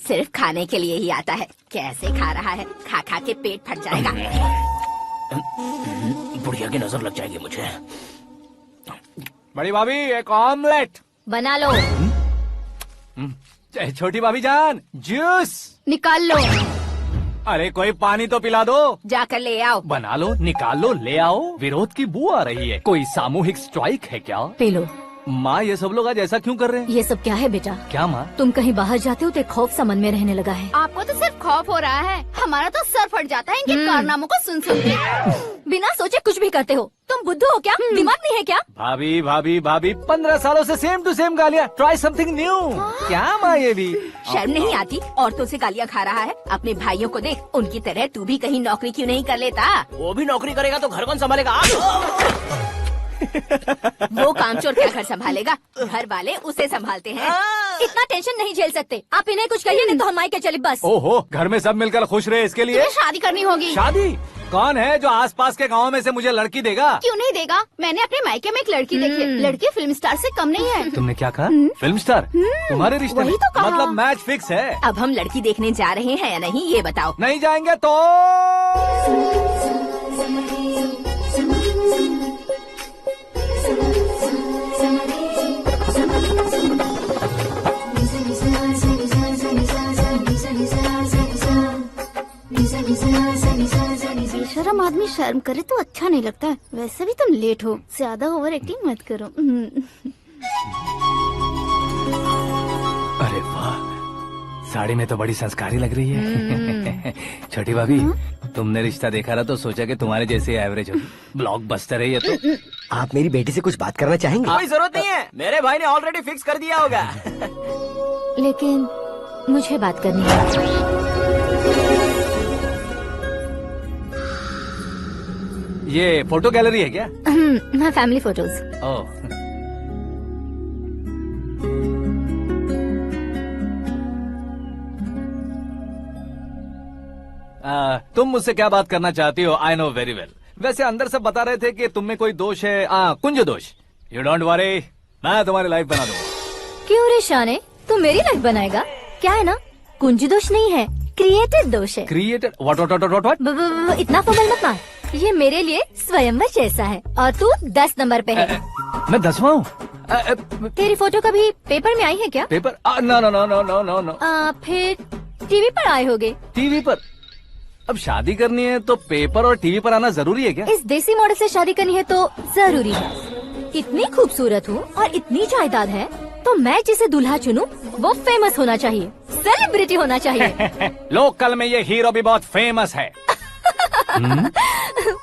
सिर्फ खाने के लिए ही आता है। कैसे खा रहा है, खा खा के पेट फट जाएगा। बुढ़िया की नजर लग जाएगी मुझे। बड़ी भाभी एक ऑमलेट बना लो। छोटी भाभी जान जूस निकाल लो। अरे कोई पानी तो पिला दो। जाकर ले आओ। बना लो, निकाल लो, ले आओ। विरोध की बू आ रही है। कोई सामूहिक स्ट्राइक है क्या? P low. माँ ये सब लोग आज ऐसा क्यों कर रहे हैं? ये सब क्या है बेटा? क्या माँ? तुम कहीं बाहर जाते हो तो एक खौफ सा मन में रहने लगा है। आपको तो सिर्फ खौफ हो रहा है, हमारा तो सर फट जाता है इनके कारनामों को सुन सुन के। बिना सोचे कुछ भी करते हो। तुम बुद्धू हो क्या? दिमाग नहीं है क्या? भाभी भाभी भाभी 15 सालों से सेम टू सेम गालियाँ। Try something new. क्या माँ ये भी? शर्म नहीं आती? औरतों से गालियाँ खा रहा है। अपने भाइयों को देख, उनकी तरह तू भी कहीं नौकरी क्यों नहीं कर लेता? वो भी नौकरी करेगा तो घर कौन संभालेगा? वो कामचोर क्या घर संभालेगा? घर वाले उसे संभालते हैं। इतना टेंशन नहीं झेल सकते। आप इन्हें कुछ कहिए नहीं तो हम मायके चले बस। ओहो, घर में सब मिलकर खुश रहे इसके लिए। तुम्हें शादी करनी होगी। शादी? कौन है जो आसपास के गांव में से मुझे लड़की देगा? क्यों नहीं देगा? मैंने अपने मायके में एक लड़की देखी है। लड़की फिल्म स्टार से कम नहीं है। तुमने क्या कहा? Film star? तुम्हारे रिश्ते वही में? तो कहा। मतलब मैच फिक्स है? अब हम लड़की देखने जा रहे हैं या नहीं ये बताओ। नहीं जाएंगे तो? बेशरम आदमी शर्म करे तो अच्छा नहीं लगता है। वैसे भी तुम लेट हो, ज्यादा ओवर एक्टिंग मत करो। अरे वाह, साड़ी में तो बड़ी संस्कारी लग रही है। छोटी भाभी, तुमने रिश्ता देखा ना तो सोचा कि तुम्हारे जैसे एवरेज होगी। ब्लॉकबस्टर है ये तो। आप मेरी बेटी से कुछ बात करना चाहेंगे? कोई जरूरत नहीं है, मेरे भाई ने ऑलरेडी फिक्स कर दिया होगा। लेकिन मुझे बात करनी है। ये फोटो गैलरी है क्या? मैं फैमिली फोटोज। ओह, तुम मुझसे क्या बात करना चाहती हो? I know very well. वैसे अंदर से बता रहे थे कि तुम में कोई दोष है। कुंज दोष। यू डोंट वरी, मैं तुम्हारी लाइफ बना दूंगा। क्यों रे शाने, तू मेरी लाइफ बनाएगा? क्या है ना, कुंज दोष नहीं है, क्रिएटेड दोष है। क्रिएटेड? व्हाट? इतना फमल मत मार। ये मेरे लिए स्वयंवर जैसा है और तू 10 नंबर पे है। मैं 10वां हूँ? तेरी फोटो कभी पेपर में आई है क्या? Paper? No no no no no no no. फिर टीवी पर आए होगे। टीवी पर? अब शादी करनी है तो पेपर और टीवी पर आना जरूरी है क्या? इस देसी मॉडल से शादी करनी है तो जरूरी है। इतनी खूबसूरत हूँ और इतनी जायदाद है तो मैं जिसे दूल्हा चुनूं वो फेमस होना चाहिए, सेलिब्रिटी होना चाहिए। लोकल में ये हीरो भी बहुत फेमस है।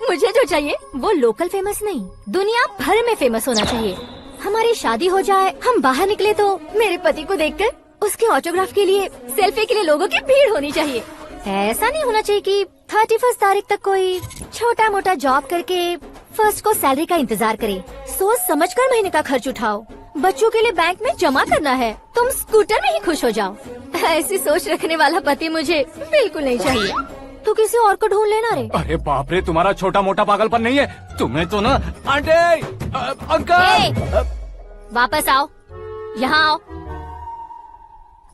मुझे जो चाहिए वो लोकल फेमस नहीं, दुनिया भर में फेमस होना चाहिए। हमारी शादी हो जाए, हम बाहर निकले तो मेरे पति को देखकर उसके ऑटोग्राफ के लिए, सेल्फी के लिए लोगों की भीड़ होनी चाहिए। ऐसा नहीं होना चाहिए कि 31 तारीख तक कोई छोटा मोटा जॉब करके फर्स्ट को सैलरी का इंतजार करे। सोच समझकर महीने का खर्च उठाओ। बच्चों के लिए बैंक में जमा करना है, तुम स्कूटर में ही खुश हो जाओ। ऐसी सोच रखने वाला पति मुझे बिल्कुल नहीं चाहिए। तू किसी और को ढूंढ लेना रे। अरे बाप रे, तुम्हारा छोटा मोटा पागलपन नहीं है। तुम्हें तो ना आंटी, अंकल। वापस आओ, यहाँ आओ।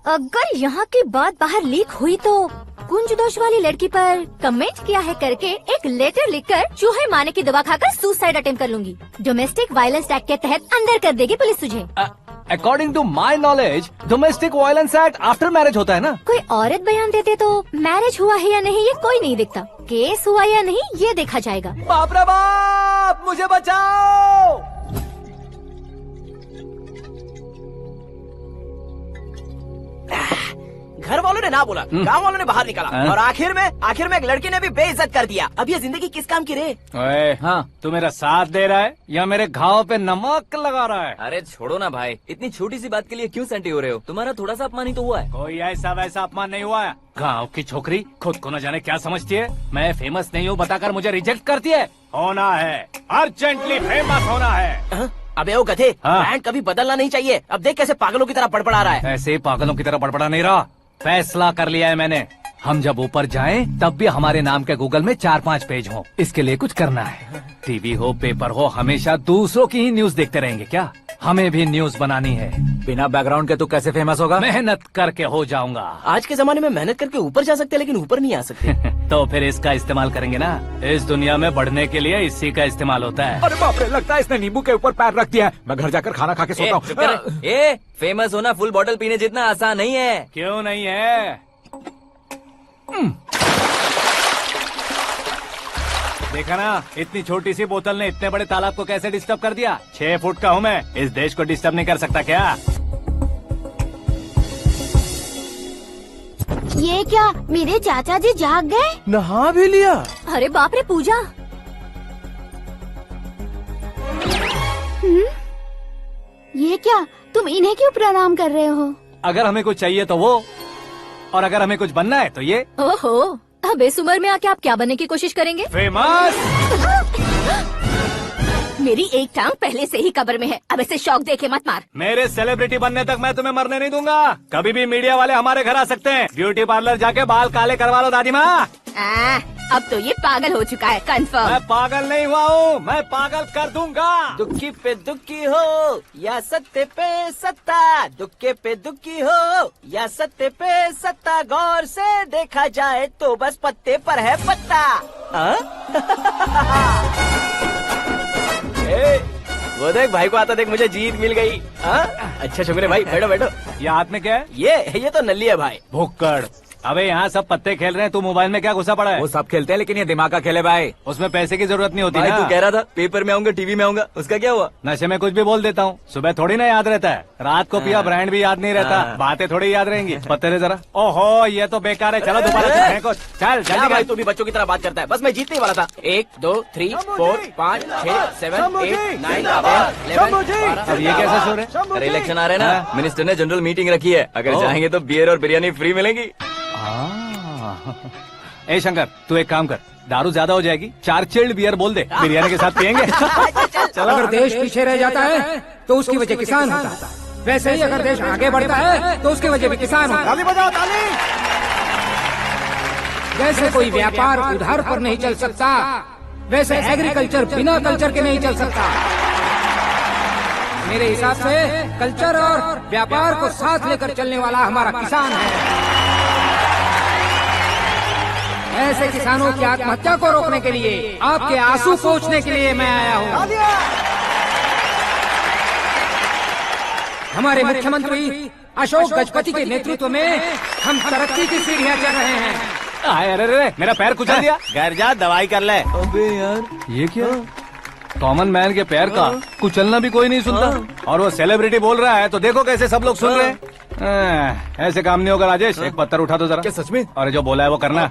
अगर यहाँ की बात बाहर लीक हुई तो कुंज दोष वाली लड़की पर कमेंट किया है करके एक लेटर लिखकर चूहे मारने की दवा खाकर सुसाइड अटेम्प्ट कर लूंगी। डोमेस्टिक वायलेंस एक्ट के तहत अंदर कर देगी पुलिस तुझे। According to my knowledge domestic violence act after marriage होता है ना? कोई औरत बयान देते तो मैरिज हुआ है या नहीं ये कोई नहीं देखता, केस हुआ या नहीं ये देखा जाएगा। बाप रे बाप, मुझे बचाओ। घर वालों ने ना बोला, गांव वालों ने बाहर निकाला और आखिर में एक लड़की ने भी बेइज्जत कर दिया। अब ये जिंदगी किस काम की रे? ओए, हाँ, तू मेरा साथ दे रहा है या मेरे घाव पे नमक लगा रहा है? अरे छोड़ो ना भाई, इतनी छोटी सी बात के लिए क्यों सैंटी हो रहे हो? तुम्हारा थोड़ा सा अपमान ही तो हुआ है। कोई ऐसा वैसा अपमान नहीं हुआ है। गाँव की छोकरी खुद को न जाने क्या समझती है। मैं फेमस नहीं हूँ बताकर मुझे रिजेक्ट करती है। होना है, अर्जेंटली फेमस होना है। अबे ओ गधे, हाँ। ब्रांड कभी बदलना नहीं चाहिए। अब देख कैसे पागलों की तरह बड़बड़ा रहा है। ऐसे पागलों की तरह बड़बड़ा नहीं रहा। फैसला कर लिया है मैंने। हम जब ऊपर जाएं तब भी हमारे नाम के गूगल में 4-5 पेज हो। इसके लिए कुछ करना है। टीवी हो पेपर हो, हमेशा दूसरों की ही न्यूज देखते रहेंगे क्या? हमें भी न्यूज बनानी है। बिना बैकग्राउंड के तू कैसे फेमस होगा? मेहनत करके हो जाऊंगा। आज के जमाने में मेहनत करके ऊपर जा सकते हैं लेकिन ऊपर नहीं आ सकते। तो फिर इसका इस्तेमाल करेंगे ना। इस दुनिया में बढ़ने के लिए इसी का इस्तेमाल होता है। अरे बाप रे, लगता है इसने नींबू के ऊपर पैर रख दिया है। मैं घर जाकर खाना खा के सोता चुप कर। हूँ। फेमस होना फुल बॉटल पीने जितना आसान नहीं है। क्यों नहीं है? देखा ना, इतनी छोटी सी बोतल ने इतने बड़े तालाब को कैसे डिस्टर्ब कर दिया। 6 फुट का हूँ मैं, इस देश को डिस्टर्ब नहीं कर सकता क्या? ये क्या, मेरे चाचा जी जाग गए? नहा भी लिया। अरे बाप रे पूजा, ये क्या, तुम इन्हें क्यों प्रणाम कर रहे हो? अगर हमें कुछ चाहिए तो वो, और अगर हमें कुछ बनना है तो ये। ओहो, अब इस उम्र में आके आप क्या बनने की कोशिश करेंगे? फेमस। मेरी एक टांग पहले से ही कब्र में है, अब इसे शौक देके मत मार। मेरे सेलिब्रिटी बनने तक मैं तुम्हें मरने नहीं दूंगा। कभी भी मीडिया वाले हमारे घर आ सकते हैं। ब्यूटी पार्लर जाके बाल काले करवा लो दादी माँ। अब तो ये पागल हो चुका है, कंफर्म। मैं पागल नहीं हुआ हूँ, मैं पागल कर दूंगा। दुखी पे दुखी हो या सत्य पे सत्ता, दुखे पे दुखी हो या सत्य पे सत्ता, गौर से देखा जाए तो बस पत्ते पर है पत्ता। वो देख भाई को आता देख, मुझे जीत मिल गई। अच्छा शुक्र भाई, बैठो बैठो। ये हाथ में क्या है? ये तो नल्ली है भाई। भुक्कड़। अबे यहाँ सब पत्ते खेल रहे हैं, तू मोबाइल में क्या घुसा पड़ा है? वो सब खेलते हैं लेकिन ये दिमाग का खेल है भाई। उसमें पैसे की जरूरत नहीं होती भाई ना। तू कह रहा था पेपर में आऊंगा, टीवी में आऊंगा, उसका क्या हुआ? नशे में कुछ भी बोल देता हूँ, सुबह थोड़ी ना याद रहता है। रात को पिया ब्रांड भी याद नहीं रहता, बातें थोड़ी याद रहेंगी। पत्ते रे जरा। ओहो, ये तो बेकार है। चलो दोबारा चलते हैं। चल क्या जल्दी भाई, कर। तू भी बच्चों की तरह बात करता है। बस मैं जीतने ही वाला था। 1 2 3 4 5 6 7 8 9 10 11 अब ये कैसा शोर है? अरे इलेक्शन आ रहे हैं ना, मिनिस्टर ने जनरल मीटिंग रखी है। अगर जाएंगे तो बियर और बिरयानी फ्री मिलेगी। ए शंकर, तू एक काम कर, दारू ज्यादा हो जाएगी, 4 चिल्ड बियर बोल दे, बिरयानी के साथ पियेंगे। चलो, अगर देश पीछे रह जाता है तो उसकी वजह किसान होता है, वैसे ही अगर देश आगे बढ़ता है तो उसकी वजह भी किसान होता है। ताली बजाओ, ताली। जैसे कोई व्यापार उधार पर नहीं चल सकता, वैसे एग्रीकल्चर बिना कल्चर के नहीं चल सकता। मेरे हिसाब से कल्चर और व्यापार को साथ लेकर चलने वाला हमारा किसान है। ऐसे किसानों की आत्महत्या को रोकने के लिए, आपके आंसू पोंछने के लिए मैं आया हूँ। हमारे मुख्यमंत्री अशोक गजपति के नेतृत्व में हम तरक्की की सीढ़ियाँ चढ़ रहे हैं। अरे मेरा पैर कुचल दिया। घर जा, दवाई कर ले। अबे यार, ये क्या? कॉमन मैन के पैर का कुचलना भी कोई नहीं सुनता, और वो सेलिब्रिटी बोल रहा है तो देखो कैसे सब लोग सुन रहे हैं। ऐसे काम नहीं होगा राजेश, एक पत्थर उठा दो जरा। क्या सच में? और जो बोला है वो करना।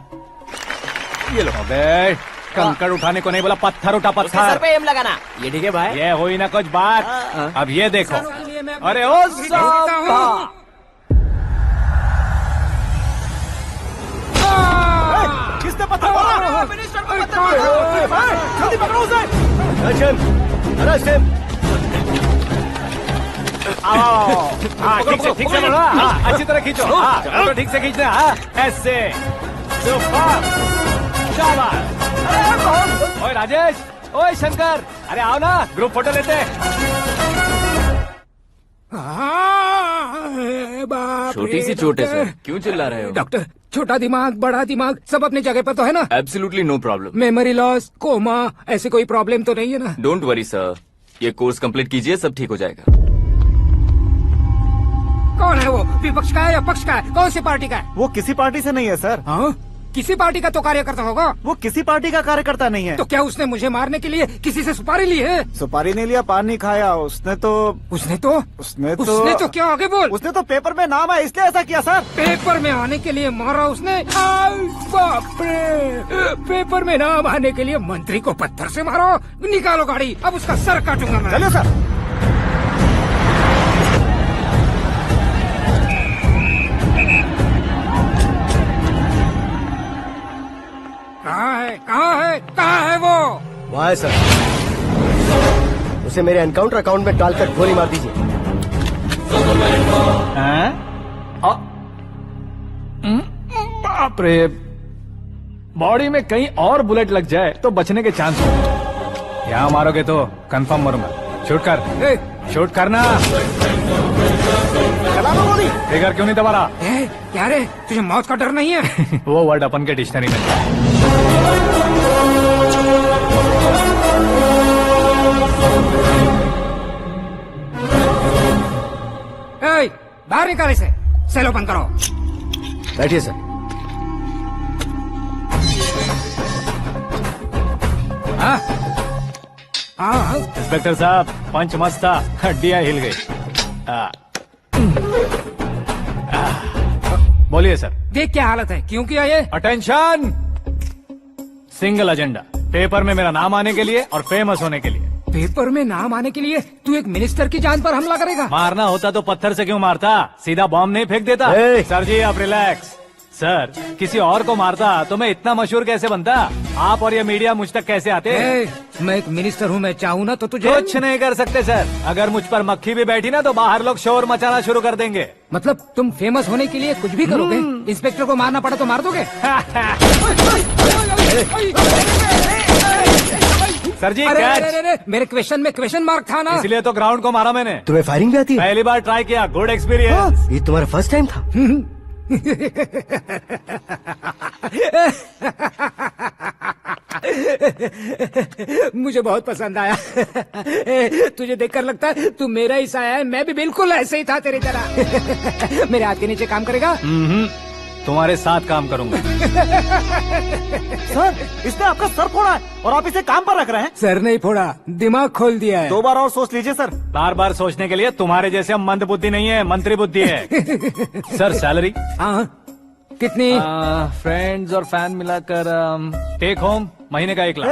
ये लो। अबे कंकड़ उठाने को नहीं बोला, पत्थर उठा, उसके सर पत्थर। पे एम लगाना। ये ठीक है भाई। ये हुई ना कुछ बात। अब ये देखो। अरे ओ साहब, किसने पत्थर मारा? मिनिस्टर को पत्थर मारा। जल्दी पकड़ो उसे। हाँ ठीक से बोलो। हाँ, अच्छी तरह खींचो। हाँ तो ठीक से खींचना। हाँ ऐसे। सुपर, शाबाश। ओए राजेश, ओए शंकर, अरे आओ ना, ग्रुप फोटो लेते हैं। छोटी सी चोट है सर, क्यों चिल्ला रहे हो? डॉक्टर, छोटा दिमाग बड़ा दिमाग सब अपनी जगह पर तो है ना? Absolutely no problem. Memory loss, coma, ऐसी कोई प्रॉब्लम तो नहीं है ना? डोंट वरी सर, ये कोर्स कंप्लीट कीजिए, सब ठीक हो जाएगा। कौन है वो? विपक्ष का है या पक्ष का है? कौन सी पार्टी का है? वो किसी पार्टी से नहीं है सर। हाँ? किसी पार्टी का तो कार्यकर्ता होगा। वो किसी पार्टी का कार्यकर्ता नहीं है। तो क्या उसने मुझे मारने के लिए किसी से सुपारी ली है? सुपारी नहीं लिया, पान नहीं खाया। उसने तो क्या आगे बोल? उसने तो पेपर में नाम है इसलिए ऐसा किया सर। पेपर में आने के लिए मारा उसने? बाप रे, पेपर में नाम आने के लिए मंत्री को पत्थर से मारो? निकालो गाड़ी, अब उसका सर काटूंगा मैं। चलो सर। कहाँ है वो? वहाँ है सर। उसे मेरे एनकाउंटर अकाउंट में डालकर गोली मार दीजिए। बाप रे, बॉडी में कहीं और बुलेट लग जाए तो बचने के चांस हो। यहाँ मारोगे तो कंफर्म मरूंगा। शूट कर, शूट करना। चला लो गोली। फिगर क्यों नहीं दबा रहा? क्या रे, तुझे मौत का डर नहीं है? वो वर्ड अपन के डिक्शनरी में है। बाहर निकाल इसे, सेल ओपन करो। बैठिए सर। हाँ हाँ, इंस्पेक्टर साहब, पंच मस्त था, हड्डियां हिल गई। बोलिए सर। देख क्या हालत है, क्यों किया ये? अटेंशन, सिंगल एजेंडा, पेपर में मेरा नाम आने के लिए और फेमस होने के लिए। पेपर में नाम आने के लिए तू एक मिनिस्टर की जान पर हमला करेगा? मारना होता तो पत्थर से क्यों मारता, सीधा बॉम्ब नहीं फेंक देता। सर जी आप रिलैक्स। सर, किसी और को मारता तो मैं इतना मशहूर कैसे बनता? आप और ये मीडिया मुझ तक कैसे आते? मैं एक मिनिस्टर हूँ, मैं चाहूँ ना तो तुझे कुछ नहीं कर सकते सर। अगर मुझ पर मक्खी भी बैठी ना तो बाहर लोग शोर मचाना शुरू कर देंगे। मतलब तुम फेमस होने के लिए कुछ भी करोगे? इंस्पेक्टर को मारना पड़ा तो मार दोगे? सर जी अरे, कैच। अरे, अरे, मेरे क्वेश्चन में क्वेश्चन मार्क था ना। इसलिए तो ग्राउंड को मारा मैंने। तुम्हें फायरिंग भी आती है? पहली बार ट्राई किया, गुड एक्सपीरियंस। ये तुम्हारा फर्स्ट टाइम था? मुझे बहुत पसंद आया। तुझे देखकर लगता है तू मेरा ही साया है। मैं भी बिल्कुल ऐसे ही था तेरी तरह। मेरे हाथ के नीचे काम करेगा? तुम्हारे साथ काम करूंगा। सर, इसने आपका सर फोड़ा है और आप इसे काम पर रख रहे हैं। सर नहीं फोड़ा, दिमाग खोल दिया है। 2 बार और सोच लीजिए सर। बार बार सोचने के लिए तुम्हारे जैसे मंद बुद्धि नहीं है, मंत्री बुद्धि है। Sir salary? हाँ, कितनी? फ्रेंड्स और फैन मिलाकर टेक होम महीने का 1 लाख।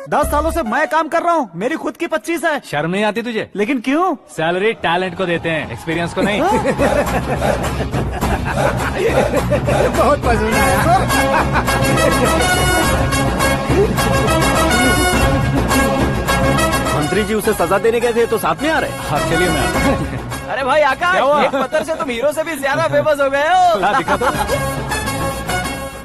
10 सालों से मैं काम कर रहा हूँ, मेरी खुद की 25 है। शर्म नहीं आती तुझे? लेकिन क्यों? सैलरी टैलेंट को देते हैं, एक्सपीरियंस को नहीं। बहुत पसंद आया। मंत्री जी उसे सजा देने गए थे तो साथ में आ रहे। हाँ चलिए मैं आता हूं। अरे भाई आकाश, क्या हुआ? एक पत्थर से तुम हीरो से भी ज्यादा फेमस हो गए हो। ला, दिखा दो।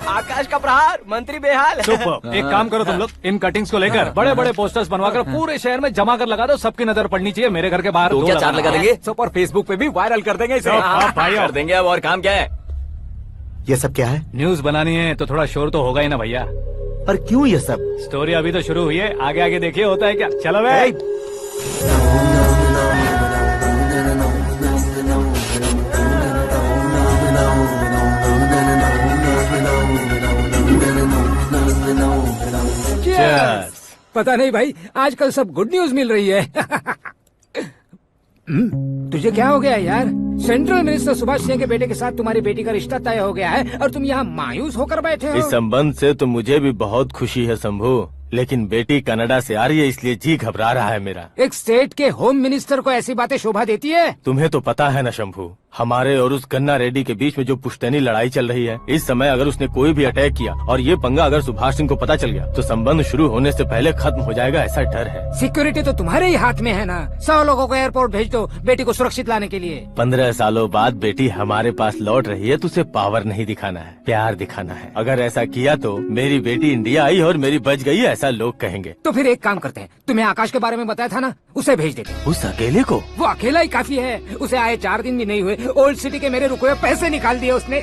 आकाश का प्रहार, मंत्री बेहाल। सुपर। एक काम करो तुम लोग, इन कटिंग्स को लेकर बड़े बड़े पोस्टर्स बनवाकर पूरे शहर में जमा कर लगा दो। सबकी नजर पड़नी चाहिए। मेरे घर के बाहर तो 2 क्या 4 लगा देंगे? सब और फेसबुक पे भी वायरल कर देंगे इसे। भाई कर देंगे। अब और काम क्या है? ये सब क्या है? न्यूज बनानी है तो थोड़ा शोर तो होगा ही ना भैया। पर क्यों ये सब? स्टोरी अभी तो शुरू हुई है, आगे आगे देखिए होता है क्या। चलो भाई। Cheers. पता नहीं भाई, आजकल सब गुड न्यूज मिल रही है। तुझे क्या हो गया यार? सेंट्रल मिनिस्टर सुभाष सिंह के बेटे के साथ तुम्हारी बेटी का रिश्ता तय हो गया है और तुम यहाँ मायूस होकर बैठे हो। इस संबंध से तो मुझे भी बहुत खुशी है शंभू, लेकिन बेटी कनाडा से आ रही है इसलिए जी घबरा रहा है मेरा। एक स्टेट के होम मिनिस्टर को ऐसी बातें शोभा देती है? तुम्हें तो पता है ना शंभू, हमारे और उस गन्ना रेड्डी के बीच में जो पुश्तैनी लड़ाई चल रही है, इस समय अगर उसने कोई भी अटैक किया और ये पंगा अगर सुभाष सिंह को पता चल गया तो संबंध शुरू होने से पहले खत्म हो जाएगा, ऐसा डर है। सिक्योरिटी तो तुम्हारे ही हाथ में है ना। 100 लोगों को एयरपोर्ट भेज दो बेटी को सुरक्षित लाने के लिए। 15 सालों बाद बेटी हमारे पास लौट रही है तो उसे पावर नहीं दिखाना है, प्यार दिखाना है। अगर ऐसा किया तो मेरी बेटी इंडिया आई और मेरी बच गई, ऐसा लोग कहेंगे। तो फिर एक काम करते हैं, तुम्हें आकाश के बारे में बताया था ना, उसे भेज देते। उस अकेले को? वो अकेला ही काफी है। उसे आए 4 दिन भी नहीं हुए, ओल्ड सिटी के मेरे रुके हुए पैसे निकाल दिए उसने।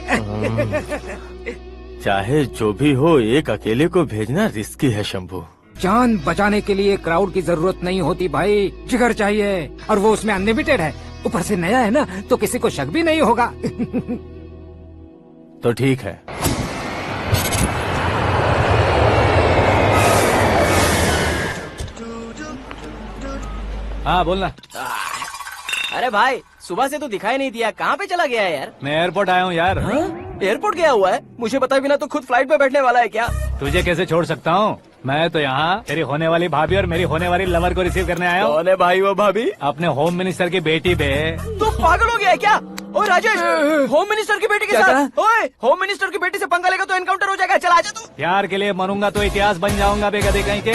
चाहे जो भी हो, एक अकेले को भेजना रिस्की है शंभू। जान बचाने के लिए क्राउड की जरूरत नहीं होती भाई, जिगर चाहिए, और वो उसमें अनलिमिटेड है। ऊपर से नया है ना, तो किसी को शक भी नहीं होगा। तो ठीक है। हाँ बोलना। अरे भाई, सुबह से तो दिखाई नहीं दिया, कहाँ पे चला गया है यार? मैं एयरपोर्ट आया हूँ यार। एयरपोर्ट गया हुआ है? मुझे बताए बिना तो खुद फ्लाइट पे बैठने वाला है क्या? तुझे कैसे छोड़ सकता हूँ? मैं तो यहाँ तेरी होने वाली भाभी और मेरी होने वाली लवर को रिसीव करने आया हूँ। कौन है भाई वो भाभी? अपने होम मिनिस्टर की बेटी पे। तू पागल हो गया है क्या? ओए राजेश, होम मिनिस्टर की बेटी के साथ? ओए, होम मिनिस्टर की बेटी से पंगा लेगा तो एनकाउंटर हो जाएगा। चल आजा तू। प्यार के लिए मरूंगा तो इतिहास बन जाऊंगा बेगदे कहीं के।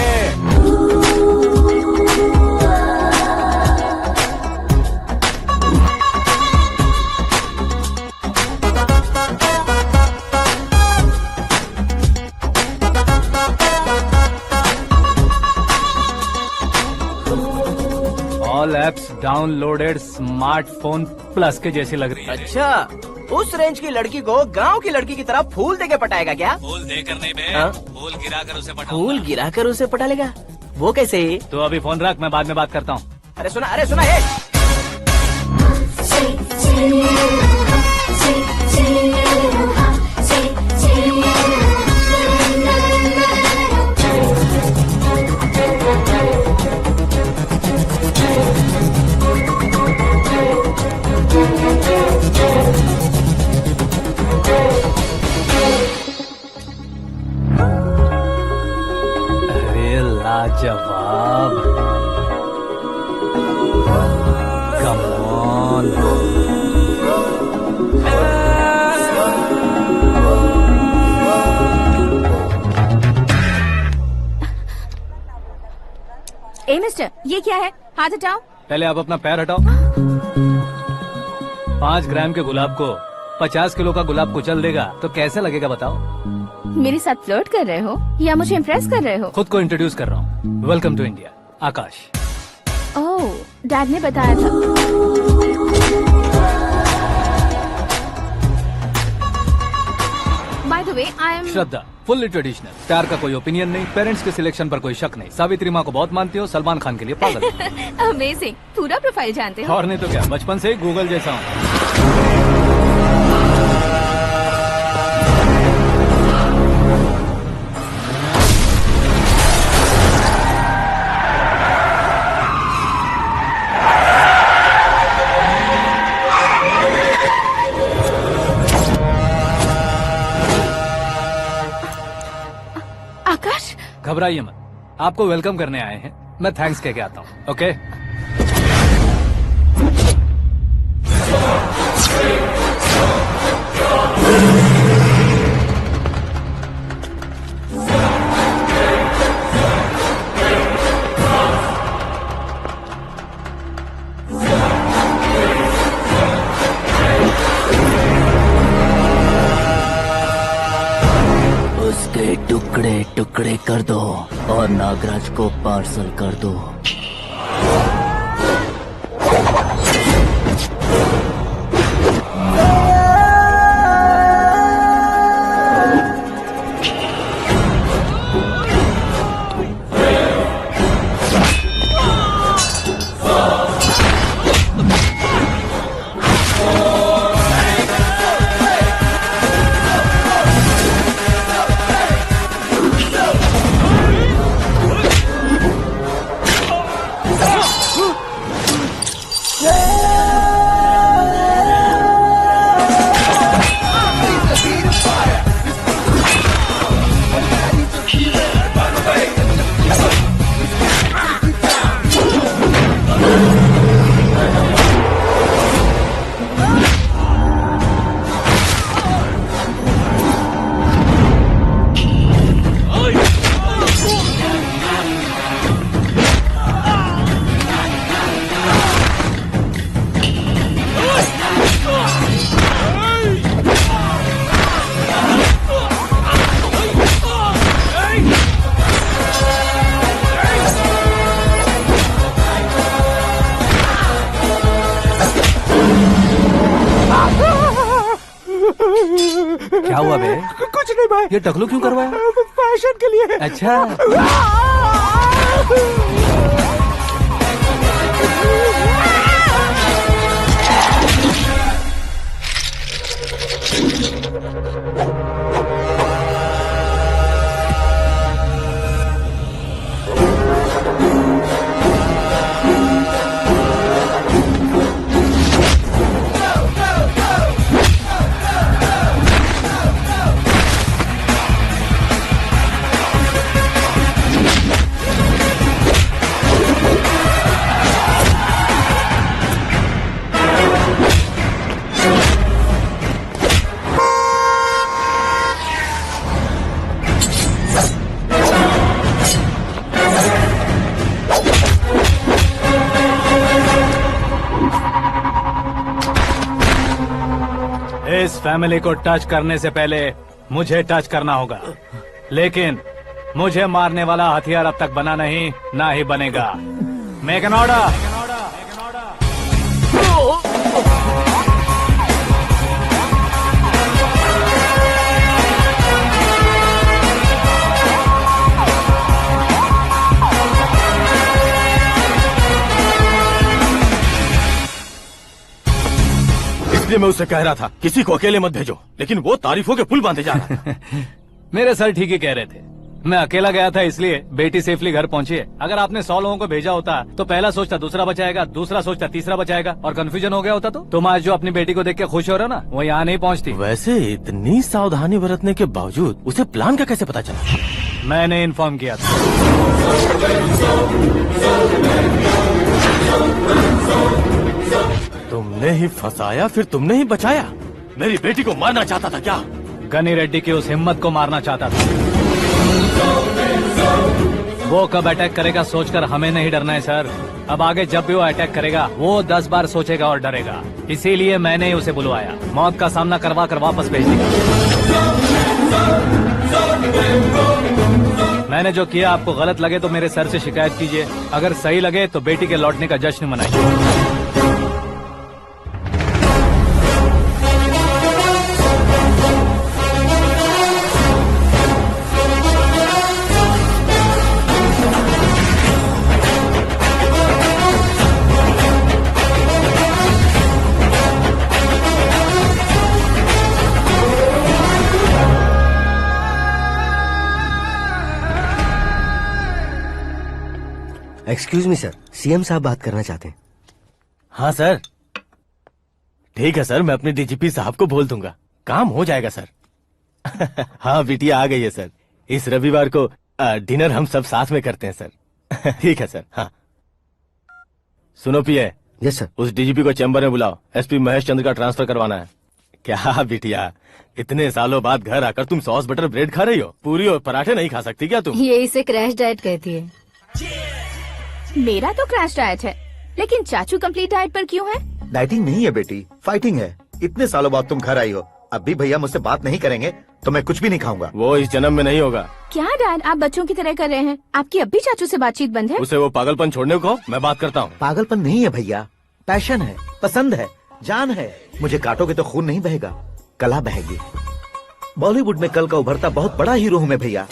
All all apps downloaded smartphone plus के जैसी लग रही है। अच्छा, उस रेंज की लड़की को गांव की लड़की की तरह फूल देके पटाएगा क्या? फूल देकर नहीं बे, हाँ? फूल गिराकर उसे पटा। फूल गिराकर उसे पटा लेगा? वो कैसे? तो अभी फोन रख, मैं बाद में बात करता हूँ। अरे सुना ये। अरे लाजवाब, कम ऑन। ए मिस्टर, ये क्या है? हाथ हटाओ। पहले आप अपना पैर हटाओ। 5 ग्राम के गुलाब को 50 किलो का गुलाब कुचल देगा तो कैसे लगेगा बताओ? मेरे साथ फ्लर्ट कर रहे हो या मुझे इम्प्रेस कर रहे हो? खुद को इंट्रोड्यूस कर रहा हूँ। Welcome to India, Akash. Oh, dad ने बताया था। By the way, I am Shraddha, fully traditional. प्यार का कोई ओपिनियन नहीं, पेरेंट्स के सिलेक्शन पर कोई शक नहीं। सावित्री माँ को बहुत मानती हो, सलमान खान के लिए पागल। अमेजिंग, पूरा प्रोफाइल जानते हो। और नहीं तो क्या, बचपन से ही गूगल जैसा हूँ। आकाश, घबराइए मत, आपको वेलकम करने आए हैं। मैं थैंक्स कह के आता हूँ। ओके, उसके टुकड़े टुकड़े कर दो और नागराज को पार्सल कर दो। क्या हुआ बे? कुछ नहीं भाई। ये टकलू क्यों करवाया? फैशन के लिए। अच्छा, इस फैमिली को टच करने से पहले मुझे टच करना होगा, लेकिन मुझे मारने वाला हथियार अब तक बना नहीं, ना ही बनेगा। Make an order. इसलिए मैं उससे कह रहा था किसी को अकेले मत भेजो, लेकिन वो तारीफों के पुल बांधे जा रहा था। मेरे सर ठीक ही कह रहे थे। मैं अकेला गया था इसलिए बेटी सेफली घर पहुंची है। अगर आपने 100 लोगों को भेजा होता तो पहला सोचता दूसरा बचाएगा, दूसरा सोचता तीसरा बचाएगा और कंफ्यूजन हो गया होता। तो तुम आज जो अपनी बेटी को देख के खुश हो रहे हो ना, वो यहाँ नहीं पहुँचती। वैसे इतनी सावधानी बरतने के बावजूद उसे प्लान का कैसे पता चला? मैंने इन्फॉर्म किया था। तुमने ही फंसाया, फिर तुमने ही बचाया। मेरी बेटी को मारना चाहता था क्या? गनी रेड्डी की उस हिम्मत को मारना चाहता था। वो कब अटैक करेगा सोचकर हमें नहीं डरना है सर। अब आगे जब भी वो अटैक करेगा वो 10 बार सोचेगा और डरेगा। इसीलिए मैंने ही उसे बुलवाया। मौत का सामना करवा कर वापस भेज दिया। मैंने जो किया आपको गलत लगे तो मेरे सर से शिकायत कीजिए, अगर सही लगे तो बेटी के लौटने का जश्न मनाइए। एक्सक्यूज मी सर, सीएम साहब बात करना चाहते हैं। हाँ सर, ठीक है सर, मैं अपने डीजीपी साहब को बोल दूंगा, काम हो जाएगा सर। हाँ बिटिया आ गई है सर। इस रविवार को डिनर हम सब साथ में करते हैं सर। ठीक है सर। हाँ सुनो पिए। Yes sir. उस डीजीपी को चैम्बर में बुलाओ, एसपी महेश चंद्र का ट्रांसफर करवाना है। क्या बिटिया, इतने सालों बाद घर आकर तुम सॉस बटर ब्रेड खा रही हो? पूरी और पराठे नहीं खा सकती क्या तुम? ये इसे क्रैश डाइट कहती है। मेरा तो क्रैश डाइट है, लेकिन चाचू कंप्लीट डाइट पर क्यों है? डाइटिंग नहीं है बेटी, फाइटिंग है। इतने सालों बाद तुम घर आई हो, अब भी भैया मुझसे बात नहीं करेंगे तो मैं कुछ भी नहीं खाऊंगा। वो इस जन्म में नहीं होगा। क्या डैड, आप बच्चों की तरह कर रहे हैं? आपकी अब भी चाचू से बातचीत बंद है? उसे वो पागलपन छोड़ने को, मैं बात करता हूँ। पागलपन नहीं है भैया, पैशन है, पसंद है, जान है। मुझे काटोगे तो खून नहीं बहेगा, कला बहेगी। बॉलीवुड में कल का उभरता बहुत बड़ा हीरो हूँ मैं भैया।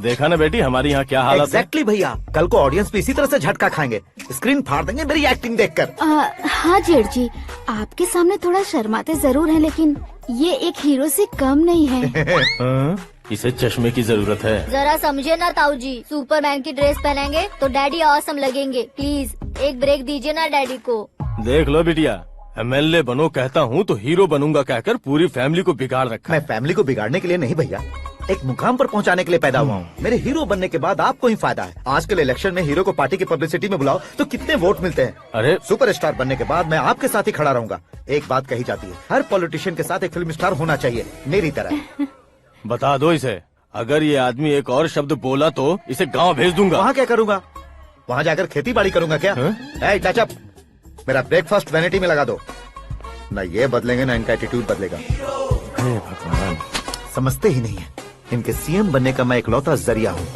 देखा ना बेटी हमारी यहाँ क्या हालत है। एग्जैक्टली भैया, कल को ऑडियंस भी इसी तरह से झटका खाएंगे, स्क्रीन फाड़ देंगे मेरी एक्टिंग देखकर। हाँ जेठ जी, आपके सामने थोड़ा शर्माते जरूर हैं, लेकिन ये एक हीरो से कम नहीं है। इसे चश्मे की जरूरत है। जरा समझे ना ताऊ जी, सुपरमैन की ड्रेस पहनेंगे तो डैडी ऑसम लगेंगे। प्लीज एक ब्रेक दीजिए ना डैडी को। देख लो बिटिया, एमएलए बनो कहता हूँ तो हीरो बनूंगा कहकर पूरी फैमिली को बिगाड़ रखा। मैं फैमिली को बिगाड़ने के लिए नहीं भैया, एक मुकाम पर पहुंचाने के लिए पैदा हुआ हूँ। मेरे हीरो बनने के बाद आपको ही फायदा है। आजकल इलेक्शन में हीरो को पार्टी की पब्लिसिटी में बुलाओ तो कितने वोट मिलते हैं। अरे सुपरस्टार बनने के बाद मैं आपके साथ ही खड़ा रहूंगा। एक बात कही जाती है, हर पॉलिटिशियन के साथ एक फिल्म स्टार होना चाहिए, मेरी तरह। बता दो इसे, अगर ये आदमी एक और शब्द बोला तो इसे गाँव भेज दूंगा। वहाँ क्या करूँगा? वहाँ जाकर खेती बाड़ी करूंगा क्या? टचअप, मेरा ब्रेकफास्ट वैनिटी में लगा दो। न ये बदलेंगे, न इनका एटीट्यूड बदलेगा। हे भगवान, समझते ही नहीं है, इनके सीएम बनने का मैं इकलौता जरिया हूँ।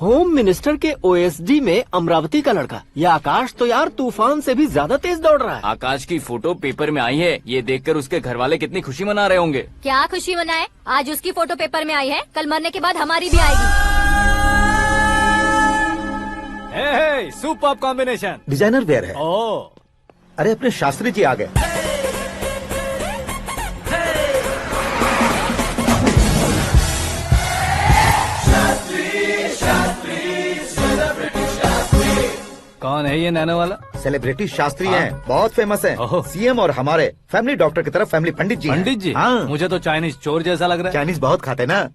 होम मिनिस्टर के ओएसडी में अमरावती का लड़का, ये आकाश तो यार तूफान से भी ज्यादा तेज दौड़ रहा है। आकाश की फोटो पेपर में आई है, ये देखकर उसके घर वाले कितनी खुशी मना रहे होंगे। क्या खुशी मनाए? आज उसकी फोटो पेपर में आई है, कल मरने के बाद हमारी भी आएगी। Super combination. डिजाइनर वेयर है। ओह, अरे अपने शास्त्री जी आ गए। कौन है ये नैनो वाला? सेलिब्रिटी शास्त्री हैं, बहुत फेमस हैं। सीएम और हमारे फैमिली डॉक्टर की तरफ फैमिली पंडित जी हैं। पंडित जी? हाँ। मुझे तो चाइनीज चोर जैसा लग रहा है। चाइनीज बहुत खाते ना।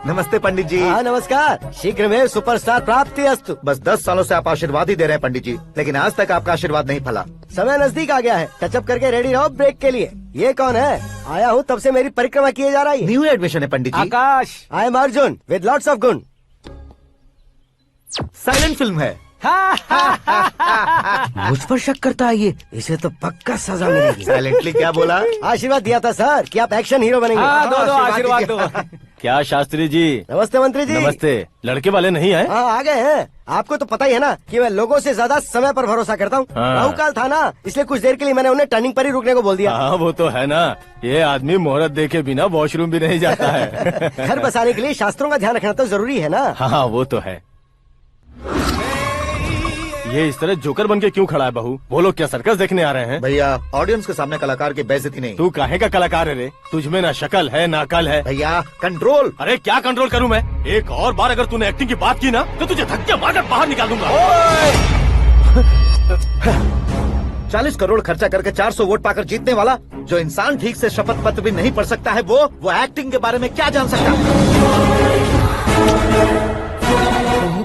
नमस्ते पंडित जी। हाँ नमस्कार, शीघ्र में सुपरस्टार प्राप्ति अस्तु। बस 10 सालों से आप आशीर्वाद ही दे रहे हैं पंडित जी, लेकिन आज तक आपका आशीर्वाद नहीं फला। समय नजदीक आ गया है, टचअप करके रेडी रहो ब्रेक के लिए। ये कौन है? आया हूँ तब से मेरी परिक्रमा किए जा रही है। न्यू एडमिशन है Pandit ji. Akash, I am Arjun with lots of गुण। साइलेंट फिल्म है। मुझ पर शक करता है ये, इसे तो पक्का सजा मिलेगी। साइलेंटली क्या बोला? आशीर्वाद दिया था सर कि आप एक्शन हीरो बनेंगे। हाँ, दो आशीर्वाद दो। क्या शास्त्री जी? नमस्ते मंत्री जी। नमस्ते। लड़के वाले नहीं आए? हाँ आ गए हैं। आपको तो पता ही है ना कि मैं लोगों से ज्यादा समय पर भरोसा करता हूँ। हाँ। राहु काल था ना, इसलिए कुछ देर के लिए मैंने उन्हें टर्निंग पर ही रुकने को बोल दिया। हाँ वो तो है ना, ये आदमी मुहूर्त देखे बिना वॉशरूम भी नहीं जाता है। घर बसाने के लिए शास्त्रों का ध्यान रखना तो जरूरी है ना। हाँ वो तो है। ये इस तरह जोकर बन के क्यों खड़ा है बहू? वो लोग क्या सर्कस देखने आ रहे हैं? भैया ऑडियंस के सामने कलाकार की बेइज्जती नहीं। तू काहे का कलाकार है रे? तुझमें ना शक्ल है ना अकल है। भैया कंट्रोल। अरे क्या कंट्रोल करूं मैं? एक और बार अगर तूने एक्टिंग की बात की ना तो तुझे धक्के मारकर बाहर निकाल दूंगा। 40 करोड़ खर्चा करके 400 वोट पाकर जीतने वाला जो इंसान ठीक से शपथ पत्र भी नहीं पढ़ सकता है, वो एक्टिंग के बारे में क्या जान सकता है?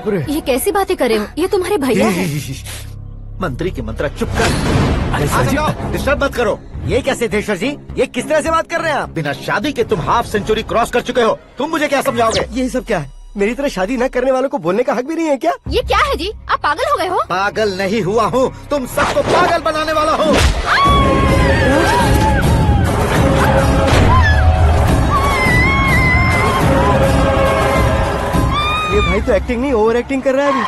ये कैसी बातें करे हो? ये तुम्हारे भैया हैं। मंत्री की मंत्रा चुप कर। डिस्टर्ब मत करो। ये क्या सिद्धेश्वर जी, ये किस तरह से बात कर रहे हैं आप? बिना शादी के तुम हाफ सेंचुरी क्रॉस कर चुके हो। तुम मुझे क्या समझाओगे? ये सब क्या है? मेरी तरह शादी न करने वालों को बोलने का हक भी नहीं है क्या? ये क्या है जी? आप पागल हो गए हो? पागल नहीं हुआ हूँ, तुम सबको पागल बनाने वाला हूँ। ये भाई तो एक्टिंग नहीं ओवर एक्टिंग कर रहा है अभी।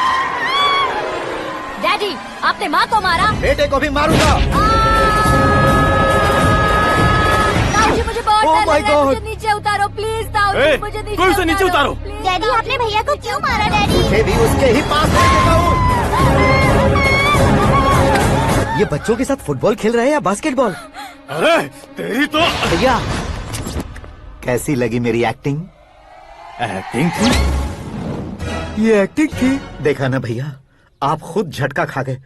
डैडी, आपने माँ को मारा। बेटे को भी मारूंगा। ताऊ जी मुझे बहुत Oh डर my लग रहा है, God! मुझे नीचे उतारो प्लीज। ताऊ जी मुझे नीचे कोई उसे नीचे उतारो। डैडी आपने भैया को क्यों मारा डैडी? मुझे भी उसके ही पास लेके हूँ। ये बच्चों के साथ फुटबॉल खेल रहे हैं या बास्केटबॉल? अरे तेरी तो भैया कैसी लगी मेरी एक्टिंग? एक्टिंग थी। ये एक्टिंग थी। देखा ना भैया, आप खुद झटका खा गए।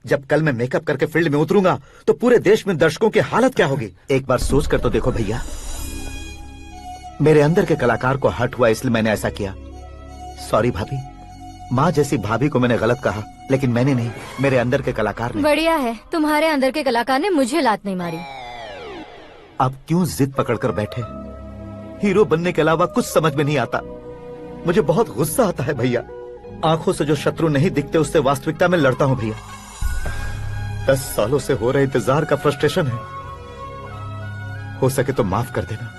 जब कल मैं मेकअप करके फील्ड में उतरूंगा तो पूरे देश में दर्शकों की हालत क्या होगी? एक बार सोच कर तो देखो भैया। मेरे अंदर के कलाकार को हर्ट हुआ इसलिए मैंने ऐसा किया। सॉरी भाभी। माँ जैसी भाभी को मैंने गलत कहा, लेकिन मैंने नहीं, मेरे अंदर के कलाकार ने। बढ़िया है, तुम्हारे अंदर के कलाकार ने मुझे लात नहीं मारी। आप क्यों जिद पकड़कर बैठे? हीरो बनने के अलावा कुछ समझ में नहीं आता। मुझे बहुत गुस्सा आता है भैया। आंखों से जो शत्रु नहीं दिखते उससे वास्तविकता में लड़ता हूँ भैया। 10 सालों से हो रहे इंतजार का फ्रस्ट्रेशन है। हो सके तो माफ कर देना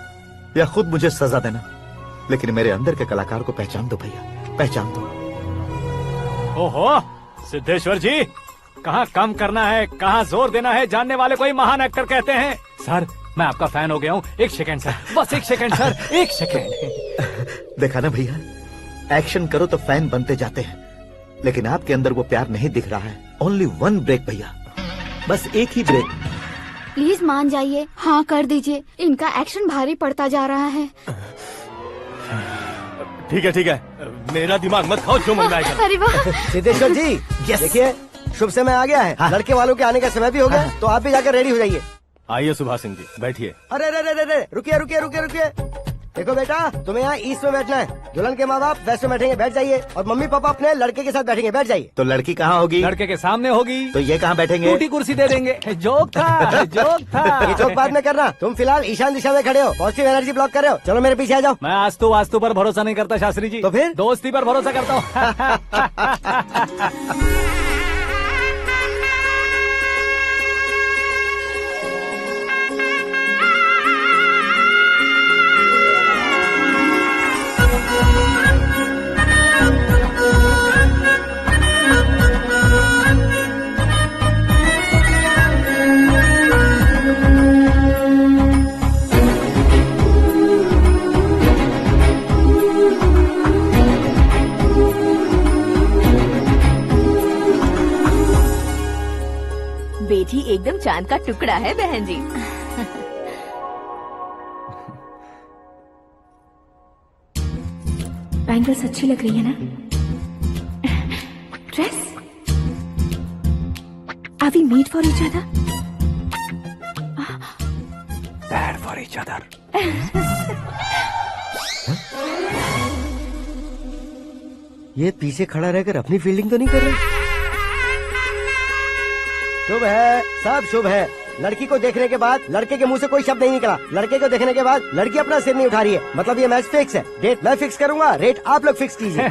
या खुद मुझे सजा देना, लेकिन मेरे अंदर के कलाकार को पहचान दो भैया, पहचान दो। ओहो सिद्धेश्वर जी, कहाँ कम करना है कहाँ जोर देना है, जानने वाले को ही महान एक्टर कहते हैं। सर मैं आपका फैन हो गया हूँ। एक सेकंड सर, बस एक सेकंड सर, एक सेकंड। देखा ना भैया, एक्शन करो तो फैन बनते जाते हैं, लेकिन आपके अंदर वो प्यार नहीं दिख रहा है। ओनली 1 ब्रेक भैया, बस एक ही ब्रेक। प्लीज मान जाइए, हाँ कर दीजिए। इनका एक्शन भारी पड़ता जा रहा है। ठीक है, मेरा दिमाग मत खाओ, जो मन में आएगा। अरे वाह! सिद्धेश्वर जी देखिए, शुभ समय आ गया है। हाँ। लड़के वालों के आने का समय भी हो गया, तो आप भी जाकर रेडी हो जाइए। आइए सुभाष सिंह जी, बैठिए। अरे रुकिए। देखो बेटा, तुम्हें यहाँ ईस्ट में बैठना है। दुल्हन के माँ बाप वेस्ट में बैठेंगे, बैठ जाइए। और मम्मी पापा अपने लड़के के साथ बैठेंगे, बैठ जाइए। तो लड़की कहाँ होगी? लड़के के सामने होगी। तो ये कहाँ बैठेंगे? टूटी कुर्सी दे देंगे। जोक था, जोक था। ये जोक बाद में करना। तुम फिलहाल ईशान दिशा में खड़े हो, पॉजिटिव एनर्जी ब्लॉक कर रहे हो। चलो मेरे पीछे आ जाओ। मैं वास्तु पर भरोसा नहीं करता शास्त्री जी। तो फिर? दोस्ती पर भरोसा करता हूँ। बेटी एकदम चांद का टुकड़ा है बहन जी। बैंगल्स अच्छी लग रही है ना? Dress? Are we made for each other? Bad for each other. ये पीछे खड़ा रहकर अपनी फील्डिंग तो नहीं कर रहा? शुभ है, सब शुभ है। लड़की को देखने के बाद लड़के के मुंह से कोई शब्द नहीं निकला। लड़के को देखने के बाद लड़की अपना सिर नहीं उठा रही है। मतलब ये मैच फिक्स है। डेट मैं फिक्स करूंगा, रेट आप लोग फिक्स कीजिए।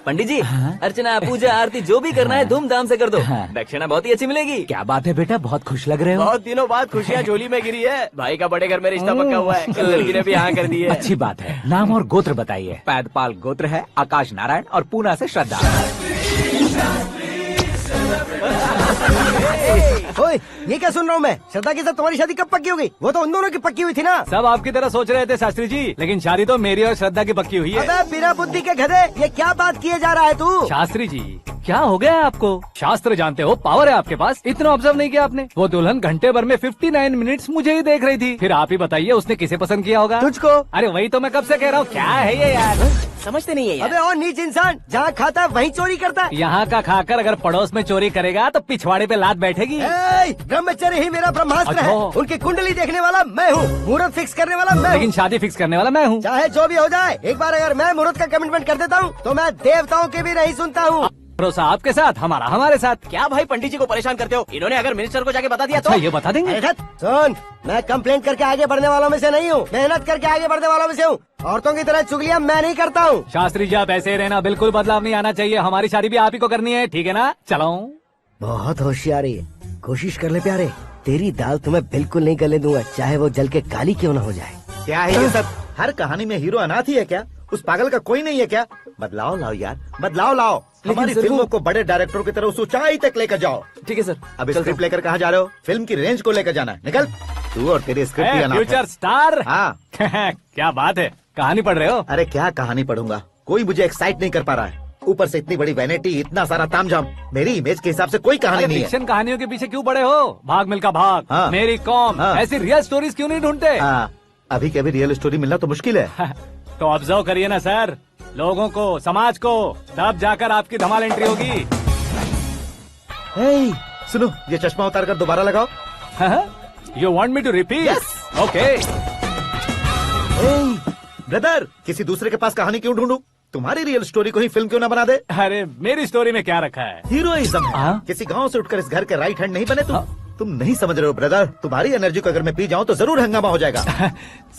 पंडित जी, अर्चना, पूजा, आरती जो भी करना है धूमधाम से कर दो। दक्षिणा बहुत ही अच्छी मिलेगी। क्या बात है बेटा, बहुत खुश लग रहे हो। बहुत दिनों बाद खुशियाँ झोली में गिरी है। भाई का बड़े घर में रिश्ता पक्का हुआ है। कल लड़की ने भी हाँ कर दी है। अच्छी बात है। नाम और गोत्र बताइए। पैदपाल गोत्र है, आकाश नारायण और पूना से श्रद्धा। ओए, ये क्या सुन रहा हूँ मैं? श्रद्धा के साथ तुम्हारी शादी कब पक्की हो गई? वो तो उन दोनों की पक्की हुई थी ना। सब आपकी तरह सोच रहे थे शास्त्री जी, लेकिन शादी तो मेरी और श्रद्धा की पक्की हुई है। अबे बिना बुद्धि के गधे, ये क्या बात किए जा रहा है तू? शास्त्री जी, क्या हो गया है आपको? शास्त्र जानते हो, पावर है आपके पास। इतना ऑब्जर्व नहीं किया आपने? वो दुल्हन घंटे भर में 59 मिनट्स मुझे ही देख रही थी। फिर आप ही बताइए उसने किसे पसंद किया होगा? तुझको। अरे वही तो मैं कब से कह रहा हूँ, क्या है ये यार? समझते नहीं है यार। अबे और नीच इंसान, जहाँ खाता है वहीं चोरी करता है। यहाँ का खाकर अगर पड़ोस में चोरी करेगा तो पिछवाड़े पे लात बैठेगी। ब्रह्मचर्य ही मेरा ब्रह्मास्त्र है। अच्छा। उनकी कुंडली देखने वाला मैं हूँ, मुहूर्त फिक्स करने वाला मैं लेकिन हूँ। शादी फिक्स करने वाला मैं हूँ। चाहे जो भी हो जाए, एक बार अगर मैं मुहूर्त का कमिटमेंट कर देता हूँ तो मैं देवताओं के भी नहीं सुनता हूँ। भरोसा आपके साथ, हमारा हमारे साथ। क्या भाई पंडित जी को परेशान करते हो? इन्होंने अगर मिनिस्टर को जाके बता दिया अच्छा, तो ये बता देंगे? अरे सुन, मैं कंप्लेंट करके आगे बढ़ने वालों में से नहीं हूँ, मेहनत करके आगे बढ़ने वालों में से हूँ। औरतों की तरह चुगलियाँ मैं नहीं करता हूँ। शास्त्री जी आप ऐसे ही रहना, बिल्कुल बदलाव नहीं आना चाहिए। हमारी शादी भी आप ही को करनी है, ठीक है ना? चलो। बहुत होशियारी है, कोशिश कर ले प्यारे। तेरी दाल तुम्हें बिल्कुल नहीं गलने दूंगा, चाहे वो जल के काली क्यों न हो जाए। क्या है ये सब? हर कहानी में हीरो अनाथ ही है क्या? उस पागल का कोई नहीं है क्या? बदलाव लाओ यार, बदलाव लाओ। हमारी फिल्मों को बड़े डायरेक्टरों की तरह उस ऊंचाई तक लेकर जाओ। ठीक है सर। अब स्क्रिप्ट लेकर कहाँ जा रहे हो? फिल्म की रेंज को लेकर जाना है। निकल तू और तेरी स्क्रिप्ट भी अनाथ है। Future star. हाँ क्या बात है, कहानी पढ़ रहे हो? अरे क्या कहानी पढ़ूंगा, कोई मुझे एक्साइट नहीं कर पा रहा है। ऊपर से इतनी बड़ी वैनिटी, इतना सारा तामझाम। मेरी इमेज के हिसाब से कोई कहानी नहीं है। फिक्शन कहानियों के पीछे क्यों पड़े हो? भाग मिल्खा भाग, हाँ। मेरी कॉम, हाँ। ऐसी रियल स्टोरीज क्यों नहीं ढूंढते? हाँ, अभी के अभी रियल स्टोरी मिलना तो मुश्किल है। तो ऑब्जर्व करिए ना सर, लोगों को, समाज को, तब जाकर आपकी धमाल एंट्री होगी। सुनो, ये चश्मा उतार कर दोबारा लगाओ। You want me to repeat? Okay. Brother, किसी दूसरे के पास कहानी क्यों ढूंढूं? तुम्हारी रियल स्टोरी को ही फिल्म क्यों ना बना दे? अरे मेरी स्टोरी में क्या रखा है? हीरोइज्म है। किसी गांव से उठकर इस घर के राइट हैंड नहीं बने तुम। तुम नहीं समझ रहे हो ब्रदर, तुम्हारी एनर्जी को अगर मैं पी जाऊं तो जरूर हंगामा हो जाएगा।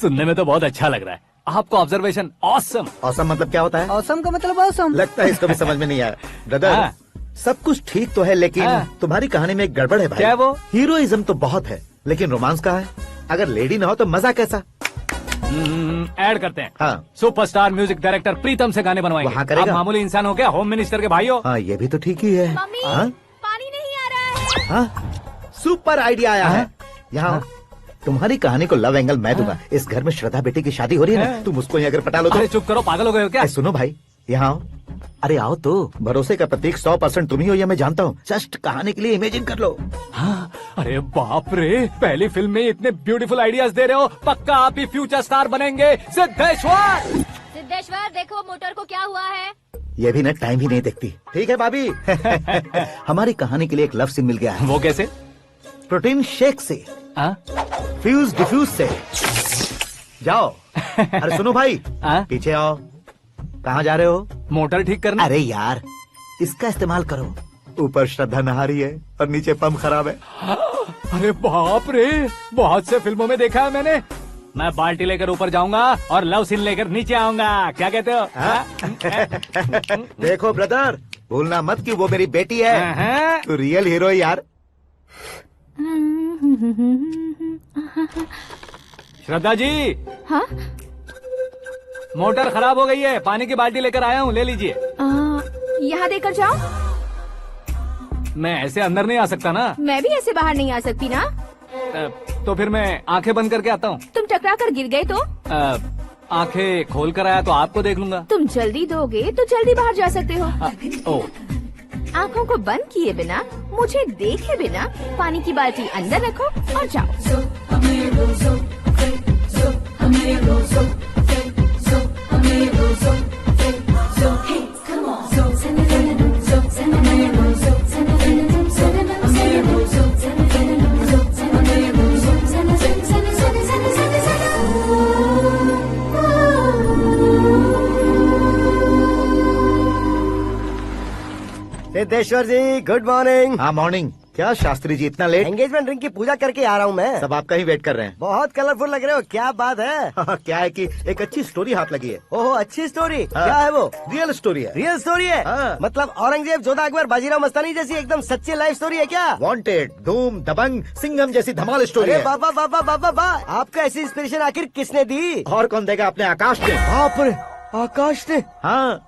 सुनने में तो बहुत अच्छा लग रहा है। आपको ऑब्जर्वेशन ऑसम। ऑसम मतलब क्या होता है? औसम का मतलब औसम। लगता है इसको भी समझ में नहीं आया। ब्रदर, सब कुछ ठीक तो है, लेकिन तुम्हारी कहानी में एक गड़बड़ है भाई। क्या है वो? हीरोइज्म तो बहुत है, लेकिन रोमांस कहाँ है? अगर लेडी ना हो तो मजा कैसा? ऐड करते हैं। हाँ। सुपरस्टार म्यूजिक डायरेक्टर प्रीतम से गाने बनवाएंगे। वहाँ करेगा? आप मामूली इंसान हो क्या, होम मिनिस्टर के भाई हो? हाँ, ये भी तो ठीक ही है। मम्मी, हाँ? पानी नहीं आ रहा है। हाँ? सुपर आइडिया आया है। यहाँ तुम्हारी कहानी को लव एंगल मैं दूंगा। इस घर में श्रद्धा बेटी की शादी हो रही है ना, तुम उसको ही अगर पटा लो तो। अरे चुप करो, पागल हो गए हो क्या? सुनो भाई, यहाँ आओ। अरे आओ तो, भरोसे का प्रतीक 100% तुम ही हो, ये मैं जानता हूँ। जस्ट कहानी के लिए इमेजिन कर लो। हाँ, अरे बाप रे, पहली फिल्म में इतने ब्यूटीफुल आइडियाज दे रहे हो। पक्का आप ही फ्यूचर स्टार बनेंगे। सिद्धेश्वर, सिद्धेश्वर देखो मोटर को क्या हुआ है। ये भी ना टाइम ही नहीं देखती। ठीक है भाभी। हमारी कहानी के लिए एक लव सीन मिल गया है। वो कैसे? प्रोटीन शेक से, फ्यूज डिफ्यूज से। जाओ। अरे सुनो भाई, पीछे आओ। कहाँ जा रहे हो? मोटर ठीक करना। अरे यार, इसका इस्तेमाल करो। ऊपर श्रद्धा नहा रही है और नीचे पंप खराब है। अरे बाप रे, बहुत से फिल्मों में देखा है मैंने। मैं बाल्टी लेकर ऊपर जाऊंगा और लव सीन लेकर नीचे आऊंगा। क्या कहते हो? देखो ब्रदर, भूलना मत कि वो मेरी बेटी है। तू रियल हीरो यार। श्रद्धा जी। हाँ? मोटर खराब हो गई है, पानी की बाल्टी लेकर आया हूँ, ले लीजिए। यहाँ देकर जाओ। मैं ऐसे अंदर नहीं आ सकता ना। मैं भी ऐसे बाहर नहीं आ सकती ना। तो फिर मैं आंखें बंद करके आता हूँ। तुम टकरा कर गिर गए तो? आंखें खोल कर आया तो आपको देख लूंगा। तुम जल्दी दोगे तो जल्दी बाहर जा सकते हो। ओ, आँखों को बंद किए बिना, मुझे देखे बिना पानी की बाल्टी अंदर रखो और जाओ। सिद्धेश्वर जी, गुड मॉर्निंग। हाँ मॉर्निंग। क्या शास्त्री जी इतना लेट? एंगेजमेंट रिंग की पूजा करके आ रहा हूँ मैं। सब आपका ही वेट कर रहे हैं। बहुत कलरफुल लग रहे हो, क्या बात है? क्या है कि एक अच्छी स्टोरी हाथ लगी है। ओहो, अच्छी स्टोरी। हाँ। क्या है वो? रियल स्टोरी है। रियल स्टोरी है? हाँ। मतलब औरंगजेब, जोधा अकबर, बाजीराव मस्तानी जैसी एकदम सच्ची लाइफ स्टोरी है क्या? वांटेड, धूम, दबंग, सिंघम जैसी धमाल स्टोरी अरे है। बाबा बाबा बाबा बा, आपका ऐसी इंस्पिरेशन आखिर किसने दी? और कौन देगा? अपने आकाश ने। बाप रे, आकाश ने? हाँ,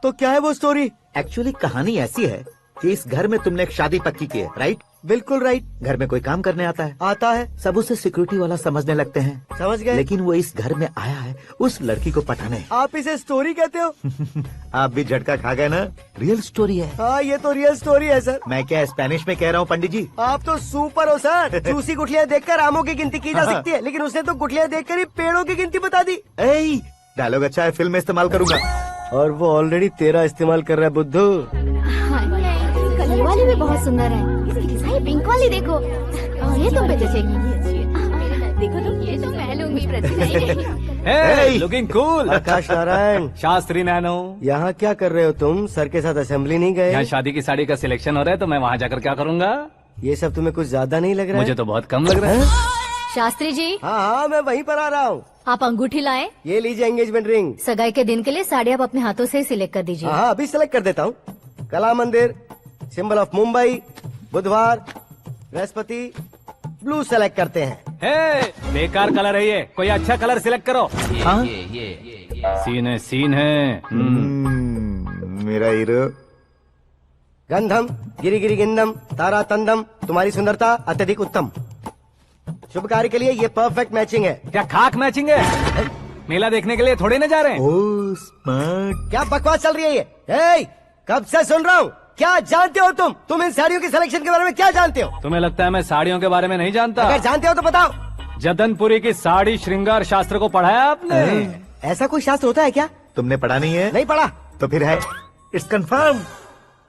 तो क्या है वो स्टोरी? एक्चुअली कहानी ऐसी है कि इस घर में तुमने एक शादी पक्की की है, राइट? बिल्कुल राइट। घर में कोई काम करने आता है, आता है, सब उसे सिक्योरिटी वाला समझने लगते हैं। समझ गए। लेकिन वो इस घर में आया है उस लड़की को पटाने। आप इसे स्टोरी कहते हो? आप भी झटका खा गए ना? रियल स्टोरी है। हाँ, ये तो रियल स्टोरी है सर। मैं क्या स्पेनिश में कह रहा हूँ पंडित जी? आप तो सुपर हो सर। चूसी गुठलियाँ देखकर आमों की गिनती की जा सकती है, लेकिन उसने तो गुठलियाँ देखकर ही पेड़ों की गिनती बता दी। डायलॉग अच्छा है, फिल्म में इस्तेमाल करूंगा। और वो ऑलरेडी तेरा इस्तेमाल कर रहा है बुद्धू। कलर वाली भी बहुत सुंदर है। इसकी डिजाइन पिंक वाली देखो, और ये तुम पे जचेगी। देखो तो ये तो मैं लूंगी। Looking cool. Akash Narayan. Shastri Nano. यहाँ क्या कर रहे हो तुम? सर के साथ असेंबली नहीं गए? यहाँ शादी की साड़ी का सिलेक्शन हो रहा है तो मैं वहाँ जाकर क्या करूँगा? ये सब तुम्हें कुछ ज्यादा नहीं लग रहा है? मुझे तो बहुत कम लग रहा है। शास्त्री जी। हाँ हाँ, मैं वहीं पर आ रहा हूँ। आप अंगूठी लाएं। ये लीजिए एंगेजमेंट रिंग। सगाई के दिन के लिए साड़ी आप अपने हाथों से सिलेक्ट कर दीजिए। हाँ, अभी सिलेक्ट कर देता हूँ। कला मंदिर, सिंबल ऑफ मुंबई, बुधवार, बृहस्पति, ब्लू सेलेक्ट करते हैं। बेकार कलर है ये, कोई अच्छा कलर सिलेक्ट करो। सीन है। मेरा हीरो। गंधम, गिरी गिरी गिंदम, तारा तंदम, तुम्हारी सुंदरता अत्यधिक उत्तम। शुभ कार्य के लिए ये परफेक्ट मैचिंग है। क्या खाक मैचिंग है? मेला देखने के लिए थोड़े न जा रहे हैं। Oh smart. क्या बकवास चल रही है ये? कब से सुन रहा हूँ। क्या जानते हो तुम? तुम इन साड़ियों की सिलेक्शन के बारे में क्या जानते हो? तुम्हें लगता है मैं साड़ियों के बारे में नहीं जानता? अगर जानते हो तो बताओ। जदनपुरी की साड़ी श्रृंगार शास्त्र को पढ़ा है आपने? ऐसा कोई शास्त्र होता है क्या? तुमने पढ़ा नहीं है? नहीं पढ़ा। तो फिर है, इट्स कंफर्म।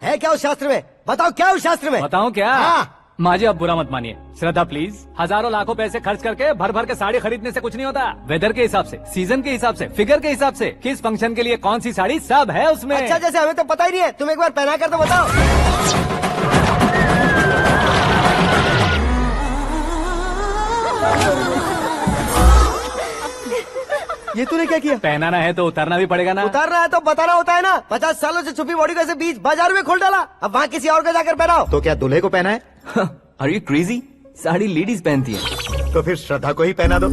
है क्या उस शास्त्र में? बताओ क्या उस शास्त्र में? बताऊं क्या? हाँ। माँ जी आप बुरा मत मानिए। श्रद्धा प्लीज। हजारों लाखों पैसे खर्च करके भर भर के साड़ी खरीदने से कुछ नहीं होता। वेदर के हिसाब से, सीजन के हिसाब से, फिगर के हिसाब से, किस फंक्शन के लिए कौन सी साड़ी, सब है उसमें। अच्छा, जैसे हमें तो पता ही नहीं है, तुम एक बार पहना कर तो बताओ। ये तूने क्या किया? पहनाना है तो उतारना भी पड़ेगा ना। उतारना है तो बताना होता है ना। 50 सालों से छुपी बॉडी को ऐसे बीच बाजार में खोल डाला, अब वहाँ किसी और को जाकर पहनाओ। तो क्या दूल्हे को पहना है? Are you crazy? Sari ladies पहनती है। तो फिर श्रद्धा को ही पहना दो।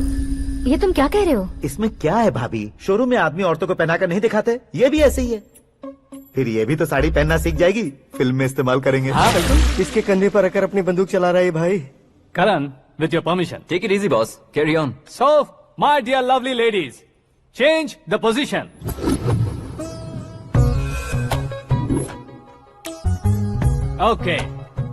ये तुम क्या कह रहे हो? इसमें क्या है भाभी? शोरूम में आदमी औरतों को पहनाकर नहीं दिखाते? ये भी ऐसे ही है। फिर ये भी तो साड़ी पहनना सीख जाएगी, फिल्म में इस्तेमाल करेंगे। हाँ बिल्कुल। इसके कंधे पर रखकर अपनी बंदूक चला रहा है भाई। Karan, with your permission, take it easy boss, carry on. So my dear lovely ladies, change the position. Okay,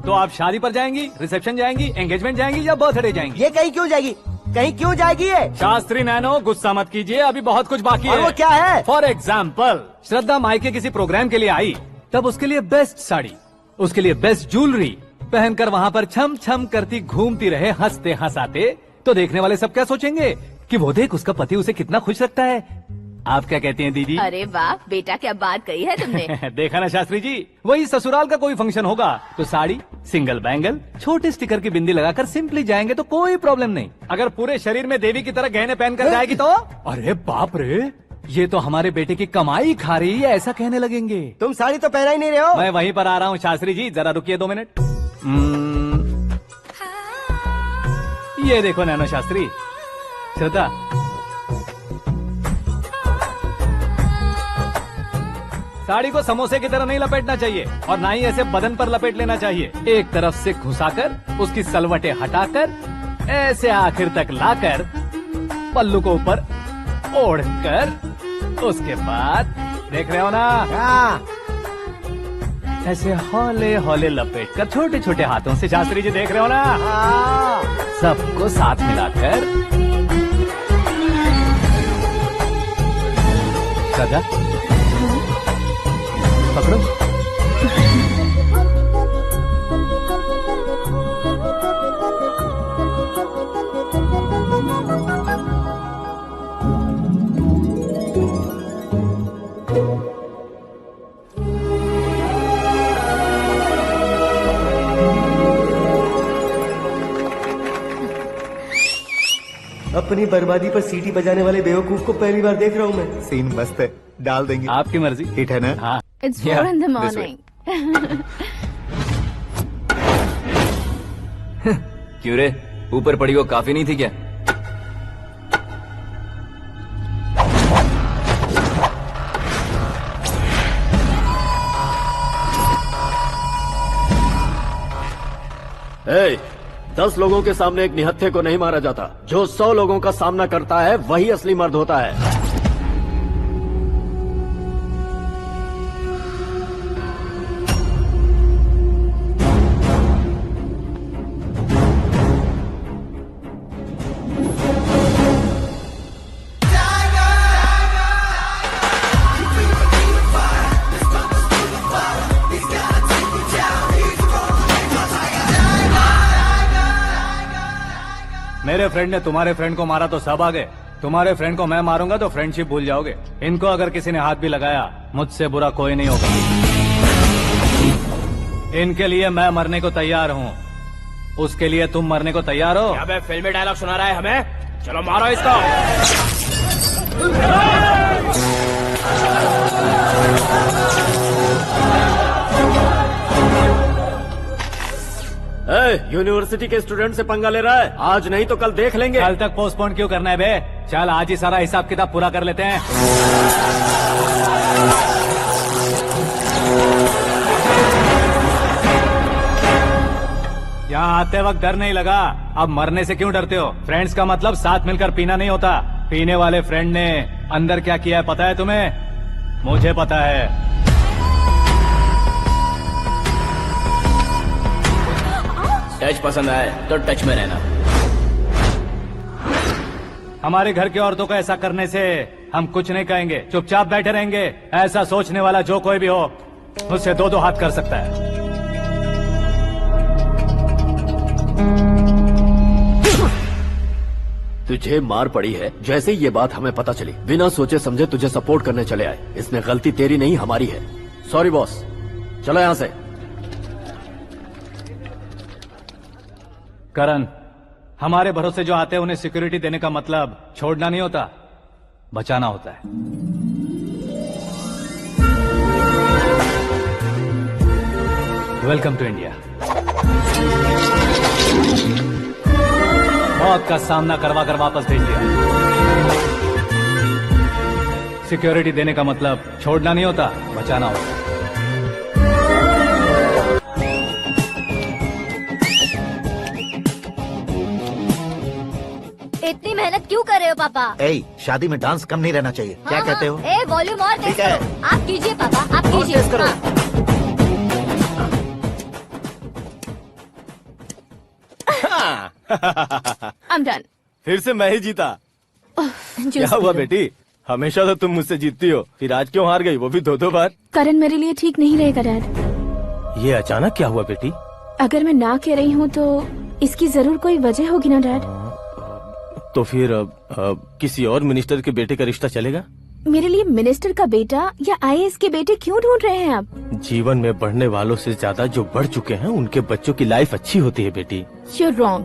तो आप शादी पर जाएंगी, रिसेप्शन जाएंगी, एंगेजमेंट जाएंगी या बर्थडे जाएंगी? ये कहीं क्यों जाएगी? कहीं क्यों जाएगी ये? शास्त्री नैनो गुस्सा मत कीजिए, अभी बहुत कुछ बाकी और है। वो क्या है? फॉर एग्जाम्पल, श्रद्धा मायके किसी प्रोग्राम के लिए आई, तब उसके लिए बेस्ट साड़ी, उसके लिए बेस्ट ज्वेलरी पहनकर वहाँ पर छम छम करती घूमती रहे हंसते हंसाते, तो देखने वाले सब क्या सोचेंगे कि वो देख उसका पति उसे कितना खुश रखता है। आप क्या कहती हैं दीदी? अरे वाह बेटा, क्या बात कही है तुमने। देखा ना शास्त्री जी, वही ससुराल का कोई फंक्शन होगा तो साड़ी, सिंगल बैंगल, छोटे स्टिकर की बिंदी लगाकर सिंपली जाएंगे तो कोई प्रॉब्लम नहीं। अगर पूरे शरीर में देवी की तरह गहने पहनकर जाएगी तो अरे बाप रे, ये तो हमारे बेटे की कमाई खा रही है, ऐसा कहने लगेंगे। तुम साड़ी तो पहना ही नहीं रहे हो। मैं वहीं पर आ रहा हूँ शास्त्री जी, जरा रुकिए 2 मिनट। ये देखो नैनो शास्त्री, श्रद्धा, साड़ी को समोसे की तरह नहीं लपेटना चाहिए और ना ही ऐसे बदन पर लपेट लेना चाहिए। एक तरफ से घुसाकर उसकी सलवटें हटाकर ऐसे आखिर तक लाकर पल्लू को ऊपर ओढ़कर, उसके बाद देख रहे हो ना, ऐसे हौले हौले लपेट कर छोटे छोटे हाथों से, शास्त्री जी देख रहे हो ना, सबको साथ मिलाकर सदा पकड़ो। अपनी बर्बादी पर सीटी बजाने वाले बेवकूफ को पहली बार देख रहा हूँ मैं। सीन मस्त है, डाल देंगे। आपकी मर्जी। हिट है ना? हाँ। It's 4 in the this way. morning. क्यों रे, ऊपर पड़ी वो काफी नहीं थी क्या? ए, 10 लोगों के सामने एक निहत्थे को नहीं मारा जाता। जो 100 लोगों का सामना करता है वही असली मर्द होता है। मेरे फ्रेंड ने तुम्हारे फ्रेंड को मारा तो सब आ गए। तुम्हारे फ्रेंड को मैं मारूंगा तो फ्रेंडशिप भूल जाओगे। इनको अगर किसी ने हाथ भी लगाया, मुझसे बुरा कोई नहीं होगा। इनके लिए मैं मरने को तैयार हूँ, उसके लिए तुम मरने को तैयार हो? अबे फिल्मी डायलॉग सुना रहा है हमें? चलो मारो इसको। यूनिवर्सिटी के स्टूडेंट से पंगा ले रहा है। आज नहीं तो कल देख लेंगे। कल तक पोस्टपोन क्यों करना है बे? चल आज ही सारा हिसाब किताब पूरा कर लेते हैं। यहाँ आते वक्त डर नहीं लगा, अब मरने से क्यों डरते हो? फ्रेंड्स का मतलब साथ मिलकर पीना नहीं होता। पीने वाले फ्रेंड ने अंदर क्या किया है पता है तुम्हें? मुझे पता है। टच पसंद आए तो टच में रहना। हमारे घर की औरतों को ऐसा करने से हम कुछ नहीं कहेंगे, चुपचाप बैठे रहेंगे। ऐसा सोचने वाला जो कोई भी हो, उससे 2-2 हाथ कर सकता है। तुझे मार पड़ी है। जैसे ही ये बात हमें पता चली, बिना सोचे समझे तुझे सपोर्ट करने चले आए। इसमें गलती तेरी नहीं हमारी है। सॉरी बॉस, चलो यहाँ से। करण, हमारे भरोसे जो आते हैं उन्हें सिक्योरिटी देने का मतलब छोड़ना नहीं होता, बचाना होता है। Welcome to India. मौत का सामना करवा कर वापस भेज दिया। सिक्योरिटी देने का मतलब छोड़ना नहीं होता, बचाना होता है। इतनी मेहनत क्यों कर रहे हो पापा? ए, शादी में डांस कम नहीं रहना चाहिए। क्या कहते हो? ए, वॉल्यूम और तेज ठीक है। करो। आप कीजिए पापा, आप कीजिए। I'm done. फिर से मैं ही जीता। क्या हुआ बेटी? हमेशा तो तुम मुझसे जीतती हो, फिर आज क्यों हार गई, वो भी 2-2 बार? करण मेरे लिए ठीक नहीं रहेगा डैड। ये अचानक क्या हुआ बेटी? अगर मैं ना कह रही हूँ तो इसकी जरूर कोई वजह होगी ना डैड। तो फिर किसी और मिनिस्टर के बेटे का रिश्ता चलेगा? मेरे लिए मिनिस्टर का बेटा या IAS के बेटे क्यों ढूंढ रहे हैं आप? जीवन में बढ़ने वालों से ज्यादा जो बढ़ चुके हैं उनके बच्चों की लाइफ अच्छी होती है बेटी। You're wrong.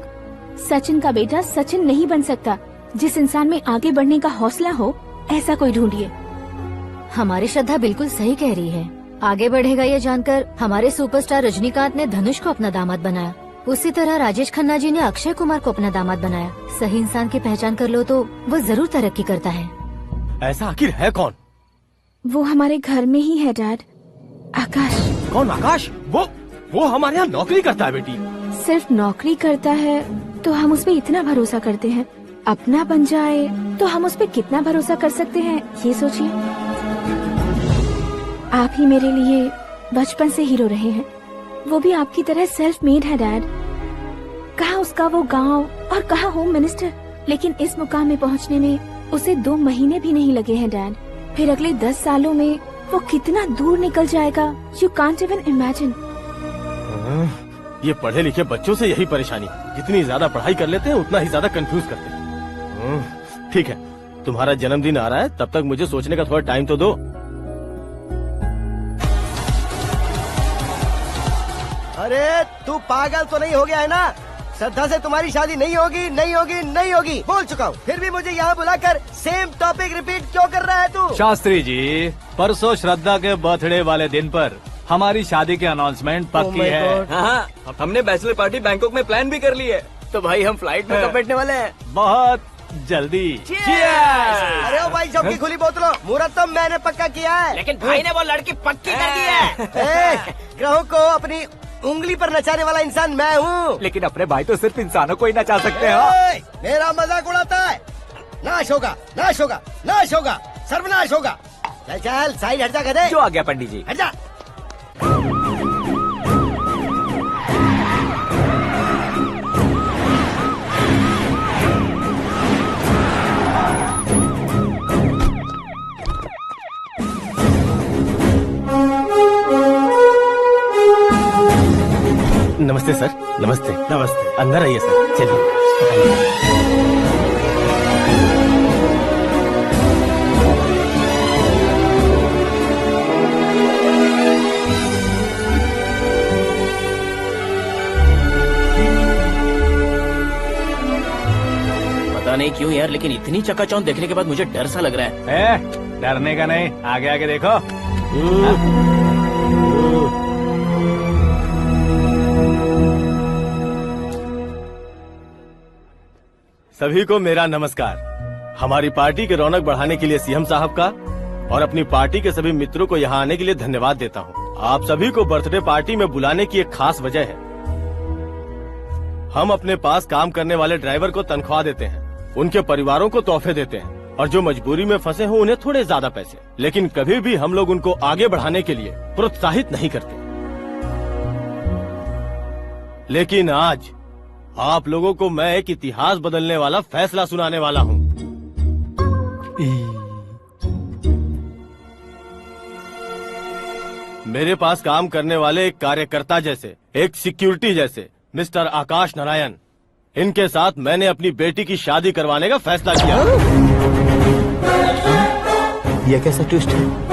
सचिन का बेटा सचिन नहीं बन सकता। जिस इंसान में आगे बढ़ने का हौसला हो, ऐसा कोई ढूंढिए। हमारी श्रद्धा बिल्कुल सही कह रही है। आगे बढ़ेगा ये जानकर हमारे सुपरस्टार रजनीकांत ने धनुष को अपना दामाद बनाया। उसी तरह राजेश खन्ना जी ने अक्षय कुमार को अपना दामाद बनाया। सही इंसान की पहचान कर लो तो वो जरूर तरक्की करता है। ऐसा आखिर है कौन? वो हमारे घर में ही है डैड, आकाश। कौन आकाश? वो हमारे यहाँ नौकरी करता है बेटी। सिर्फ नौकरी करता है तो हम उस पे इतना भरोसा करते हैं। अपना बन जाए तो हम उस पे कितना भरोसा कर सकते हैं, ये सोचिए। आप ही मेरे लिए बचपन से हीरो रहे हैं, वो भी आपकी तरह सेल्फ मेड है डैड। कहाँ उसका वो गांव और कहाँ होम मिनिस्टर, लेकिन इस मुकाम में पहुँचने में उसे 2 महीने भी नहीं लगे हैं डैड। फिर अगले 10 सालों में वो कितना दूर निकल जाएगा, यू कांट इवन इमेजिन। ये पढ़े लिखे बच्चों से यही परेशानी, जितनी ज्यादा पढ़ाई कर लेते हैं उतना ही ज्यादा कंफ्यूज करते हैं। ठीक है, तुम्हारा जन्मदिन आ रहा है, तब तक मुझे सोचने का थोड़ा टाइम तो दो। अरे तू पागल तो नहीं हो गया है ना? श्रद्धा से तुम्हारी शादी नहीं होगी, नहीं होगी, नहीं होगी, बोल चुका हूँ। फिर भी मुझे यहाँ बुलाकर सेम टॉपिक रिपीट क्यों कर रहा है तू? शास्त्री जी, परसों श्रद्धा के बर्थडे वाले दिन पर हमारी शादी की अनाउंसमेंट पक्की है। हाँ, हमने बैचलर पार्टी बैंकॉक में प्लान भी कर ली है। तो भाई हम फ्लाइट में कब बैठने वाले हैं? बहुत जल्दी। अरे ओ भाई, सबकी खुली बोतलों, मुहूर्त तो मैंने पक्का किया है। लेकिन भाई ने वो लड़की पक्की कर दी है। ग्रहों को अपनी उंगली पर नचाने वाला इंसान मैं हूँ। लेकिन अपने भाई तो सिर्फ इंसानों को ही नचा सकते हैं। मेरा मजाक उड़ाता है। नाश होगा, नाश होगा, नाश होगा, सर्वनाश होगा। चल चल साइड हट जा गधे। जो आ गया पंडित जी। हट जा। नमस्ते सर। नमस्ते। नमस्ते। अंदर आइए सर। चलिए। पता नहीं क्यों यार, लेकिन इतनी चकाचौंध देखने के बाद मुझे डर सा लग रहा है। डरने का नहीं, आगे आगे देखो। सभी को मेरा नमस्कार। हमारी पार्टी के रौनक बढ़ाने के लिए सीएम साहब का और अपनी पार्टी के सभी मित्रों को यहाँ आने के लिए धन्यवाद देता हूँ। आप सभी को बर्थडे पार्टी में बुलाने की एक खास वजह है। हम अपने पास काम करने वाले ड्राइवर को तनख्वाह देते हैं, उनके परिवारों को तोहफे देते हैं और जो मजबूरी में फंसे हो उन्हें थोड़े ज्यादा पैसे। लेकिन कभी भी हम लोग उनको आगे बढ़ाने के लिए प्रोत्साहित नहीं करते। लेकिन आज आप लोगों को मैं एक इतिहास बदलने वाला फैसला सुनाने वाला हूँ। मेरे पास काम करने वाले एक कार्यकर्ता जैसे, एक सिक्योरिटी जैसे मिस्टर आकाश नारायण, इनके साथ मैंने अपनी बेटी की शादी करवाने का फैसला किया। यह कैसा ट्विस्ट है?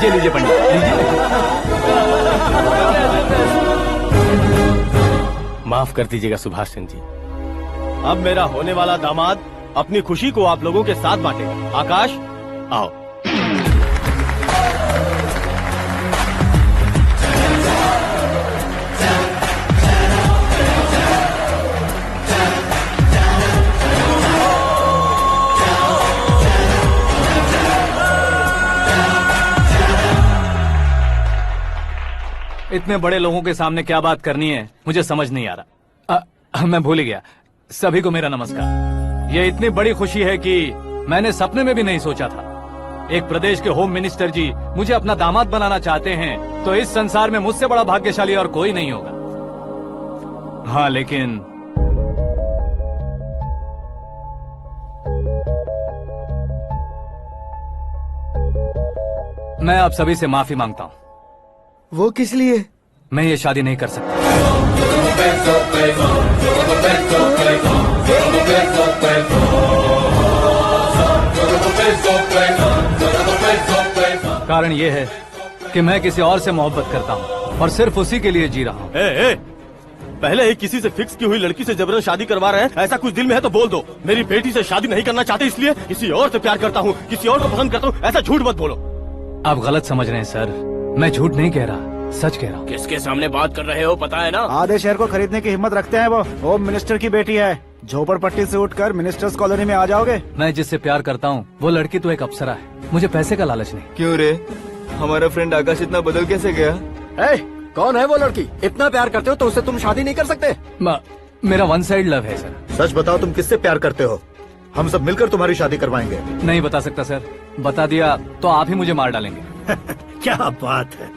लीजिए पंडित, लीजिए। माफ कर दीजिएगा सुभाष सिंह जी। अब मेरा होने वाला दामाद अपनी खुशी को आप लोगों के साथ बांटेगा। आकाश, आओ। इतने बड़े लोगों के सामने क्या बात करनी है मुझे समझ नहीं आ रहा। मैं भूल ही गया। सभी को मेरा नमस्कार। ये इतनी बड़ी खुशी है कि मैंने सपने में भी नहीं सोचा था। एक प्रदेश के होम मिनिस्टर जी मुझे अपना दामाद बनाना चाहते हैं तो इस संसार में मुझसे बड़ा भाग्यशाली और कोई नहीं होगा। हाँ, लेकिन मैं आप सभी से माफी मांगता हूँ। वो किस लिए? मैं ये शादी नहीं कर सकता। कारण ये है कि मैं किसी और से मोहब्बत करता हूँ और सिर्फ उसी के लिए जी रहा हूँ। पहले ही किसी से फिक्स की हुई लड़की से जबरन शादी करवा रहे हैं। ऐसा कुछ दिल में है तो बोल दो। मेरी बेटी से शादी नहीं करना चाहते इसलिए किसी और से प्यार करता हूँ, किसी और को पसंद करता हूँ, ऐसा झूठ मत बोलो। आप गलत समझ रहे हैं सर। मैं झूठ नहीं कह रहा, सच कह रहा हूँ। किसके सामने बात कर रहे हो पता है ना? आधे शहर को खरीदने की हिम्मत रखते हैं वो। होम मिनिस्टर की बेटी है। झोपड़पट्टी से उठकर मिनिस्टर्स कॉलोनी में आ जाओगे। मैं जिससे प्यार करता हूँ वो लड़की तो एक अप्सरा है। मुझे पैसे का लालच नहीं। क्यों रे, हमारा फ्रेंड आकाश इतना बदल कैसे गया? कौन है वो लड़की? इतना प्यार करते हो तो उससे तुम शादी नहीं कर सकते? मेरा वन साइड लव है सर। सच बताओ, तुम किससे प्यार करते हो? हम सब मिलकर तुम्हारी शादी करवाएंगे। नहीं बता सकता सर। बता दिया तो आप ही मुझे मार डालेंगे। क्या बात है।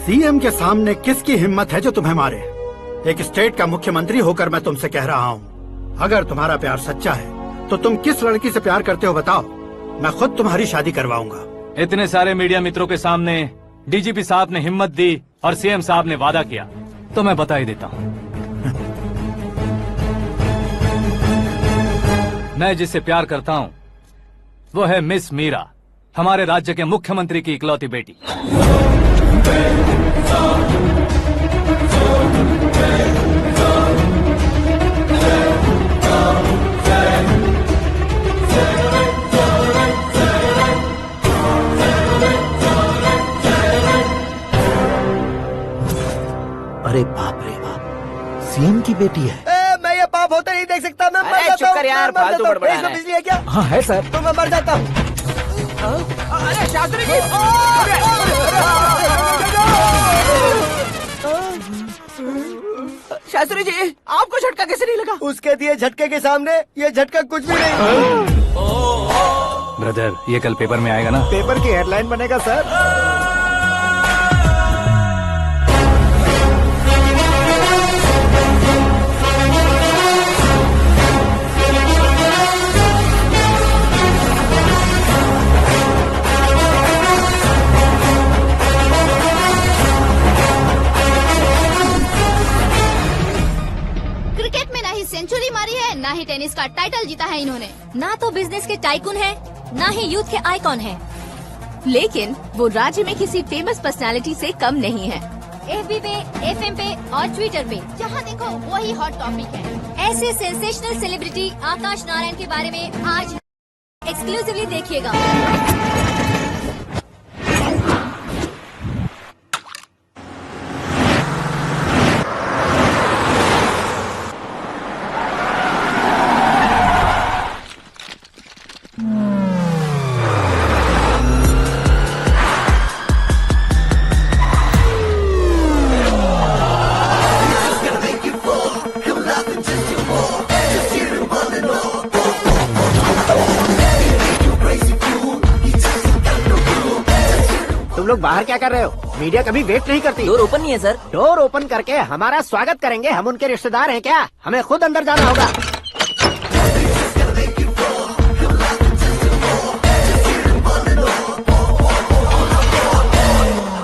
सीएम के सामने किसकी हिम्मत है जो तुम्हें मारे? एक स्टेट का मुख्यमंत्री होकर मैं तुमसे कह रहा हूँ, अगर तुम्हारा प्यार सच्चा है तो तुम किस लड़की से प्यार करते हो बताओ। मैं खुद तुम्हारी शादी करवाऊंगा। इतने सारे मीडिया मित्रों के सामने डीजीपी साहब ने हिम्मत दी और सीएम साहब ने वादा किया तो मैं बता ही देता हूँ। मैं जिससे प्यार करता हूँ वो है मिस मीरा, हमारे राज्य के मुख्यमंत्री की इकलौती बेटी। अरे बाप रे बाप, सीएम की बेटी है। मैं ये पाप होते नहीं देख सकता। मैं मर अरे जाता चुप हूँ, कर यार, मैं मर फालतू जाता हूँ। बड़बड़ा इसमें रहा है। बिजली है क्या? हाँ है सर। तो मैं मर जाता हूँ। अरे शास्त्री जी, शास्त्री जी, आपको झटका कैसे नहीं लगा? उसके दिए झटके के सामने ये झटका कुछ भी नहीं। ब्रदर, ये कल पेपर में आएगा ना? पेपर की हेडलाइन बनेगा सर। क्रिकेट में ना ही सेंचुरी मारी है, ना ही टेनिस का टाइटल जीता है इन्होंने। ना तो बिजनेस के टाइकून है, ना ही यूथ के आइकॉन है। लेकिन वो राज्य में किसी फेमस पर्सनालिटी से कम नहीं है। FB पे, FM पे और ट्विटर पे जहाँ देखो वही हॉट टॉपिक है। ऐसे सेंसेशनल सेलिब्रिटी आकाश नारायण के बारे में आज एक्सक्लूसिवली देखिएगा। तुम लोग बाहर क्या कर रहे हो? मीडिया कभी वेट नहीं करती। डोर ओपन नहीं है सर। डोर ओपन करके हमारा स्वागत करेंगे। हम उनके रिश्तेदार हैं क्या? हमें खुद अंदर जाना होगा।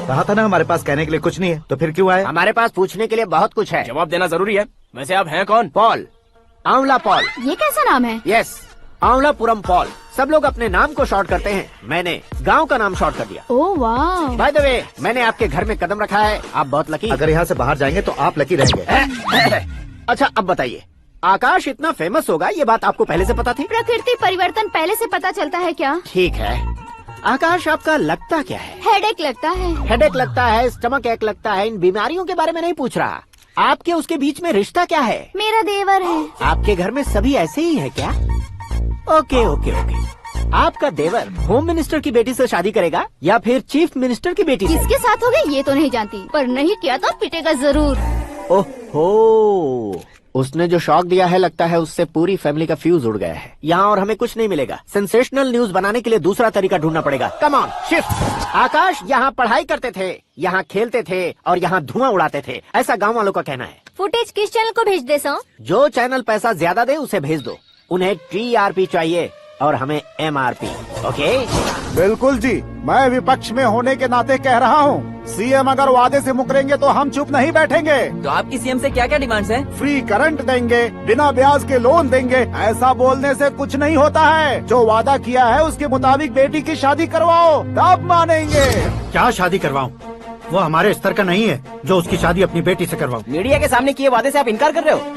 कहा था ना हमारे पास कहने के लिए कुछ नहीं है, तो फिर क्यों आए? हमारे पास पूछने के लिए बहुत कुछ है। जवाब देना जरूरी है। वैसे आप हैं कौन? पॉल, आंवला पॉल। ये कैसा नाम है? Yes, Aanwlapuram Paul. सब लोग अपने नाम को शॉर्ट करते हैं, मैंने गांव का नाम शॉर्ट कर दिया। ओह वाह। बाय द वे, मैंने आपके घर में कदम रखा है। आप बहुत लकी। अगर यहाँ से बाहर जाएंगे तो आप लकी रहेंगे। अच्छा अब बताइए, आकाश इतना फेमस होगा ये बात आपको पहले से पता थी? प्रकृति परिवर्तन पहले से पता चलता है क्या? ठीक है, आकाश आपका लगता क्या है? हेडेक लगता है। हेडेक लगता है, स्टमक एक लगता है। इन बीमारियों के बारे में नहीं पूछ रहा। आपके उसके बीच में रिश्ता क्या है? मेरा देवर है। आपके घर में सभी ऐसे ही है क्या? Okay okay okay. आपका देवर होम मिनिस्टर की बेटी से शादी करेगा या फिर चीफ मिनिस्टर की बेटी से? किसके साथ हो गई ये तो नहीं जानती, पर नहीं किया तो पिटेगा जरूर। ओहो, उसने जो शॉक दिया है लगता है उससे पूरी फैमिली का फ्यूज उड़ गया है। यहाँ और हमें कुछ नहीं मिलेगा। सेंसेशनल न्यूज बनाने के लिए दूसरा तरीका ढूंढना पड़ेगा। Come on shift. आकाश यहाँ पढ़ाई करते थे, यहाँ खेलते थे और यहाँ धुआं उड़ाते थे, ऐसा गाँव वालों का कहना है। फुटेज किस चैनल को भेज दे सो? जो चैनल पैसा ज्यादा दे उसे भेज दो। उन्हें TRP चाहिए और हमें MRP। ओके? बिल्कुल जी, मैं विपक्ष में होने के नाते कह रहा हूँ, सीएम अगर वादे से मुकरेंगे तो हम चुप नहीं बैठेंगे। तो आपकी सीएम से क्या क्या डिमांड्स हैं? फ्री करंट देंगे, बिना ब्याज के लोन देंगे। ऐसा बोलने से कुछ नहीं होता है। जो वादा किया है उसके मुताबिक बेटी की शादी करवाओ, तब मानेंगे। क्या शादी करवाऊं? वो हमारे स्तर का नहीं है जो उसकी शादी अपनी बेटी से करवाऊं। मीडिया के सामने किए वादे से आप इनकार कर रहे हो?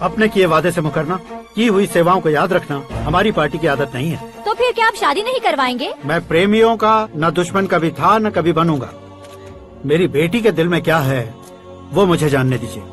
अपने किए वादे से मुकरना, की हुई सेवाओं को याद रखना हमारी पार्टी की आदत नहीं है। तो फिर क्या आप शादी नहीं करवाएंगे? मैं प्रेमियों का न दुश्मन कभी था न कभी बनूंगा। मेरी बेटी के दिल में क्या है वो मुझे जानने दीजिए।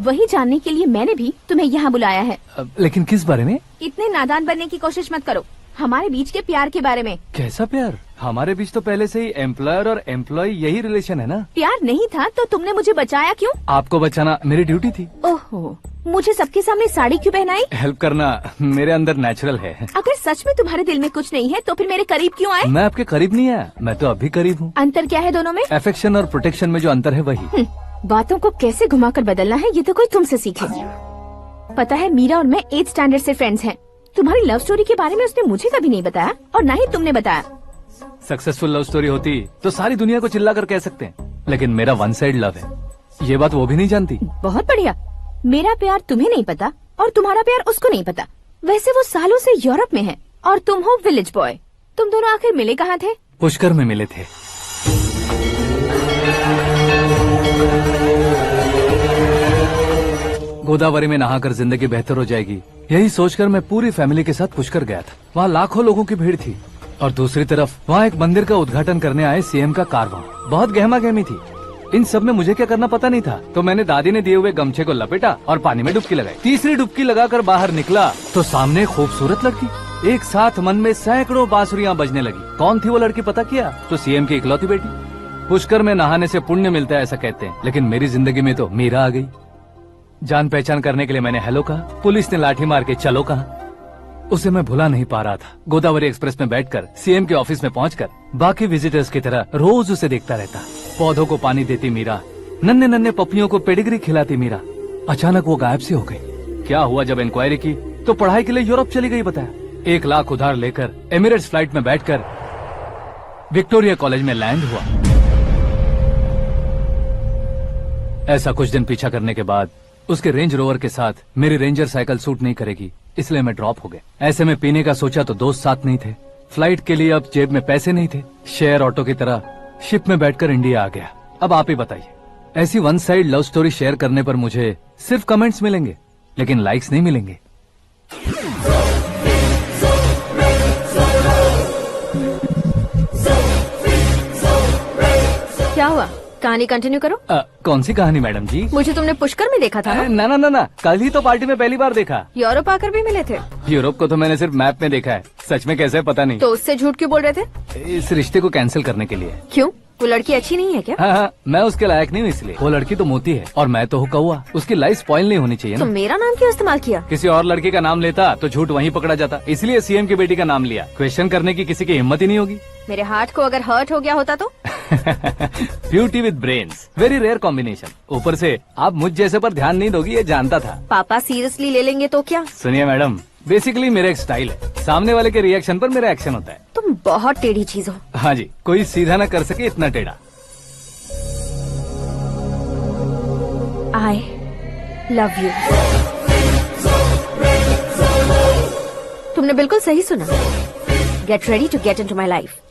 वही जानने के लिए मैंने भी तुम्हें यहाँ बुलाया है। लेकिन किस बारे में? इतने नादान बनने की कोशिश मत करो। हमारे बीच के प्यार के बारे में। कैसा प्यार? हमारे बीच तो पहले से ही एम्प्लॉयर और एम्प्लॉय यही रिलेशन है ना। प्यार नहीं था तो तुमने मुझे बचाया क्यों? आपको बचाना मेरी ड्यूटी थी। ओहो, मुझे सबके सामने साड़ी क्यों पहनाई? हेल्प करना मेरे अंदर नेचुरल है। अगर सच में तुम्हारे दिल में कुछ नहीं है तो फिर मेरे करीब क्यों आए? मैं आपके करीब नहीं आया, मैं तो अभी करीब हूँ। अंतर क्या है दोनों में? अफेक्शन और प्रोटेक्शन में जो अंतर है वही। बातों को कैसे घुमाकर बदलना है ये तो कोई तुमसे सीखे। पता है मीरा और मैं 8th स्टैंडर्ड से फ्रेंड्स हैं। तुम्हारी लव स्टोरी के बारे में उसने मुझे कभी नहीं बताया और न ही तुमने बताया। सक्सेसफुल लव स्टोरी होती तो सारी दुनिया को चिल्ला कर कह सकते हैं, लेकिन मेरा वन साइड लव है, ये बात वो भी नहीं जानती। बहुत बढ़िया। मेरा प्यार तुम्हें नहीं पता और तुम्हारा प्यार उसको नहीं पता। वैसे वो सालों से यूरोप में है और तुम हो विलेज बॉय। तुम दोनों आखिर मिले कहाँ थे? पुष्कर में मिले थे। गोदावरी में नहाकर जिंदगी बेहतर हो जाएगी, यही सोचकर मैं पूरी फैमिली के साथ पुष्कर गया था। वहाँ लाखों लोगों की भीड़ थी और दूसरी तरफ वहाँ एक मंदिर का उद्घाटन करने आए सीएम का कारवां। बहुत गहमा गहमी थी। इन सब में मुझे क्या करना पता नहीं था, तो मैंने दादी ने दिए हुए गमछे को लपेटा और पानी में डुबकी लगाई। तीसरी डुबकी लगाकर बाहर निकला तो सामने एक खूबसूरत लड़की। एक साथ मन में सैकड़ों बांसुरियां बजने लगी। कौन थी वो लड़की पता किया? तो सीएम की इकलौती बेटी। पुष्कर में नहाने से पुण्य मिलता है ऐसा कहते हैं, लेकिन मेरी जिंदगी में तो मीरा आ गई। जान पहचान करने के लिए मैंने हेलो कहा, पुलिस ने लाठी मार के चलो कहा। उसे मैं भुला नहीं पा रहा था। गोदावरी एक्सप्रेस में बैठकर सीएम के ऑफिस में पहुंचकर बाकी विजिटर्स की तरह रोज उसे देखता रहता। पौधों को पानी देती मीरा, नन्हे नन्हे पपियों को पेडिग्री खिलाती मीरा। अचानक वो गायब सी हो गई। क्या हुआ? जब इंक्वायरी की तो पढ़ाई के लिए यूरोप चली गई बताया। 1 लाख उधार लेकर एमिरेट्स फ्लाइट में बैठकर विक्टोरिया कॉलेज में लैंड हुआ। ऐसा कुछ दिन पीछा करने के बाद उसके रेंज रोवर के साथ मेरी रेंजर साइकिल सूट नहीं करेगी, इसलिए मैं ड्रॉप हो गया। ऐसे में पीने का सोचा तो दोस्त साथ नहीं थे। फ्लाइट के लिए अब जेब में पैसे नहीं थे। शेयर ऑटो की तरह शिप में बैठकर इंडिया आ गया। अब आप ही बताइए, ऐसी one side love story share करने पर मुझे सिर्फ कमेंट्स मिलेंगे, लेकिन लाइक्स नहीं मिलेंगे। क्या हुआ? कहानी कंटिन्यू करो। कौन सी कहानी मैडम जी? मुझे तुमने पुष्कर में देखा था ना? ना, कल ही तो पार्टी में पहली बार देखा। यूरोप आकर भी मिले थे? यूरोप को तो मैंने सिर्फ मैप में देखा है, सच में कैसे पता नहीं। तो उससे झूठ क्यों बोल रहे थे? इस रिश्ते को कैंसिल करने के लिए। क्यों? वो लड़की अच्छी नहीं है क्या? हाँ, मैं उसके लायक नहीं हूँ इसलिए। वो लड़की तो मोती है और मैं तो हूँ कौवा। उसकी लाइफ स्पॉइल नहीं होनी चाहिए ना। तो मेरा नाम क्यों इस्तेमाल किया? किसी और लड़की का नाम लेता तो झूठ वहीं पकड़ा जाता, इसलिए सीएम की बेटी का नाम लिया। क्वेश्चन करने की किसी की हिम्मत ही नहीं होगी। मेरे हार्ट को अगर हर्ट हो गया होता तो? Beauty with brains, very rare combination. ऊपर से आप मुझ जैसे पर ध्यान नहीं दोगी ये जानता था। पापा सीरियसली ले लेंगे तो क्या? सुनिए मैडम, बेसिकली मेरा एक स्टाइल है, सामने वाले के रिएक्शन पर मेरा एक्शन होता है। तुम बहुत टेढ़ी चीज हो। हाँ जी, कोई सीधा न कर सके इतना टेढ़ा। I love you। तुमने बिल्कुल सही सुना। Get ready to get into my life।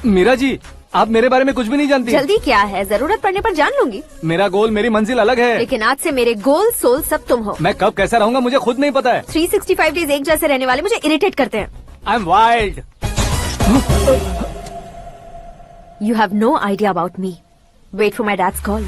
Meera ji, आप मेरे बारे में कुछ भी नहीं जानती। जल्दी क्या है, जरूरत पड़ने पर जान लूंगी। मेरा गोल, मेरी मंजिल अलग है। लेकिन आज से मेरे गोल सोल सब तुम हो। मैं कब कैसा रहूंगा मुझे खुद नहीं पता है। 365 डेज एक जैसे रहने वाले मुझे इरिटेट करते हैं। I am wild. You have no idea about me। Wait for my dad's call।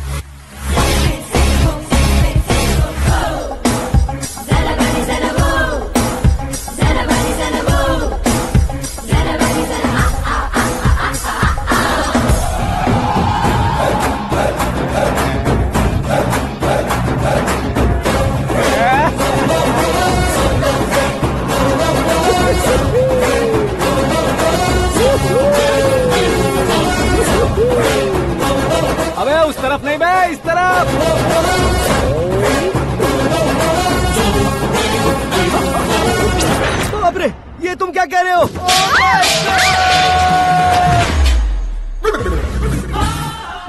अबे उस तरफ नहीं बे, इस तरफ। बाप रे, ये तुम क्या कह रहे हो?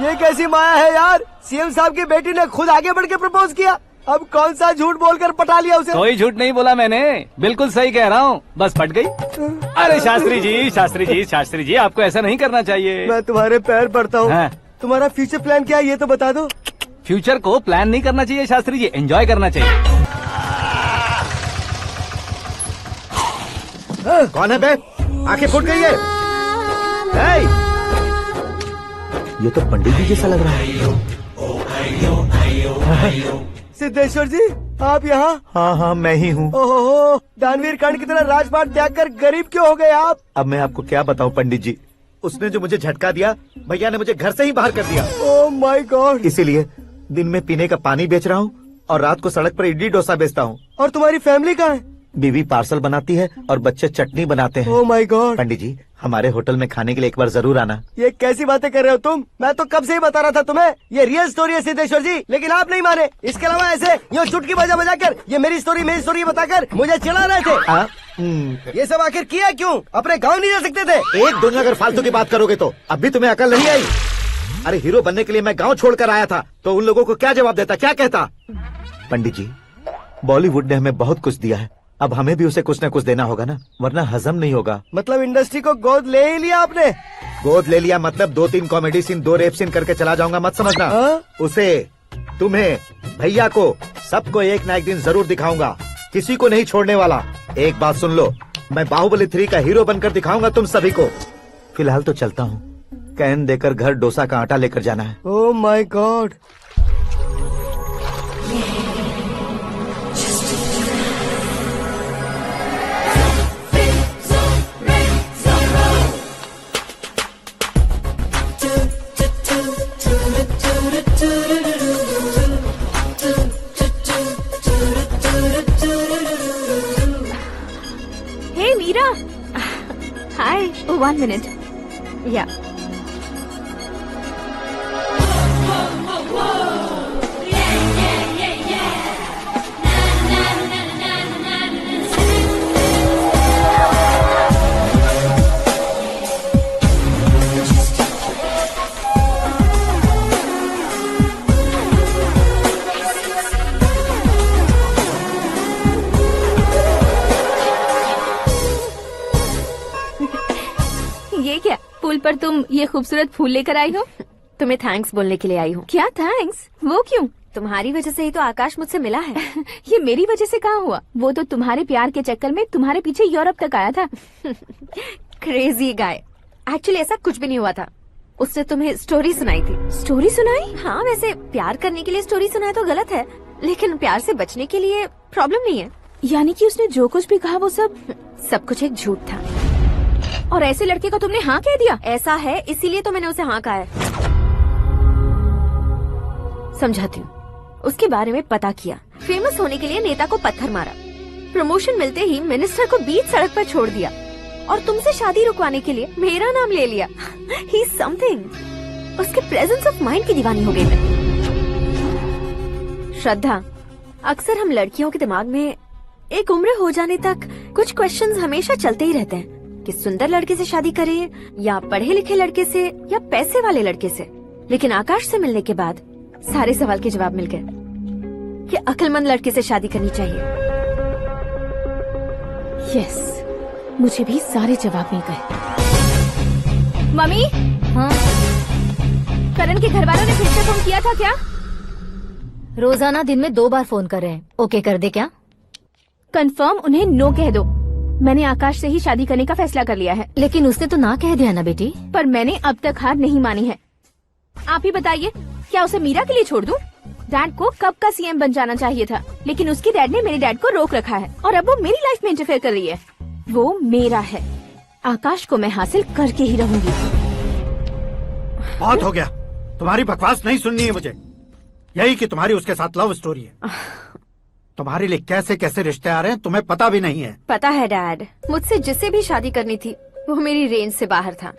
ये कैसी माया है यार? सीएम साहब की बेटी ने खुद आगे बढ़ के प्रपोज किया। अब कौन सा झूठ बोलकर पटा लिया उसे? कोई झूठ नहीं बोला मैंने, बिल्कुल सही कह रहा हूँ, बस पट गई। अरे शास्त्री जी, शास्त्री जी, शास्त्री जी, आपको ऐसा नहीं करना चाहिए। मैं तुम्हारे पैर पड़ता हूँ। हाँ। तुम्हारा फ्यूचर प्लान क्या है ये तो बता दो। फ्यूचर को प्लान नहीं करना चाहिए शास्त्री जी, एंजॉय करना चाहिए। कौन है बे? आंखें फूट गई है। हे! ये तो पंडित जी जैसा लग रहा है। सिद्धेश्वर जी, आप यहाँ? हाँ, मैं ही हूँ। ओहो, दानवीर कर्ण की तरह राजपाट त्याग कर गरीब क्यों हो गए आप? अब मैं आपको क्या बताऊँ पंडित जी, उसने जो मुझे झटका दिया, भैया ने मुझे घर से ही बाहर कर दिया। ओह माय गॉड। इसीलिए दिन में पीने का पानी बेच रहा हूँ और रात को सड़क पर इडली डोसा बेचता हूँ। और तुम्हारी फैमिली कहाँ है? बीवी पार्सल बनाती है और बच्चे चटनी बनाते हैं। ओह माय गॉड। पंडित जी, हमारे होटल में खाने के लिए एक बार जरूर आना। ये कैसी बातें कर रहे हो तुम? मैं तो कब से ही बता रहा था तुम्हें, ये रियल स्टोरी है सिद्धेश्वर जी, लेकिन आप नहीं माने। इसके अलावा ऐसे यूँ चुटकी बजा कर ये मेरी स्टोरी बताकर मुझे चिढ़ा रहे थे। ये सब आखिर किया क्यों? अपने गाँव नहीं जा सकते थे? एक दुनिया अगर फालतू की बात करोगे तो अब भी तुम्हें अकल नहीं आई। अरे हीरो बनने के लिए मैं गाँव छोड़कर आया था, तो उन लोगों को क्या जवाब देता, क्या कहता? पंडित जी, बॉलीवुड ने हमें बहुत कुछ दिया है, अब हमें भी उसे कुछ न कुछ देना होगा ना, वरना हजम नहीं होगा। मतलब इंडस्ट्री को गोद ले ही लिया आपने? गोद ले लिया मतलब 2-3 कॉमेडी सीन 2 रेप सीन करके चला जाऊंगा मत समझना। उसे, तुम्हें, भैया को, सबको एक ना एक दिन जरूर दिखाऊंगा, किसी को नहीं छोड़ने वाला। एक बात सुन लो, मैं बाहुबली 3 का हीरो बनकर दिखाऊंगा तुम सभी को। फिलहाल तो चलता हूँ, कैन देकर घर डोसा का आटा लेकर जाना है। Oh my god. Hey Meera, hi. 1 minute. या ये क्या, पुल पर तुम ये खूबसूरत फूल लेकर आई हो? तुम्हें थैंक्स बोलने के लिए आई हूँ। क्या थैंक्स? वो क्यों? तुम्हारी वजह से ही तो आकाश मुझसे मिला है। ये मेरी वजह से कहाँ हुआ? वो तो तुम्हारे प्यार के चक्कर में तुम्हारे पीछे यूरोप तक आया था। Crazy guy. एक्चुअली ऐसा कुछ भी नहीं हुआ था। उसने तुम्हें स्टोरी सुनाई थी। स्टोरी सुनाई? हाँ, वैसे प्यार करने के लिए स्टोरी सुनाए तो गलत है, लेकिन प्यार से बचने के लिए प्रॉब्लम नहीं है। यानी कि उसने जो कुछ भी कहा वो सब कुछ एक झूठ था। और ऐसे लड़के को तुमने हाँ कह दिया? ऐसा है, इसीलिए तो मैंने उसे हाँ कहा है। समझाती हूँ। उसके बारे में पता किया, फेमस होने के लिए नेता को पत्थर मारा, प्रमोशन मिलते ही मिनिस्टर को बीच सड़क पर छोड़ दिया, और तुमसे शादी रुकवाने के लिए मेरा नाम ले लिया। ही समथिंग। उसके प्रेजेंस ऑफ माइंड की दीवानी हो गई मैं। श्रद्धा, अक्सर हम लड़कियों के दिमाग में एक उम्र हो जाने तक कुछ क्वेश्चंस हमेशा चलते ही रहते हैं कि सुंदर लड़के से शादी करें या पढ़े लिखे लड़के से या पैसे वाले लड़के से। लेकिन आकाश से मिलने के बाद सारे सवाल के जवाब मिल गए कि अक्लमंद लड़के से शादी करनी चाहिए। यस, मुझे भी सारे जवाब मिल गए। मम्मी, हाँ? करण के घर वालों ने फिर से फोन किया था क्या? रोजाना दिन में 2 बार फोन कर रहे हैं। ओके कर दे क्या? कंफर्म उन्हें नो कह दो। मैंने आकाश से ही शादी करने का फैसला कर लिया है। लेकिन उसने तो ना कह दिया ना बेटी। पर मैंने अब तक हार नहीं मानी है। आप ही बताइए, क्या उसे मीरा के लिए छोड़ दूं? डैड को कब का सीएम बन जाना चाहिए था, लेकिन उसके डैड ने मेरे डैड को रोक रखा है और अब वो मेरी लाइफ में इंटरफेयर कर रही है। वो मेरा है, आकाश को मैं हासिल करके ही रहूंगी। बहुत हो गया, तुम्हारी बकवास नहीं सुननी है मुझे। यही कि तुम्हारी उसके साथ लव स्टोरी है। तुम्हारे लिए कैसे कैसे रिश्ते आ रहे हैं तुम्हें पता भी नहीं है। पता है डैड, मुझसे जिससे भी शादी करनी थी वो मेरी रेंज से बाहर था।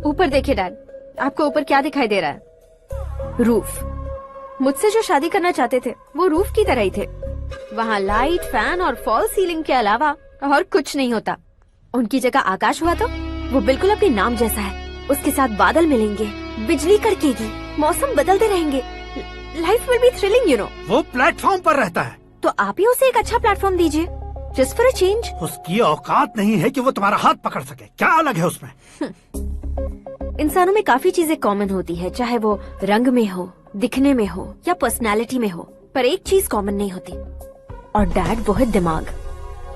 ऊपर देखिए डैड, आपको ऊपर क्या दिखाई दे रहा है? रूफ। मुझसे जो शादी करना चाहते थे वो रूफ की तरह ही थे। वहाँ लाइट, फैन और फॉल सीलिंग के अलावा और कुछ नहीं होता। उनकी जगह आकाश हुआ तो वो बिल्कुल अपने नाम जैसा है। उसके साथ बादल मिलेंगे, बिजली कड़केगी, मौसम बदलते रहेंगे। Life will be thrilling, you know. वो प्लेटफॉर्म पर रहता है तो आप ही उसे एक अच्छा प्लेटफॉर्म दीजिए, जस्ट फॉर अ चेंज। उसकी औकात नहीं है कि वो तुम्हारा हाथ पकड़ सके। क्या अलग है उसमें? इंसानों में काफी चीजें कॉमन होती है, चाहे वो रंग में हो, दिखने में हो या पर्सनालिटी में हो, पर एक चीज कॉमन नहीं होती, और डैड वो है दिमाग।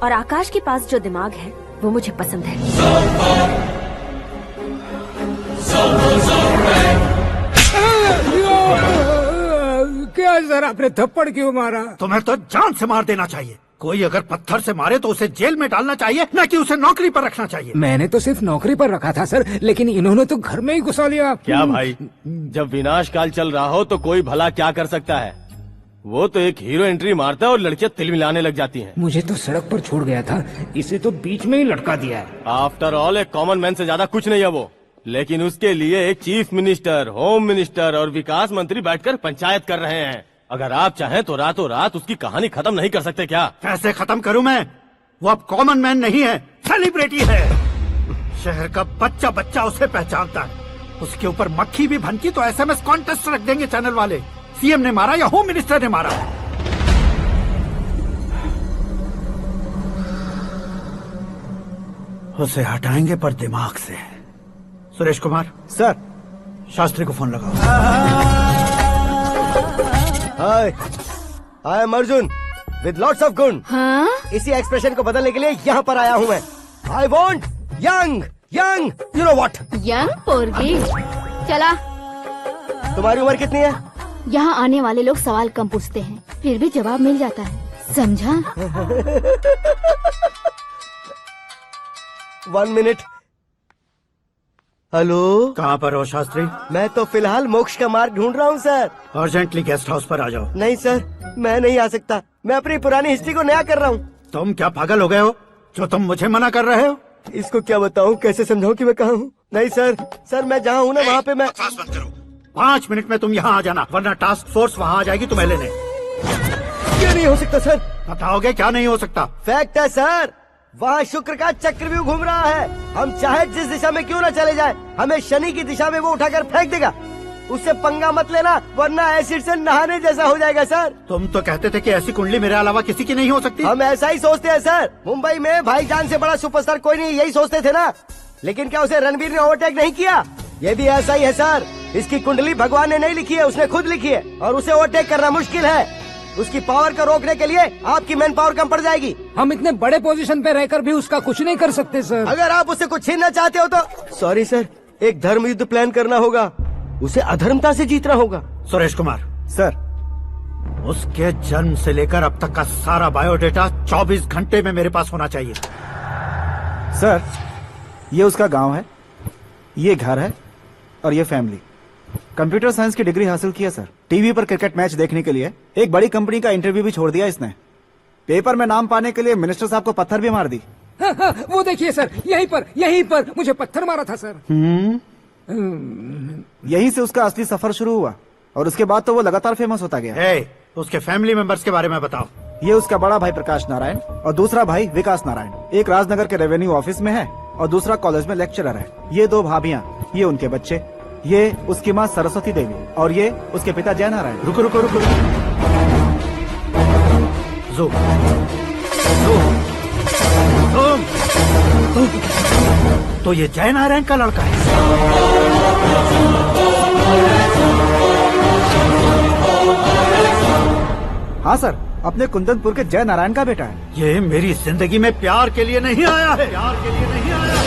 और आकाश के पास जो दिमाग है वो मुझे पसंद है। क्या सर, आपने थप्पड़ क्यों मारा? तुम्हें तो जान से मार देना चाहिए। कोई अगर पत्थर से मारे तो उसे जेल में डालना चाहिए, न कि उसे नौकरी पर रखना चाहिए। मैंने तो सिर्फ नौकरी पर रखा था सर, लेकिन इन्होंने तो घर में ही घुसा लिया। क्या भाई, जब विनाश काल चल रहा हो तो कोई भला क्या कर सकता है? वो तो एक हीरो एंट्री मारता है और लड़कियां तिलमिलाने लग जाती हैं। मुझे तो सड़क पर छोड़ गया था, इसे तो बीच में ही लटका दिया है। आफ्टर ऑल एक कॉमन मैन से ज्यादा कुछ नहीं है वो, लेकिन उसके लिए एक चीफ मिनिस्टर, होम मिनिस्टर और विकास मंत्री बैठकर पंचायत कर रहे हैं। अगर आप चाहें तो रातों रात उसकी कहानी खत्म नहीं कर सकते क्या? कैसे खत्म करूं मैं? वो अब कॉमन मैन नहीं है, सेलिब्रिटी है। शहर का बच्चा बच्चा उसे पहचानता है। उसके ऊपर मक्खी भी भनकी तो SMS कॉन्टेस्ट रख देंगे चैनल वाले। सीएम ने मारा या होम मिनिस्टर ने मारा। उसे हटाएंगे पर दिमाग से। सुरेश कुमार सर, शास्त्री को फोन लगाओ। Hi, I am Arjun with lots of गुण। हाँ? इसी एक्सप्रेशन को बदलने के लिए यहाँ पर आया हूँ मैं। I want young young, you know what? Young पोरगी। चला। तुम्हारी उम्र कितनी है? यहाँ आने वाले लोग सवाल कम पूछते हैं, फिर भी जवाब मिल जाता है, समझा? 1 मिनट। हेलो, कहाँ पर हो शास्त्री? मैं तो फिलहाल मोक्ष का मार्ग ढूंढ रहा हूँ सर। अर्जेंटली गेस्ट हाउस पर आ जाओ। नहीं सर, मैं नहीं आ सकता। मैं अपनी पुरानी हिस्ट्री को नया कर रहा हूँ। तुम क्या पागल हो गए हो जो तुम मुझे मना कर रहे हो? इसको क्या बताऊँ, कैसे समझाऊँ कि मैं कहाँ हूँ? नहीं सर, मैं जहाँ हूँ ना वहाँ पे मैं। 5 मिनट में तुम यहाँ आ जाना, वरना टास्क फोर्स वहाँ आ जाएगी तुम्हें लेने। क्यों नहीं हो सकता सर? बताओगे क्या नहीं हो सकता? फैक्ट है सर, वहाँ शुक्र का चक्रव्यूह घूम रहा है। हम चाहे जिस दिशा में क्यों न चले जाएं, हमें शनि की दिशा में वो उठाकर फेंक देगा। उससे पंगा मत लेना, वरना एसिड से नहाने जैसा हो जाएगा सर। तुम तो कहते थे कि ऐसी कुंडली मेरे अलावा किसी की नहीं हो सकती। हम ऐसा ही सोचते हैं सर। मुंबई में भाईजान से बड़ा सुपरस्टार कोई नहीं, यही सोचते थे ना। लेकिन क्या उसे रणबीर ने ओवरटेक नहीं किया? ये भी ऐसा ही है सर। इसकी कुंडली भगवान ने नहीं लिखी है, उसने खुद लिखी है, और उसे ओवरटेक करना मुश्किल है। उसकी पावर को रोकने के लिए आपकी मैन पावर कम पड़ जाएगी। हम इतने बड़े पोजीशन पे रहकर भी उसका कुछ नहीं कर सकते सर। अगर आप उससे कुछ छीनना चाहते हो तो सॉरी सर, एक धर्म युद्ध प्लान करना होगा। उसे अधर्मता से जीतना होगा। सुरेश कुमार सर, उसके जन्म से लेकर अब तक का सारा बायोडेटा 24 घंटे में मेरे पास होना चाहिए। सर, ये उसका गांव है, ये घर है और ये फैमिली। कंप्यूटर साइंस की डिग्री हासिल किया सर। टीवी पर क्रिकेट मैच देखने के लिए एक बड़ी कंपनी का इंटरव्यू भी छोड़ दिया इसने। पेपर में नाम पाने के लिए मिनिस्टर साहब को पत्थर भी मार दी। हाँ, वो देखिए सर, यहीं पर मुझे पत्थर मारा था सर। यहीं से उसका असली सफर शुरू हुआ और उसके बाद तो वो लगातार फेमस होता गया। उसके फैमिली मेंबर्स के बारे में बताओ। ये उसका बड़ा भाई प्रकाश नारायण और दूसरा भाई विकास नारायण। एक राजनगर के रेवेन्यू ऑफिस में है और दूसरा कॉलेज में लेक्चरर है। ये 2 भाभियाँ, ये उनके बच्चे, ये उसकी माँ सरस्वती देवी और ये उसके पिता जय नारायण। रुको रुको रुको, ज़ूम। तो ये जय नारायण का लड़का है। हाँ सर, अपने कुंदनपुर के जय नारायण का बेटा है। ये मेरी जिंदगी में प्यार के लिए नहीं आया है, प्यार के लिए नहीं आया है।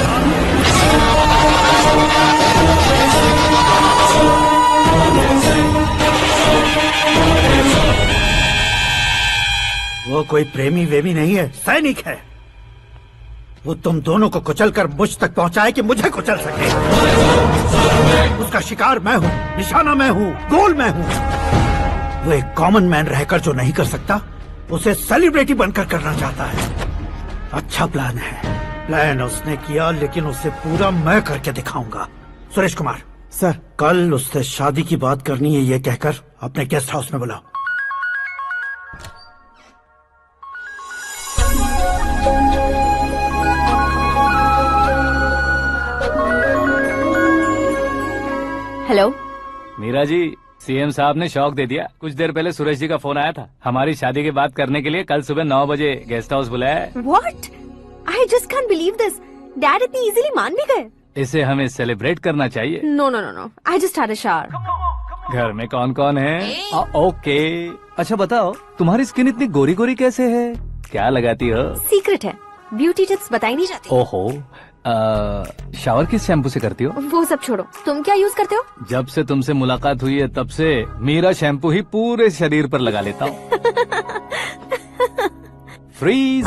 वो कोई प्रेमी वेमी नहीं है, सैनिक है। वो तुम दोनों को कुचलकर मुझ तक पहुंचाए कि मुझे कुचल सके। उसका शिकार मैं हूँ, निशाना मैं हूँ, गोल मैं हूँ। वो एक कॉमन मैन रहकर जो नहीं कर सकता, उसे सेलिब्रिटी बनकर करना चाहता है। अच्छा प्लान है। प्लान उसने किया, लेकिन उसे पूरा मैं करके दिखाऊंगा। सुरेश कुमार सर, कल उससे शादी की बात करनी है, ये कहकर अपने गेस्ट हाउस में बुलाओ। हेलो मीरा जी, सीएम साहब ने शौक दे दिया। कुछ देर पहले सुरेश जी का फोन आया था, हमारी शादी की बात करने के लिए कल सुबह 9 बजे गेस्ट हाउस बुलाया है। What? I just can't believe this. Dad इतनी इजीली मान भी गए। इसे हमें सेलिब्रेट करना चाहिए। No. I just had a shower. घर में कौन कौन है? ओके। अच्छा बताओ, तुम्हारी स्किन इतनी गोरी गोरी कैसे है? क्या लगाती हो? सीक्रेट है, ब्यूटी टिप्स बताई नहीं जाती। ओहो, शावर किस शैम्पू से करती हो? वो सब छोड़ो, तुम क्या यूज करते हो? जब से तुमसे मुलाकात हुई है तब से मीरा शैम्पू ही पूरे शरीर पर लगा लेता हूँ। फ्रीज।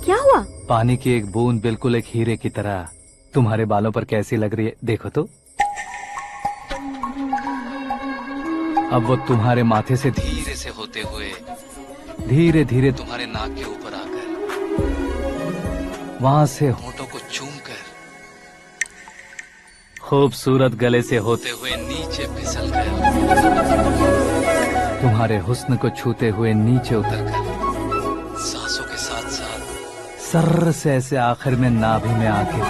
क्या हुआ? पानी की एक बूंद बिल्कुल एक हीरे की तरह तुम्हारे बालों पर कैसी लग रही है, देखो तो। अब वो तुम्हारे माथे से धीरे से होते हुए धीरे धीरे तुम्हारे नाक के ऊपर आकर वहां से होठों को चूमकर खूबसूरत गले से होते हुए नीचे फिसल कर तुम्हारे हुस्न को छूते हुए नीचे उतरकर सांसों के साथ साथ सर्र से ऐसे आखिर में नाभि में आके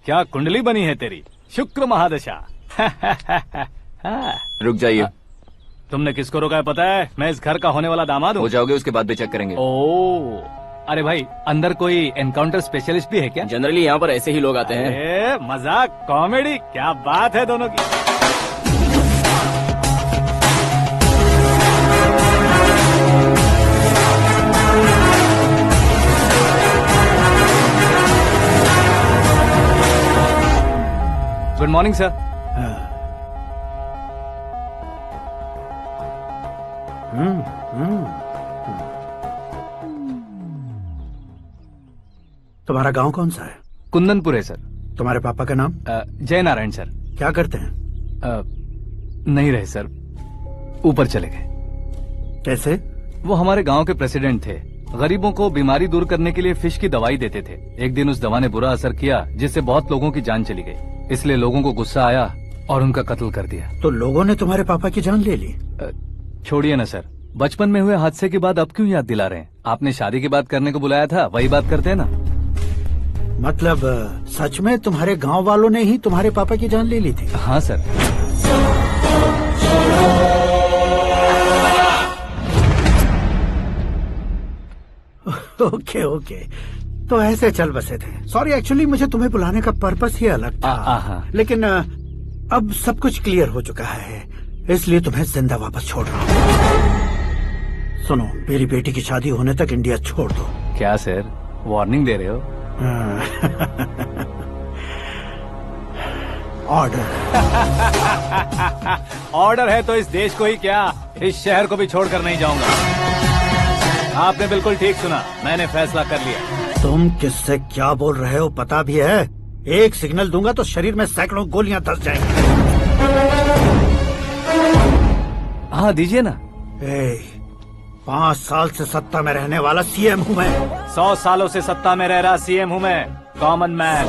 क्या कुंडली बनी है तेरी, शुक्र महादशा। रुक जाइए। तुमने किसको रोका है पता है? मैं इस घर का होने वाला दामाद हूँ। हो जाओगे उसके बाद भी चेक करेंगे। ओ, अरे भाई अंदर कोई एनकाउंटर स्पेशलिस्ट भी है क्या? जनरली यहाँ पर ऐसे ही लोग आते हैं। मजाक कॉमेडी, क्या बात है दोनों की। Good morning sir. तुम्हारा गांव कौन सा है? कुंदनपुर है सर। तुम्हारे पापा का नाम? जय नारायण सर। क्या करते हैं? नहीं रहे सर, ऊपर चले गए। कैसे? वो हमारे गांव के प्रेसिडेंट थे। गरीबों को बीमारी दूर करने के लिए फिश की दवाई देते थे। एक दिन उस दवा ने बुरा असर किया जिससे बहुत लोगों की जान चली गई। इसलिए लोगों को गुस्सा आया और उनका कत्ल कर दिया। तो लोगों ने तुम्हारे पापा की जान ले ली? छोड़िए ना सर, बचपन में हुए हादसे के बाद अब क्यों याद दिला रहे हैं? आपने शादी की बात करने को बुलाया था, वही बात करते हैं ना। मतलब सच में तुम्हारे गांव वालों ने ही तुम्हारे पापा की जान ले ली थी? हाँ सर। ओके ओके, तो ऐसे चल बसे थे। सॉरी, एक्चुअली मुझे तुम्हें बुलाने का पर्पस ही अलग था। लेकिन अब सब कुछ क्लियर हो चुका है, इसलिए तुम्हें जिंदा वापस छोड़ रहा हूँ। सुनो, मेरी बेटी की शादी होने तक इंडिया छोड़ दो। क्या सर, वार्निंग दे रहे हो? ऑर्डर। ऑर्डर है तो इस देश को ही क्या, इस शहर को भी छोड़कर नहीं जाऊंगा। आपने बिल्कुल ठीक सुना, मैंने फैसला कर लिया। तुम किससे क्या बोल रहे हो पता भी है? एक सिग्नल दूंगा तो शरीर में सैकड़ों गोलियां धस जाएंगी। हाँ दीजिए ना। 5 साल से सत्ता में रहने वाला सीएम हूँ मैं। 100 सालों से सत्ता में रह रहा सीएम हूँ मैं। Common man,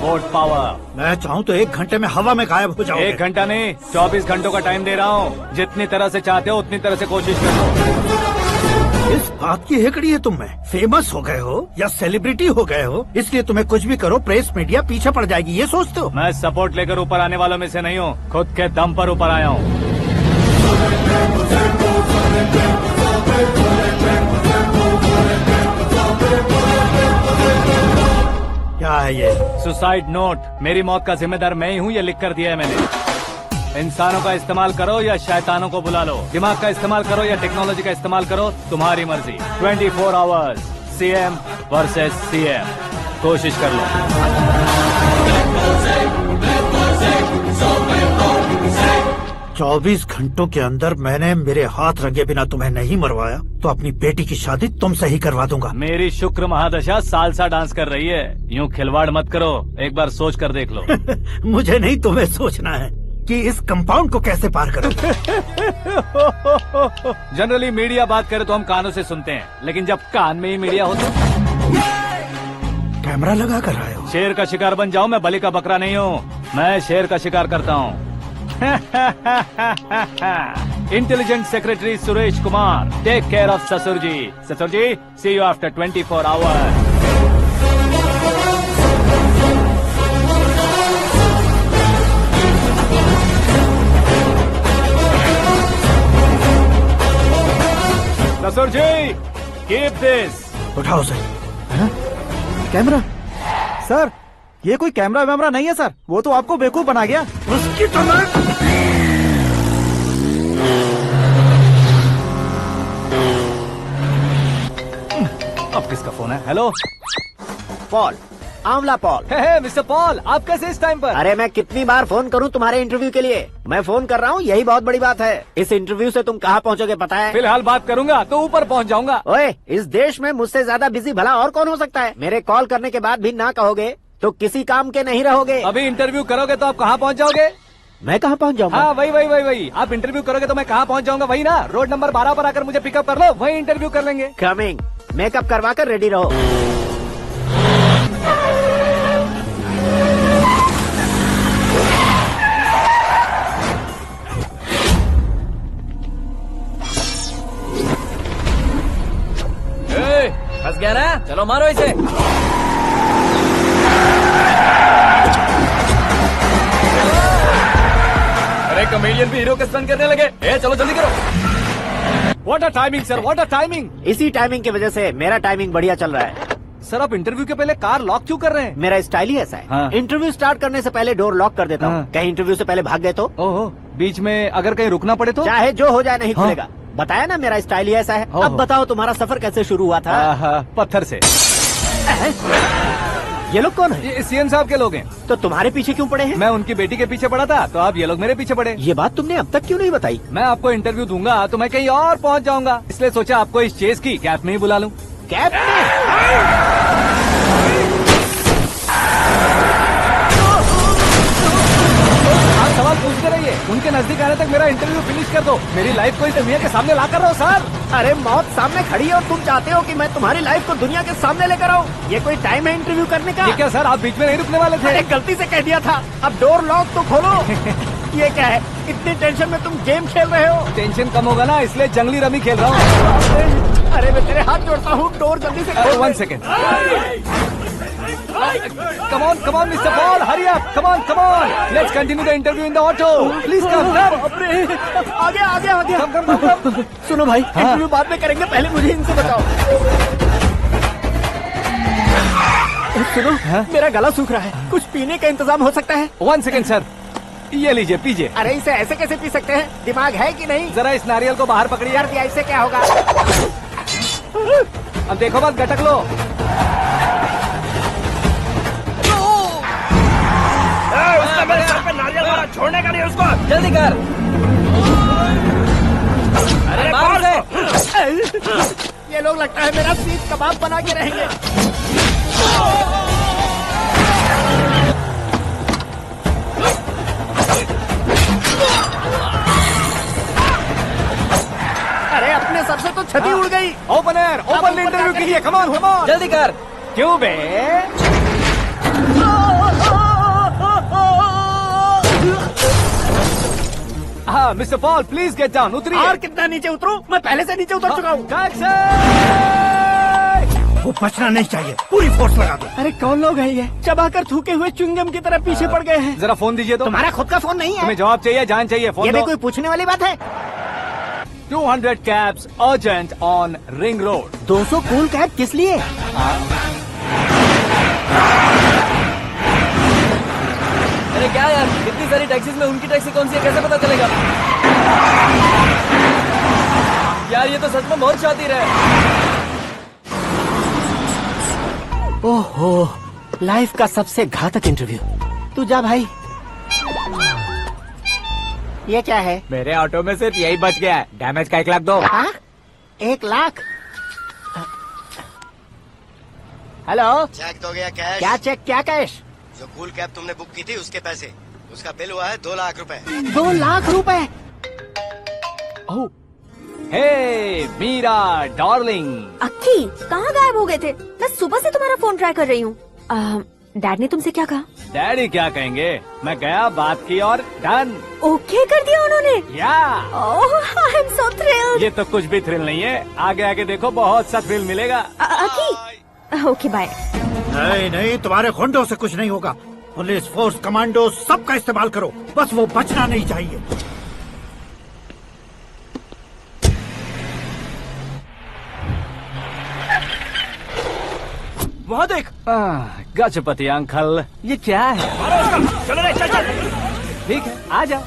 vote power. मैं चाहूँ तो 1 घंटे में हवा में गायब हो जाऊँ। 1 घंटा नहीं, 24 घंटों का टाइम दे रहा हूँ। जितनी तरह से चाहते हो उतनी तरह से कोशिश कर लो। इस बात की हेकड़ी है तुम में। फेमस हो गए हो या सेलिब्रिटी हो गए हो, इसलिए तुम्हें कुछ भी करो प्रेस मीडिया पीछे पड़ जाएगी, ये सोचते हो? मैं सपोर्ट लेकर ऊपर आने वालों में से नहीं हूँ, खुद के दम पर ऊपर आया हूँ। क्या है ये? Suicide note. मेरी मौत का जिम्मेदार मैं ही हूँ, ये लिख कर दिया है मैंने। इंसानों का इस्तेमाल करो या शैतानों को बुला लो, दिमाग का इस्तेमाल करो या टेक्नोलॉजी का इस्तेमाल करो, तुम्हारी मर्जी। 24 आवर्स, सीएम वर्सेस सीएम, कोशिश कर लो। 24 घंटों के अंदर मैंने मेरे हाथ रंगे बिना तुम्हें नहीं मरवाया तो अपनी बेटी की शादी तुमसे ही करवा दूंगा। मेरी शुक्र महादशा सालसा डांस कर रही है, यूँ खिलवाड़ मत करो, एक बार सोच कर देख लो। मुझे नहीं, तुम्हें सोचना है कि इस कंपाउंड को कैसे पार करो। जनरली मीडिया बात करे तो हम कानों से सुनते हैं, लेकिन जब कान में ही मीडिया हो तो कैमरा लगा कर आए हो। शेर का शिकार बन जाऊं, मैं बलि का बकरा नहीं हूँ, मैं शेर का शिकार करता हूँ। Intelligent secretary Suresh Kumar, take care of ससुर जी। ससुर ji, see you after 24 hours. ससुर जी, कीप दिस। उठाओ सर। कैमरा? सर, ये कोई कैमरा वैमरा नहीं है सर, वो तो आपको बेवकूफ बना गया। उसकी तो अब किसका फोन है? हेलो पॉल, आंवला पॉल। मिस्टर पॉल, आप कैसे इस टाइम पर? अरे मैं कितनी बार फोन करूं तुम्हारे इंटरव्यू के लिए? मैं फोन कर रहा हूं, यही बहुत बड़ी बात है। इस इंटरव्यू से तुम कहां पहुंचोगे पता है? फिलहाल बात करूंगा तो ऊपर पहुंच जाऊंगा। ओए, इस देश में मुझसे ज्यादा बिजी भला और कौन हो सकता है? मेरे कॉल करने के बाद भी ना कहोगे तो किसी काम के नहीं रहोगे। अभी इंटरव्यू करोगे तो आप कहाँ पहुँच जाओगे? मैं कहाँ पहुँच जाऊंगा? हाँ वही। आप इंटरव्यू करोगे तो मैं कहाँ पहुँच जाऊंगा? वही ना, रोड नंबर 12 पर आकर मुझे पिकअप कर लो, वही इंटरव्यू कर लेंगे। कमिंग। मेकअप करवा कर रेडी रहो। फंस गया ना, चलो मारो इसे। अरे कॉमेडियन भी हीरो के स्टंट करने लगे। चलो जल्दी करो। What a timing sir, what a timing. इसी टाइमिंग की वजह से मेरा टाइमिंग बढ़िया चल रहा है। सर आप इंटरव्यू के पहले कार लॉक क्यों कर रहे हैं? मेरा स्टाइल ही ऐसा है। हाँ। इंटरव्यू स्टार्ट करने से पहले डोर लॉक कर देता हूँ। कहीं इंटरव्यू से पहले भाग गए तो? ओहो, बीच में अगर कहीं रुकना पड़े तो? चाहे जो हो जाए नहीं खुलेगा। बताया ना मेरा स्टाइल ही ऐसा है। अब बताओ तुम्हारा सफर कैसे शुरू हुआ था? पत्थर से। ये लोग कौन है? ये सीएम साहब के लोग हैं। तो तुम्हारे पीछे क्यों पड़े हैं? मैं उनकी बेटी के पीछे पड़ा था, तो आप ये लोग मेरे पीछे पड़े। ये बात तुमने अब तक क्यों नहीं बताई? मैं आपको इंटरव्यू दूंगा तो मैं कहीं और पहुंच जाऊंगा, इसलिए सोचा आपको इस चेस की कैप में ही बुला लूं। कैप में? आप सवाल पूछते रहिए, उनके नजदीक आने तक मेरा इंटरव्यू फिनिश कर दो। मेरी लाइफ को इस दुनिया के सामने ला कर रहो सर। अरे मौत सामने खड़ी है और तुम चाहते हो कि मैं तुम्हारी लाइफ को दुनिया के सामने लेकर आऊं? ये कोई टाइम है इंटरव्यू करने का? ये क्या सर, आप बीच में नहीं रुकने वाले थे? अरे गलती से कह दिया था। अब डोर लॉक तो खोलो। ये क्या है? इतनी टेंशन में तुम गेम खेल रहे हो? टेंशन कम होगा ना, इसलिए जंगली रमी खेल रहा हूँ। अरे मैं तेरे हाथ जोड़ता हूँ, डोर जल्दी से खोल। 1 second. Come on, Mr. Paul, hurry up! Come on! Let's continue the interview in the auto. Please come. आगे। Come. सुनो भाई, इंटरव्यू बाद में करेंगे, पहले मुझे इनसे बताओ। सुनो, मेरा गला सूख रहा है, कुछ पीने का इंतजाम हो सकता है? 1 सेकेंड सर, ये लीजिए पीजिए। अरे इसे ऐसे कैसे पी सकते हैं? दिमाग है कि नहीं? जरा इस नारियल को बाहर पकड़िए। यार दिया, इससे क्या होगा? अब देखो बस, गटक लो। उसने मेरे सर पे नारियल मारा, छोड़ने का नहीं उसको। जल्दी कर। अरे मार से। ये लोग लगता है मेरा सीख कबाब बना के रहेंगे। अरे अपने सर से तो छती उड़ गई। ओपन इंटरव्यू के लिए। कम ऑन जल्दी कर। क्यों बे? हाँ mister Paul, please get down. उतरिए। और कितना नीचे उतरूं? मैं पहले से नीचे उतर चुका हूँ। वो बचना नहीं चाहिए, पूरी फोर्स लगा दो। अरे कौन लोग हैं ये? चबाकर थूके हुए च्युइंगम की तरह पीछे पड़ गए हैं। जरा फोन दीजिए तो। तुम्हारा खुद का फोन नहीं है? तुम्हें जवाब चाहिए, जान चाहिए, फोन ये भी दो। कोई पूछने वाली बात है? 200 cabs urgent on Ring Road. 200 cool cab किस लिए? अरे क्या यार, इतनी सारी टैक्सीज में उनकी टैक्सी कौन सी है, कैसे पता चलेगा? यार ये तो सच में बहुत शातिर है। ओहो, लाइफ का सबसे घातक इंटरव्यू। तू जा भाई। ये क्या है? मेरे ऑटो में सिर्फ यही बच गया है, डैमेज का 1 लाख दो। हाँ? 1 लाख? हेलो, चेक तो गया कैश। क्या चेक, क्या कैश? जो कूल कैब तुमने बुक की थी उसके पैसे, उसका बिल हुआ है 2 लाख रुपए। 2 लाख रुपए? हे मीरा डार्लिंग। अक्की, कहाँ गायब हो गए थे? मैं सुबह से तुम्हारा फोन ट्राई कर रही हूँ। डैड ने तुमसे क्या कहा? डैडी क्या कहेंगे, मैं गया, बात की और डन। ओके कर दिया उन्होंने? या। ओह, आई एम सो थ्रिल्ड। ये तो कुछ भी थ्रिल नहीं है, आगे आगे देखो बहुत सा थ्रिल मिलेगा। अक्की, ओके बाय। नहीं, तुम्हारे गुंडों से कुछ नहीं होगा। पुलिस फोर्स, कमांडो, सबका इस्तेमाल करो, बस वो बचना नहीं चाहिए। वहाँ देख। गजपति अंकल, ये क्या है? चलो रे, चल। ठीक है, आ जा।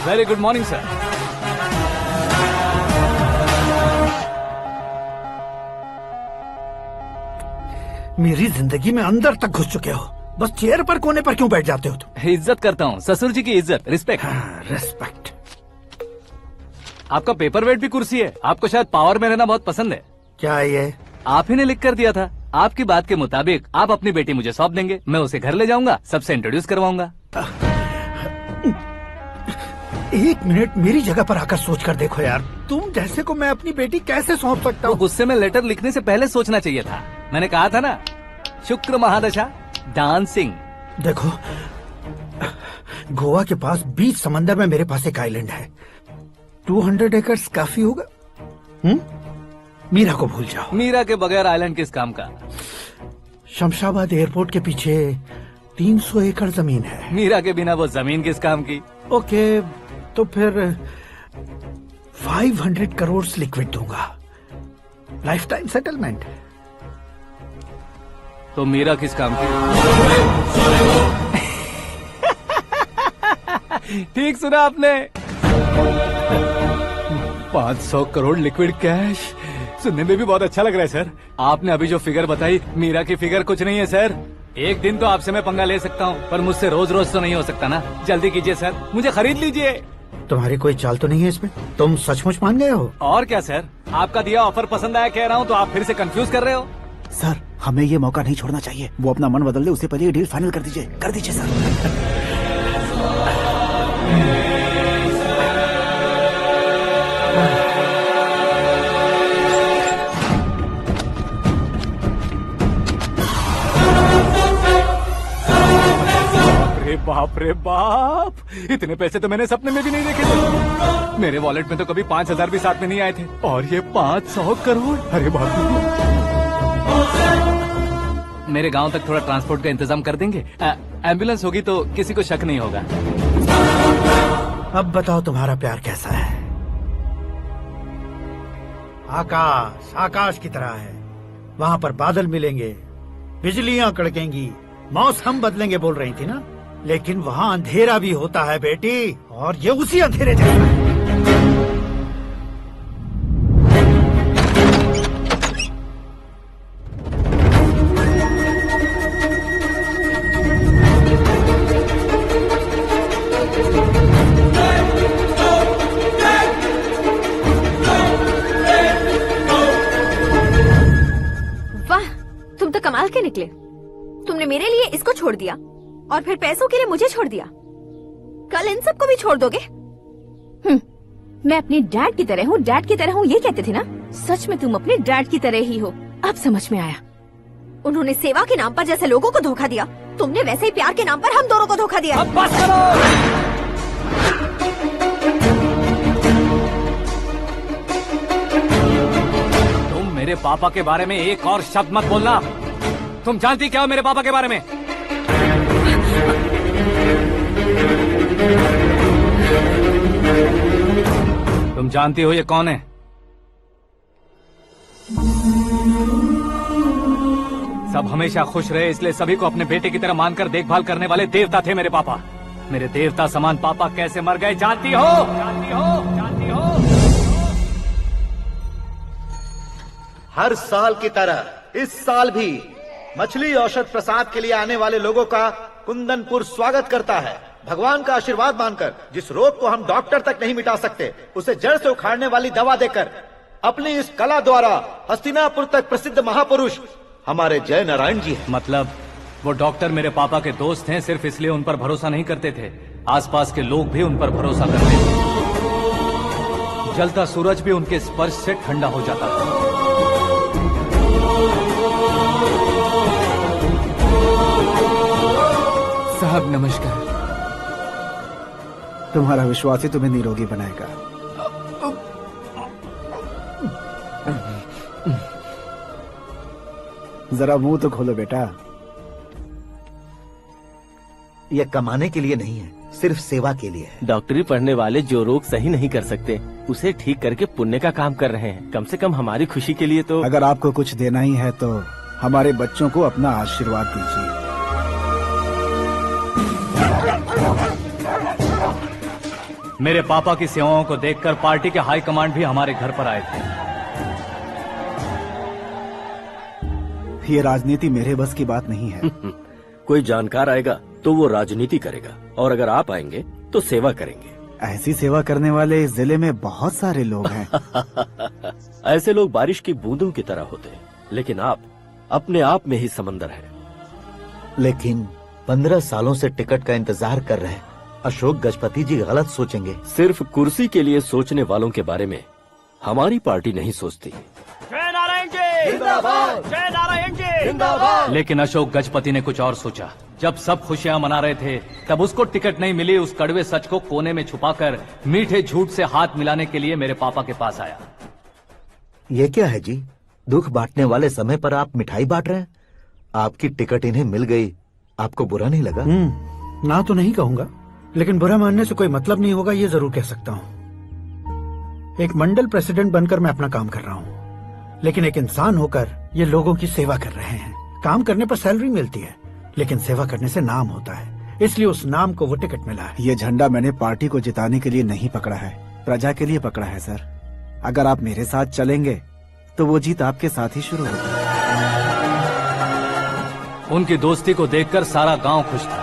Very good morning sir. मेरी जिंदगी में अंदर तक घुस चुके हो, बस चेयर पर कोने पर क्यों बैठ जाते हो तुम? इज्जत करता हूँ, ससुर जी की इज्जत, रिस्पेक्ट। रिस्पेक्ट। आपका पेपर वेट भी कुर्सी है। आपको शायद पावर में रहना बहुत पसंद है। क्या ये? आप ही ने लिख कर दिया था। आपकी बात के मुताबिक आप अपनी बेटी मुझे सौंप देंगे, मैं उसे घर ले जाऊंगा, सबसे इंट्रोड्यूस करवाऊंगा। एक मिनट मेरी जगह पर आकर सोच कर देखो यार, तुम जैसे को मैं अपनी बेटी कैसे सौंप सकता हूँ? गुस्से में लेटर लिखने से पहले सोचना चाहिए था। मैंने कहा था ना, शुक्र महादशा डांसिंग। देखो, गोवा के पास बीच समंदर में मेरे पास एक आइलैंड है, 200 एकर्स काफी होगा। मीरा को भूल जाओ। मीरा के बगैर आइलैंड किस काम का? शमशाबाद एयरपोर्ट के पीछे 300 एकड़ जमीन है। मीरा के बिना वो जमीन किस काम की? ओके, तो फिर 500 करोड़ लिक्विड दूंगा, लाइफ टाइम सेटलमेंट। तो मीरा किस काम की? ठीक सुना आपने, 500 करोड़ लिक्विड कैश। सुनने में भी बहुत अच्छा लग रहा है सर। आपने अभी जो फिगर बताई, मीरा की फिगर कुछ नहीं है सर। एक दिन तो आपसे मैं पंगा ले सकता हूँ, पर मुझसे रोज रोज तो नहीं हो सकता ना। जल्दी कीजिए सर, मुझे खरीद लीजिए। तुम्हारी कोई चाल तो नहीं है इसमें? तुम सचमुच मान गए हो? और क्या सर, आपका दिया ऑफर पसंद आया कह रहा हूँ, तो आप फिर से कंफ्यूज कर रहे हो। सर, हमें ये मौका नहीं छोड़ना चाहिए। वो अपना मन बदल दे, उससे पहले ये डील फाइनल कर दीजिए। कर दीजिए सर। बाप रे बाप, इतने पैसे तो मैंने सपने में भी नहीं देखे थे। मेरे वॉलेट में तो कभी 5,000 भी साथ में नहीं आए थे, और ये 500 करोड़। अरे बाप रे। मेरे गांव तक थोड़ा ट्रांसपोर्ट का इंतजाम कर देंगे? एम्बुलेंस होगी तो किसी को शक नहीं होगा। अब बताओ तुम्हारा प्यार कैसा है? आकाश आकाश की तरह है, वहाँ पर बादल मिलेंगे, बिजलियां कड़केंगी, मौसम बदलेंगे बोल रही थी ना, लेकिन वहाँ अंधेरा भी होता है बेटी, और ये उसी अंधेरे जैसा है। वाह, तुम तो कमाल के निकले। तुमने मेरे लिए इसको छोड़ दिया और फिर पैसों के लिए मुझे छोड़ दिया। कल इन सबको भी छोड़ दोगे? मैं अपने डैड की तरह हूँ, डैड की तरह हूँ, ये कहते थे ना। सच में तुम अपने डैड की तरह ही हो, अब समझ में आया। उन्होंने सेवा के नाम पर जैसे लोगों को धोखा दिया, तुमने वैसे ही प्यार के नाम पर हम दोनों को धोखा दिया। अब बस करो। तुम मेरे पापा के बारे में एक और शब्द मत बोलना। तुम जानती क्या हो मेरे पापा के बारे में? तुम जानती हो ये कौन है? सब हमेशा खुश रहे, इसलिए सभी को अपने बेटे की तरह मानकर देखभाल करने वाले देवता थे मेरे पापा। मेरे देवता समान पापा कैसे मर गए जानती हो? जानती हो? जानती हो? हर साल की तरह इस साल भी मछली औषध प्रसाद के लिए आने वाले लोगों का कुंदनपुर स्वागत करता है। भगवान का आशीर्वाद मानकर जिस रोग को हम डॉक्टर तक नहीं मिटा सकते, उसे जड़ से उखाड़ने वाली दवा देकर अपनी इस कला द्वारा हस्तिनापुर तक प्रसिद्ध महापुरुष हमारे जय नारायण जी हैं। मतलब वो डॉक्टर मेरे पापा के दोस्त हैं, सिर्फ इसलिए उन पर भरोसा नहीं करते थे, आसपास के लोग भी उन पर भरोसा करते थे। जलता सूरज भी उनके स्पर्श से ठंडा हो जाता था। साहब नमस्कार। तुम्हारा विश्वास ही तुम्हें निरोगी बनाएगा। जरा मुंह तो खोलो बेटा। यह कमाने के लिए नहीं है, सिर्फ सेवा के लिए है। डॉक्टरी पढ़ने वाले जो रोग सही नहीं कर सकते, उसे ठीक करके पुण्य का काम कर रहे हैं। कम से कम हमारी खुशी के लिए तो। अगर आपको कुछ देना ही है तो हमारे बच्चों को अपना आशीर्वाद दीजिए। मेरे पापा की सेवाओं को देखकर पार्टी के हाई कमांड भी हमारे घर पर आए थे। ये राजनीति मेरे बस की बात नहीं है। कोई जानकार आएगा तो वो राजनीति करेगा, और अगर आप आएंगे तो सेवा करेंगे। ऐसी सेवा करने वाले इस जिले में बहुत सारे लोग हैं। ऐसे लोग बारिश की बूंदों की तरह होते हैं, लेकिन आप अपने आप में ही समंदर हैं। लेकिन 15 सालों से टिकट का इंतजार कर रहे अशोक गजपति जी गलत सोचेंगे। सिर्फ कुर्सी के लिए सोचने वालों के बारे में हमारी पार्टी नहीं सोचती। जय नारायण जी जिंदाबाद, जय नारायण जी जिंदाबाद। लेकिन अशोक गजपति ने कुछ और सोचा। जब सब खुशियां मना रहे थे तब उसको टिकट नहीं मिली। उस कड़वे सच को कोने में छुपाकर मीठे झूठ से हाथ मिलाने के लिए मेरे पापा के पास आया। ये क्या है जी? दुख बांटने वाले समय पर आप मिठाई बांट रहे हैं। आपकी टिकट इन्हें मिल गई, आपको बुरा नहीं लगा? ना तो नहीं कहूंगा, लेकिन बुरा मानने से कोई मतलब नहीं होगा, ये जरूर कह सकता हूँ। एक मंडल प्रेसिडेंट बनकर मैं अपना काम कर रहा हूँ, लेकिन एक इंसान होकर ये लोगों की सेवा कर रहे हैं। काम करने पर सैलरी मिलती है, लेकिन सेवा करने से नाम होता है, इसलिए उस नाम को वो टिकट मिला है। ये झंडा मैंने पार्टी को जिताने के लिए नहीं पकड़ा है, प्रजा के लिए पकड़ा है सर। अगर आप मेरे साथ चलेंगे तो वो जीत आपके साथ ही शुरू होगी। उनकी दोस्ती को देखकर सारा गांव खुश था,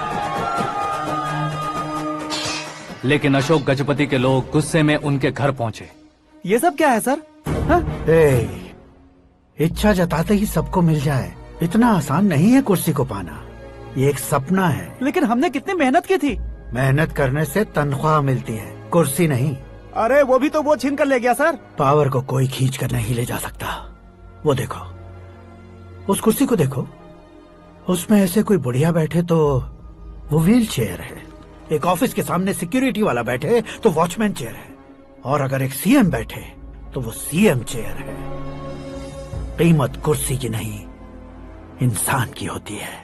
लेकिन अशोक गजपति के लोग गुस्से में उनके घर पहुंचे। ये सब क्या है सर? इच्छा जताते ही सबको मिल जाए इतना आसान नहीं है कुर्सी को पाना। ये एक सपना है। लेकिन हमने कितनी मेहनत की थी। मेहनत करने से तनख्वाह मिलती है, कुर्सी नहीं। अरे वो भी तो वो छीन कर ले गया सर। पावर को कोई खींच कर नहीं ले जा सकता। वो देखो, उस कुर्सी को देखो, उसमें ऐसे कोई बुढ़िया बैठे तो वो व्हील चेयर है। एक ऑफिस के सामने सिक्योरिटी वाला बैठे तो वॉचमैन चेयर है, और अगर एक सीएम बैठे तो वो सीएम चेयर है। कीमत कुर्सी की नहीं, इंसान की होती है।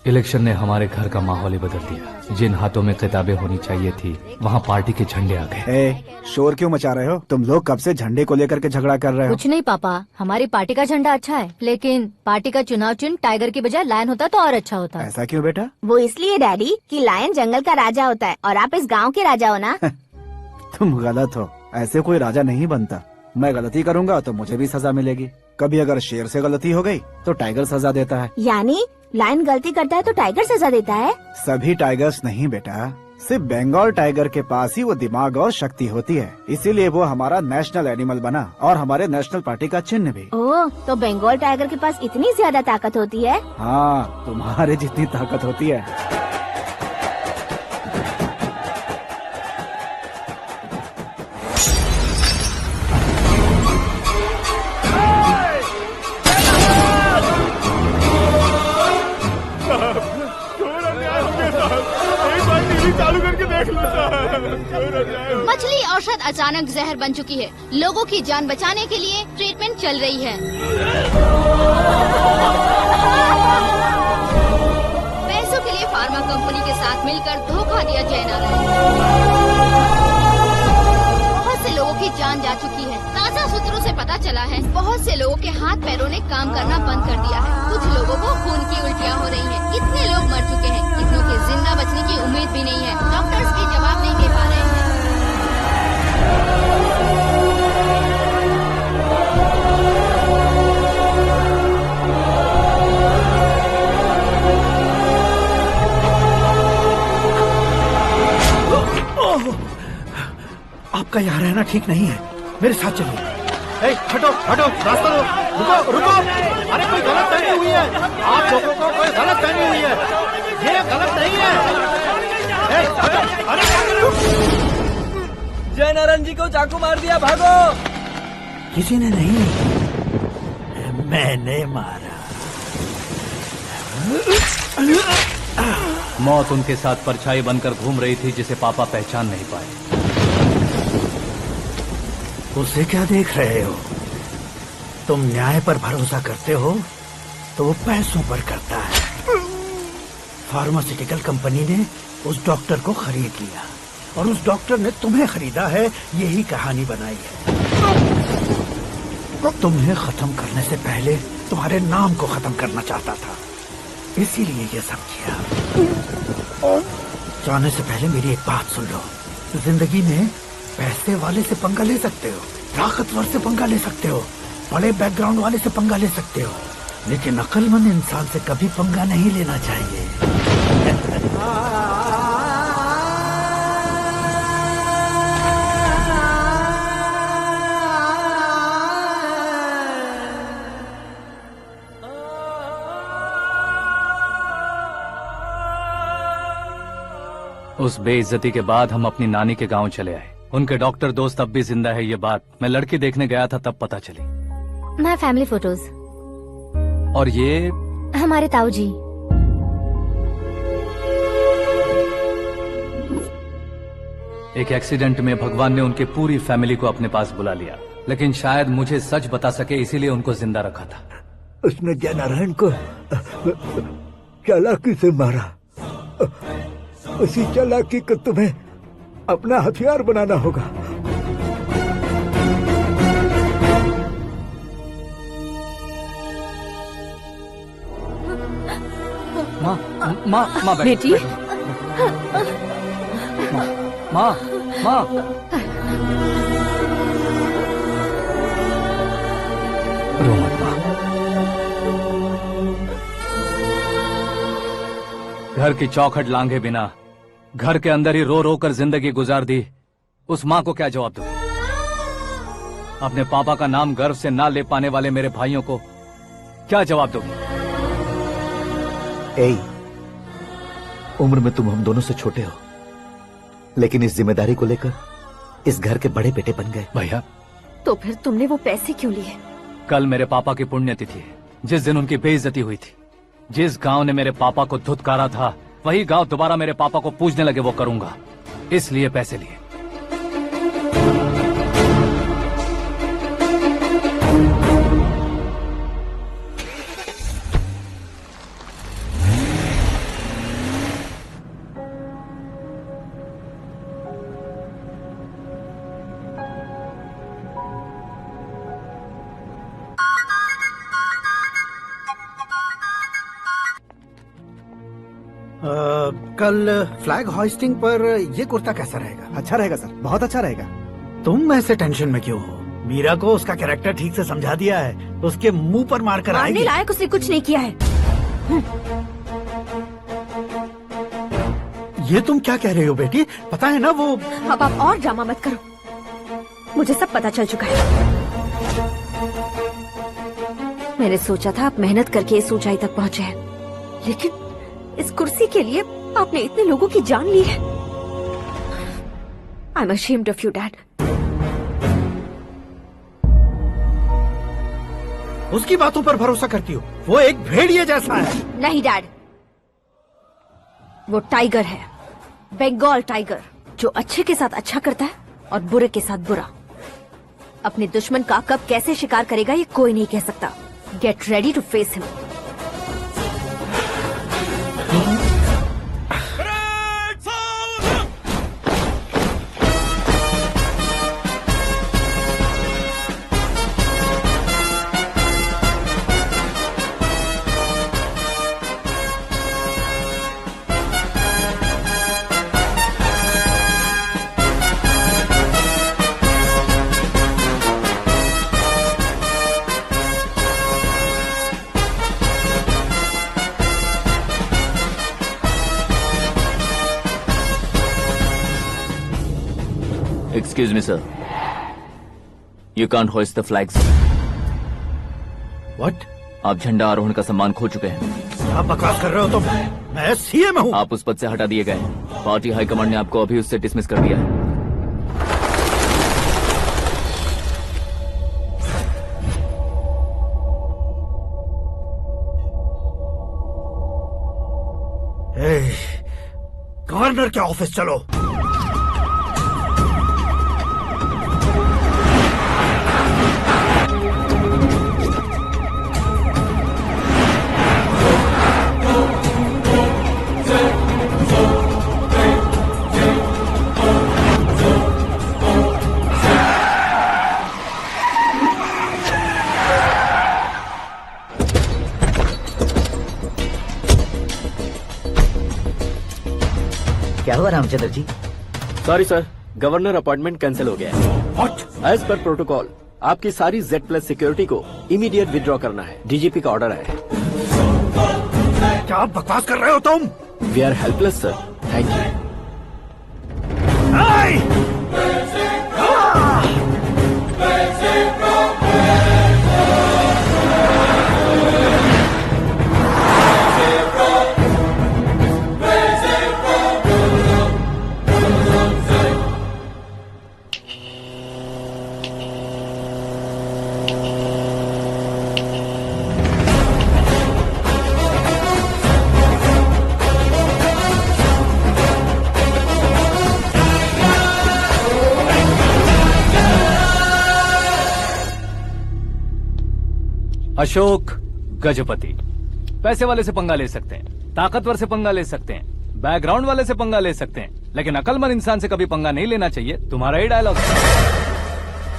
इलेक्शन ने हमारे घर का माहौल ही बदल दिया। जिन हाथों में किताबें होनी चाहिए थी, वहाँ पार्टी के झंडे आ गए। शोर क्यों मचा रहे हो? तुम लोग कब से झंडे को लेकर के झगड़ा कर रहे हो? कुछ नहीं पापा, हमारी पार्टी का झंडा अच्छा है, लेकिन पार्टी का चुनाव चिन्ह टाइगर की बजाय लायन होता तो और अच्छा होता। ऐसा क्यों बेटा? वो इसलिए डैडी कि लायन जंगल का राजा होता है और आप इस गांव के राजा हो ना। तुम गलत हो, ऐसे कोई राजा नहीं बनता। मैं गलती करूंगा तो मुझे भी सजा मिलेगी। कभी अगर शेर से गलती हो गई तो टाइगर सजा देता है। यानी लायन गलती करता है तो टाइगर सजा देता है? सभी टाइगर्स नहीं बेटा, सिर्फ बंगाल टाइगर के पास ही वो दिमाग और शक्ति होती है, इसीलिए वो हमारा नेशनल एनिमल बना और हमारे नेशनल पार्टी का चिन्ह भी। ओह, तो बंगाल टाइगर के पास इतनी ज्यादा ताकत होती है? हाँ, तुम्हारे जितनी ताकत होती है। मछली औषध अचानक जहर बन चुकी है। लोगों की जान बचाने के लिए ट्रीटमेंट चल रही है। पैसों के लिए फार्मा कंपनी के साथ मिलकर धोखा दिया जय नारायण। बहुत से लोगों की जान जा चुकी है। ताज़ा सूत्रों से पता चला है बहुत से लोगों के हाथ पैरों ने काम करना बंद कर दिया है। कुछ लोगों को खून की उल्टियाँ हो रही हैं। कितने लोग मर चुके हैं, कितनों के जिंदा बचने की उम्मीद भी नहीं है। डॉक्टर्स भी जवाब नहीं दे पा रहे हैं। आपका यहाँ रहना ठीक नहीं है, मेरे साथ चलिए। हटो हटो, रास्ता दो, रुको रुको। अरे कोई गलत फहमी हुई है, आप लोगों को कोई गलत फहमी हुई है, ये गलत नहीं है। हटो, अरे जय नारायण जी को चाकू मार दिया, भागो। किसी ने नहीं, मैंने मारा। मौत उनके साथ परछाई बनकर घूम रही थी, जिसे पापा पहचान नहीं पाए। उसे क्या देख रहे हो? तुम न्याय पर भरोसा करते हो तो वो पैसों पर करता है। फार्मास्यूटिकल कंपनी ने उस डॉक्टर को खरीद लिया और उस डॉक्टर ने तुम्हें खरीदा है, यही कहानी बनाई है। तुम्हें खत्म करने से पहले तुम्हारे नाम को खत्म करना चाहता था, इसीलिए ये सब किया। जाने से पहले मेरी एक बात सुन लो। जिंदगी में पैसे वाले से पंगा ले सकते हो, ताकतवर से पंगा ले सकते हो, बड़े बैकग्राउंड वाले से पंगा ले सकते हो, लेकिन अक्लमंद इंसान से कभी पंगा नहीं लेना चाहिए। उस बेइज्जती के बाद हम अपनी नानी के गांव चले आए। उनके डॉक्टर दोस्त अब भी जिंदा है, ये बात मैं लड़की देखने गया था तब पता चली। My family photos. और ये हमारे ताऊ जी। एक एक्सीडेंट में भगवान ने उनकी पूरी फैमिली को अपने पास बुला लिया, लेकिन शायद मुझे सच बता सके इसीलिए उनको जिंदा रखा था। उसने जयनारायण को चालाकी से मारा। उसी चालाकी को तुम्हें अपना हथियार बनाना होगा। माँ बेटी। माँ रो मत माँ। घर की चौखट लांघे बिना घर के अंदर ही रो रो कर जिंदगी गुजार दी उस माँ को क्या जवाब दूं? अपने पापा का नाम गर्व से ना ले पाने वाले मेरे भाइयों को क्या जवाब दोगी? ए, उम्र में तुम हम दोनों से छोटे हो, लेकिन इस जिम्मेदारी को लेकर इस घर के बड़े बेटे बन गए। भैया, तो फिर तुमने वो पैसे क्यों लिए? कल मेरे पापा की पुण्यतिथि है, जिस दिन उनकी बेइज्जती हुई थी। जिस गांव ने मेरे पापा को धुतकारा था वही गांव दोबारा मेरे पापा को पूजने लगे, वो करूंगा, इसलिए पैसे लिए। कल फ्लैग होइस्टिंग पर ये कुर्ता कैसा रहेगा? अच्छा रहेगा सर, बहुत अच्छा रहेगा। तुम ऐसे टेंशन में क्यों हो? मीरा को उसका कैरेक्टर ठीक से समझा दिया है, उसके मुंह पर मारकर आएगी। मारने लायक उसने कुछ नहीं किया है। ये तुम क्या कह रहे हो बेटी? पता है ना वो। अब आप और ड्रामा मत करो, मुझे सब पता चल चुका है। मैंने सोचा था आप मेहनत करके इस ऊंचाई तक पहुंचे हैं, लेकिन इस कुर्सी के लिए आपने इतने लोगों की जान ली है। I am ashamed of you, Dad. उसकी बातों पर भरोसा करती हो? वो एक भेड़िए जैसा है। नहीं डैड, वो टाइगर है, बंगाल टाइगर, जो अच्छे के साथ अच्छा करता है और बुरे के साथ बुरा। अपने दुश्मन का कब कैसे शिकार करेगा ये कोई नहीं कह सकता। Get ready to face him. Excuse me, sir. You can't hoist the flags. What? आप झंडा आरोहण का सम्मान खो चुके हैं। आप बकवास कर रहे हो तुम? मैं सीएम हूँ। आप उस पद से हटा दिए गए हैं। पार्टी हाईकमांड ने आपको अभी उससे डिसमिस कर दिया है। गवर्नर के ऑफिस चलो। क्या हुआ Ramchandra ji? Sorry sir, governor appointment cancel हो गया है। एज पर प्रोटोकॉल आपकी सारी Z+ सिक्योरिटी को इमीडिएट विड्रॉ करना है। डीजीपी का ऑर्डर है। क्या बकवास कर रहे हो तुम? We are helpless sir. Thank you. Ashok Gajapati. पैसे वाले से पंगा ले सकते हैं, ताकतवर से पंगा ले सकते हैं, बैकग्राउंड वाले से पंगा ले सकते हैं, लेकिन अकलमंद इंसान से कभी पंगा नहीं लेना चाहिए। तुम्हारा ही डायलॉग।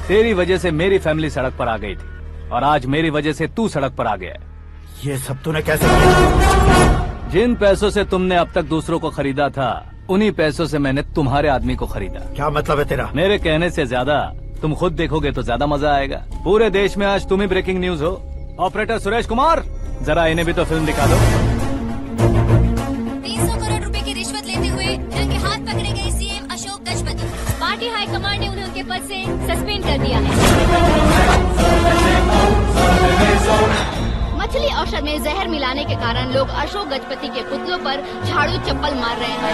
तेरी वजह से मेरी फैमिली सड़क पर आ गई थी और आज मेरी वजह से तू सड़क पर आ गया है। ये सब तूने कैसे किया? जिन पैसों से तुमने अब तक दूसरों को खरीदा था, उन्हीं पैसों से मैंने तुम्हारे आदमी को खरीदा। क्या मतलब है तेरा? मेरे कहने से ज्यादा तुम खुद देखोगे तो ज्यादा मजा आएगा। पूरे देश में आज तुम ही ब्रेकिंग न्यूज हो। ऑपरेटर सुरेश कुमार, जरा इन्हें भी तो फिल्म दिखा दो। 300 करोड़ रुपए की रिश्वत लेते हुए रंगे हाथ पकड़े गए CM Ashok Gajapati. Party high command ने उन्हें उनके पद से सस्पेंड कर दिया है। मछली औषध में जहर मिलाने के कारण लोग अशोक गजपति के पुतलों पर झाड़ू चप्पल मार रहे हैं।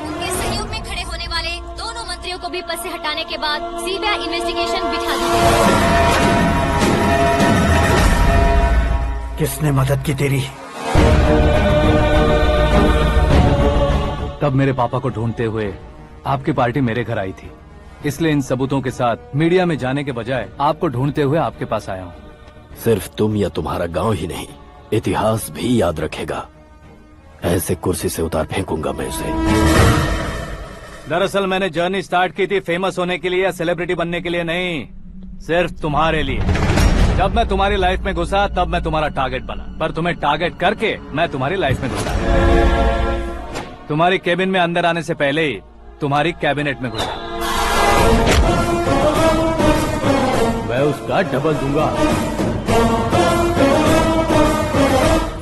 उनके सहयोग में खड़े होने वाले दोनों मंत्रियों को भी पद से हटाने के बाद सीबीआई इन्वेस्टिगेशन बिठा दी गई। किसने मदद की तेरी? तब मेरे पापा को ढूंढते हुए आपकी पार्टी मेरे घर आई थी, इसलिए इन सबूतों के साथ मीडिया में जाने के बजाय आपको ढूंढते हुए आपके पास आया हूँ। सिर्फ तुम या तुम्हारा गांव ही नहीं, इतिहास भी याद रखेगा। ऐसे कुर्सी से उतार फेंकूंगा मैं उसे। दरअसल मैंने जर्नी स्टार्ट की थी फेमस होने के लिए या सेलिब्रिटी बनने के लिए नहीं, सिर्फ तुम्हारे लिए। जब मैं तुम्हारी लाइफ में घुसा तब मैं तुम्हारा टारगेट बना, पर तुम्हें टारगेट करके मैं तुम्हारी लाइफ में घुसा। तुम्हारी केबिन में अंदर आने से पहले ही तुम्हारी कैबिनेट में घुसा। मैं उसका डबल दूंगा।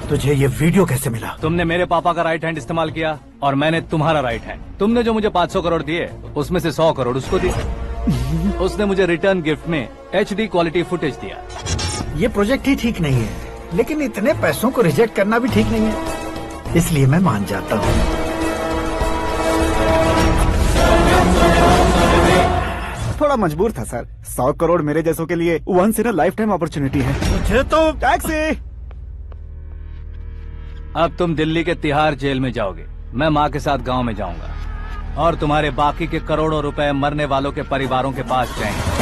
तुझे ये वीडियो कैसे मिला? तुमने मेरे पापा का राइट हैंड इस्तेमाल किया और मैंने तुम्हारा राइट हैंड। तुमने जो मुझे 500 करोड़ दिए उसमें से 100 करोड़ उसको दी। उसने मुझे रिटर्न गिफ्ट में HD क्वालिटी फुटेज दिया। ये प्रोजेक्ट ही ठीक नहीं है, लेकिन इतने पैसों को रिजेक्ट करना भी ठीक नहीं है, इसलिए मैं मान जाता हूँ। थोड़ा मजबूर था सर। 100 करोड़ मेरे जैसों के लिए once in a lifetime opportunity है। मुझे तो टैक्सी। अब तुम दिल्ली के तिहाड़ जेल में जाओगे, मैं माँ के साथ गांव में जाऊंगा और तुम्हारे बाकी के करोड़ों रुपए मरने वालों के परिवारों के पास जाएंगे।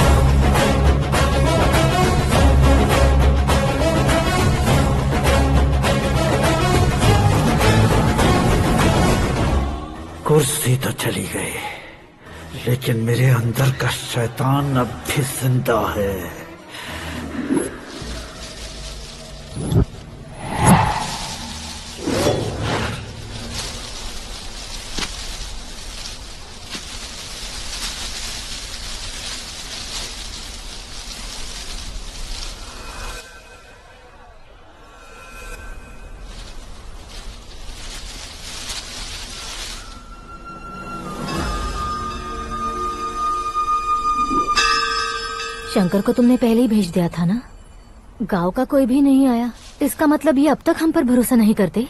कुर्सी तो चली गई, लेकिन मेरे अंदर का शैतान अब भी जिंदा है। शंकर को तुमने पहले ही भेज दिया था ना? गांव का कोई भी नहीं आया, इसका मतलब ये अब तक हम पर भरोसा नहीं करते।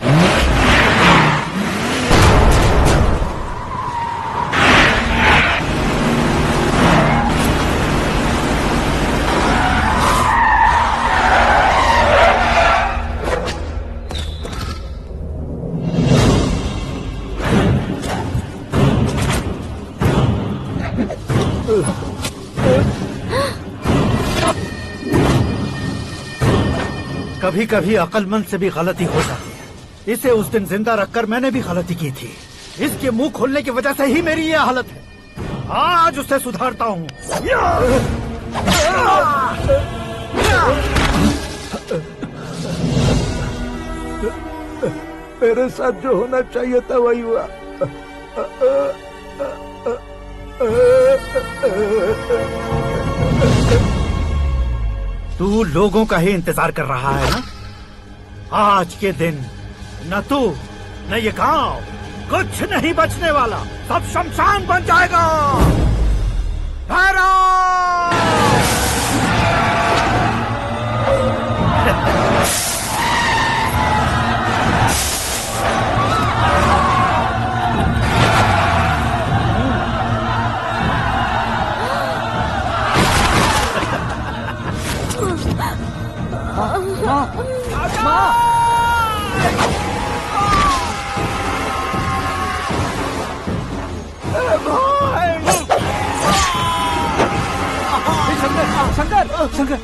कभी कभी अक्लमंद से भी गलती हो जाती है। इसे उस दिन जिंदा रखकर मैंने भी गलती की थी। इसके मुंह खोलने की वजह से ही मेरी ये हालत है। आज उसे सुधारता हूँ। मेरे साथ जो होना चाहिए था वही हुआ। तू लोगों का ही इंतजार कर रहा है ना? आज के दिन न तू न ये गांव कुछ नहीं बचने वाला, सब शमशान बन जाएगा। शंकर, शंकर,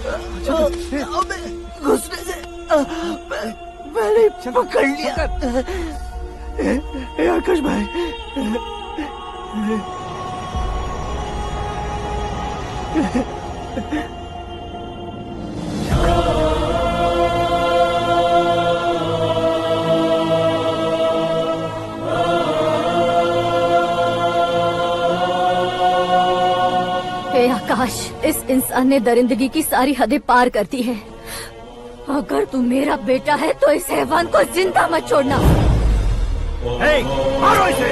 घुसने से मैंने पकड़ लिया। आकाश भाई, आकाश, इस इंसान ने दरिंदगी की सारी हदें पार कर दी है। अगर तू मेरा बेटा है तो इस हैवान को जिंदा मत छोड़ना। मारो इसे।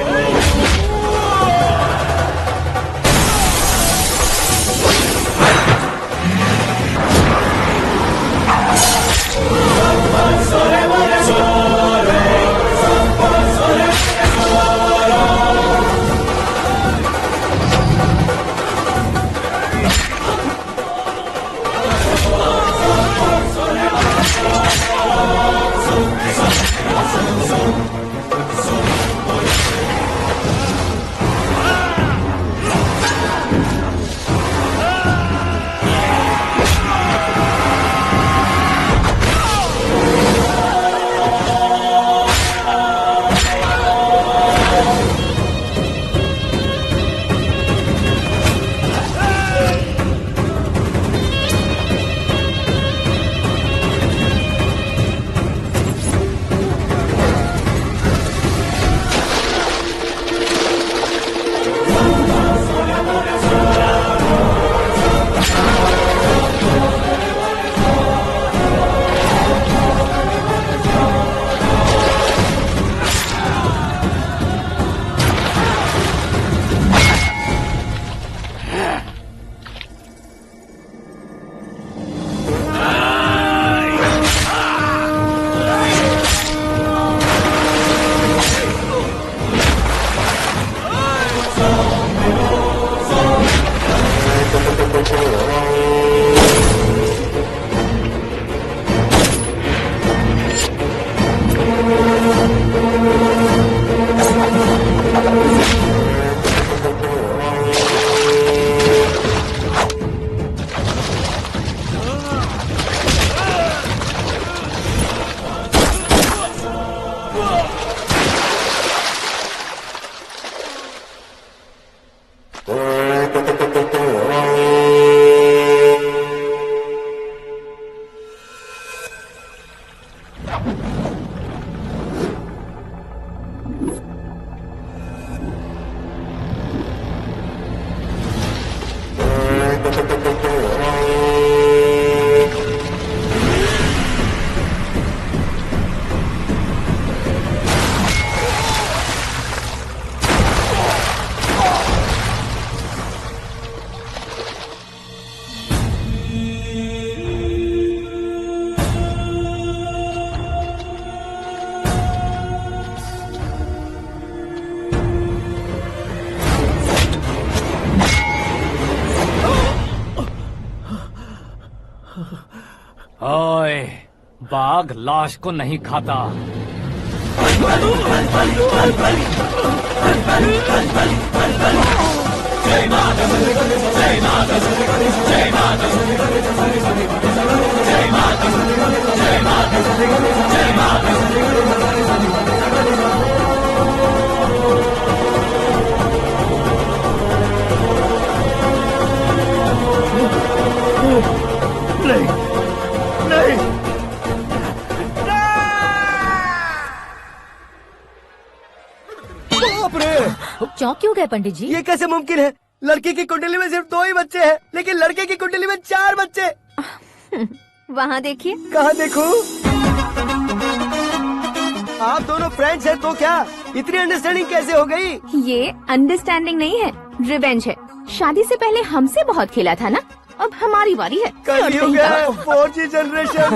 ओए, बाघ लाश को नहीं खाता। जय माता, जय माता, जय माता, जय माता, जय माता, जय माता। नहीं, नहीं, बाप रे! चौंक क्यों गए पंडित जी? ये कैसे मुमकिन है? लड़की की कुंडली में सिर्फ 2 ही बच्चे हैं, लेकिन लड़के की कुंडली में 4 बच्चे। वहाँ देखिए। कहाँ देखूं? आप दोनों फ्रेंड्स हैं तो क्या इतनी अंडरस्टैंडिंग कैसे हो गई? ये अंडरस्टैंडिंग नहीं है, रिवेंज है। शादी से पहले हमसे बहुत खेला था ना, अब हमारी बारी है। कलयुग है, 4G जनरेशन।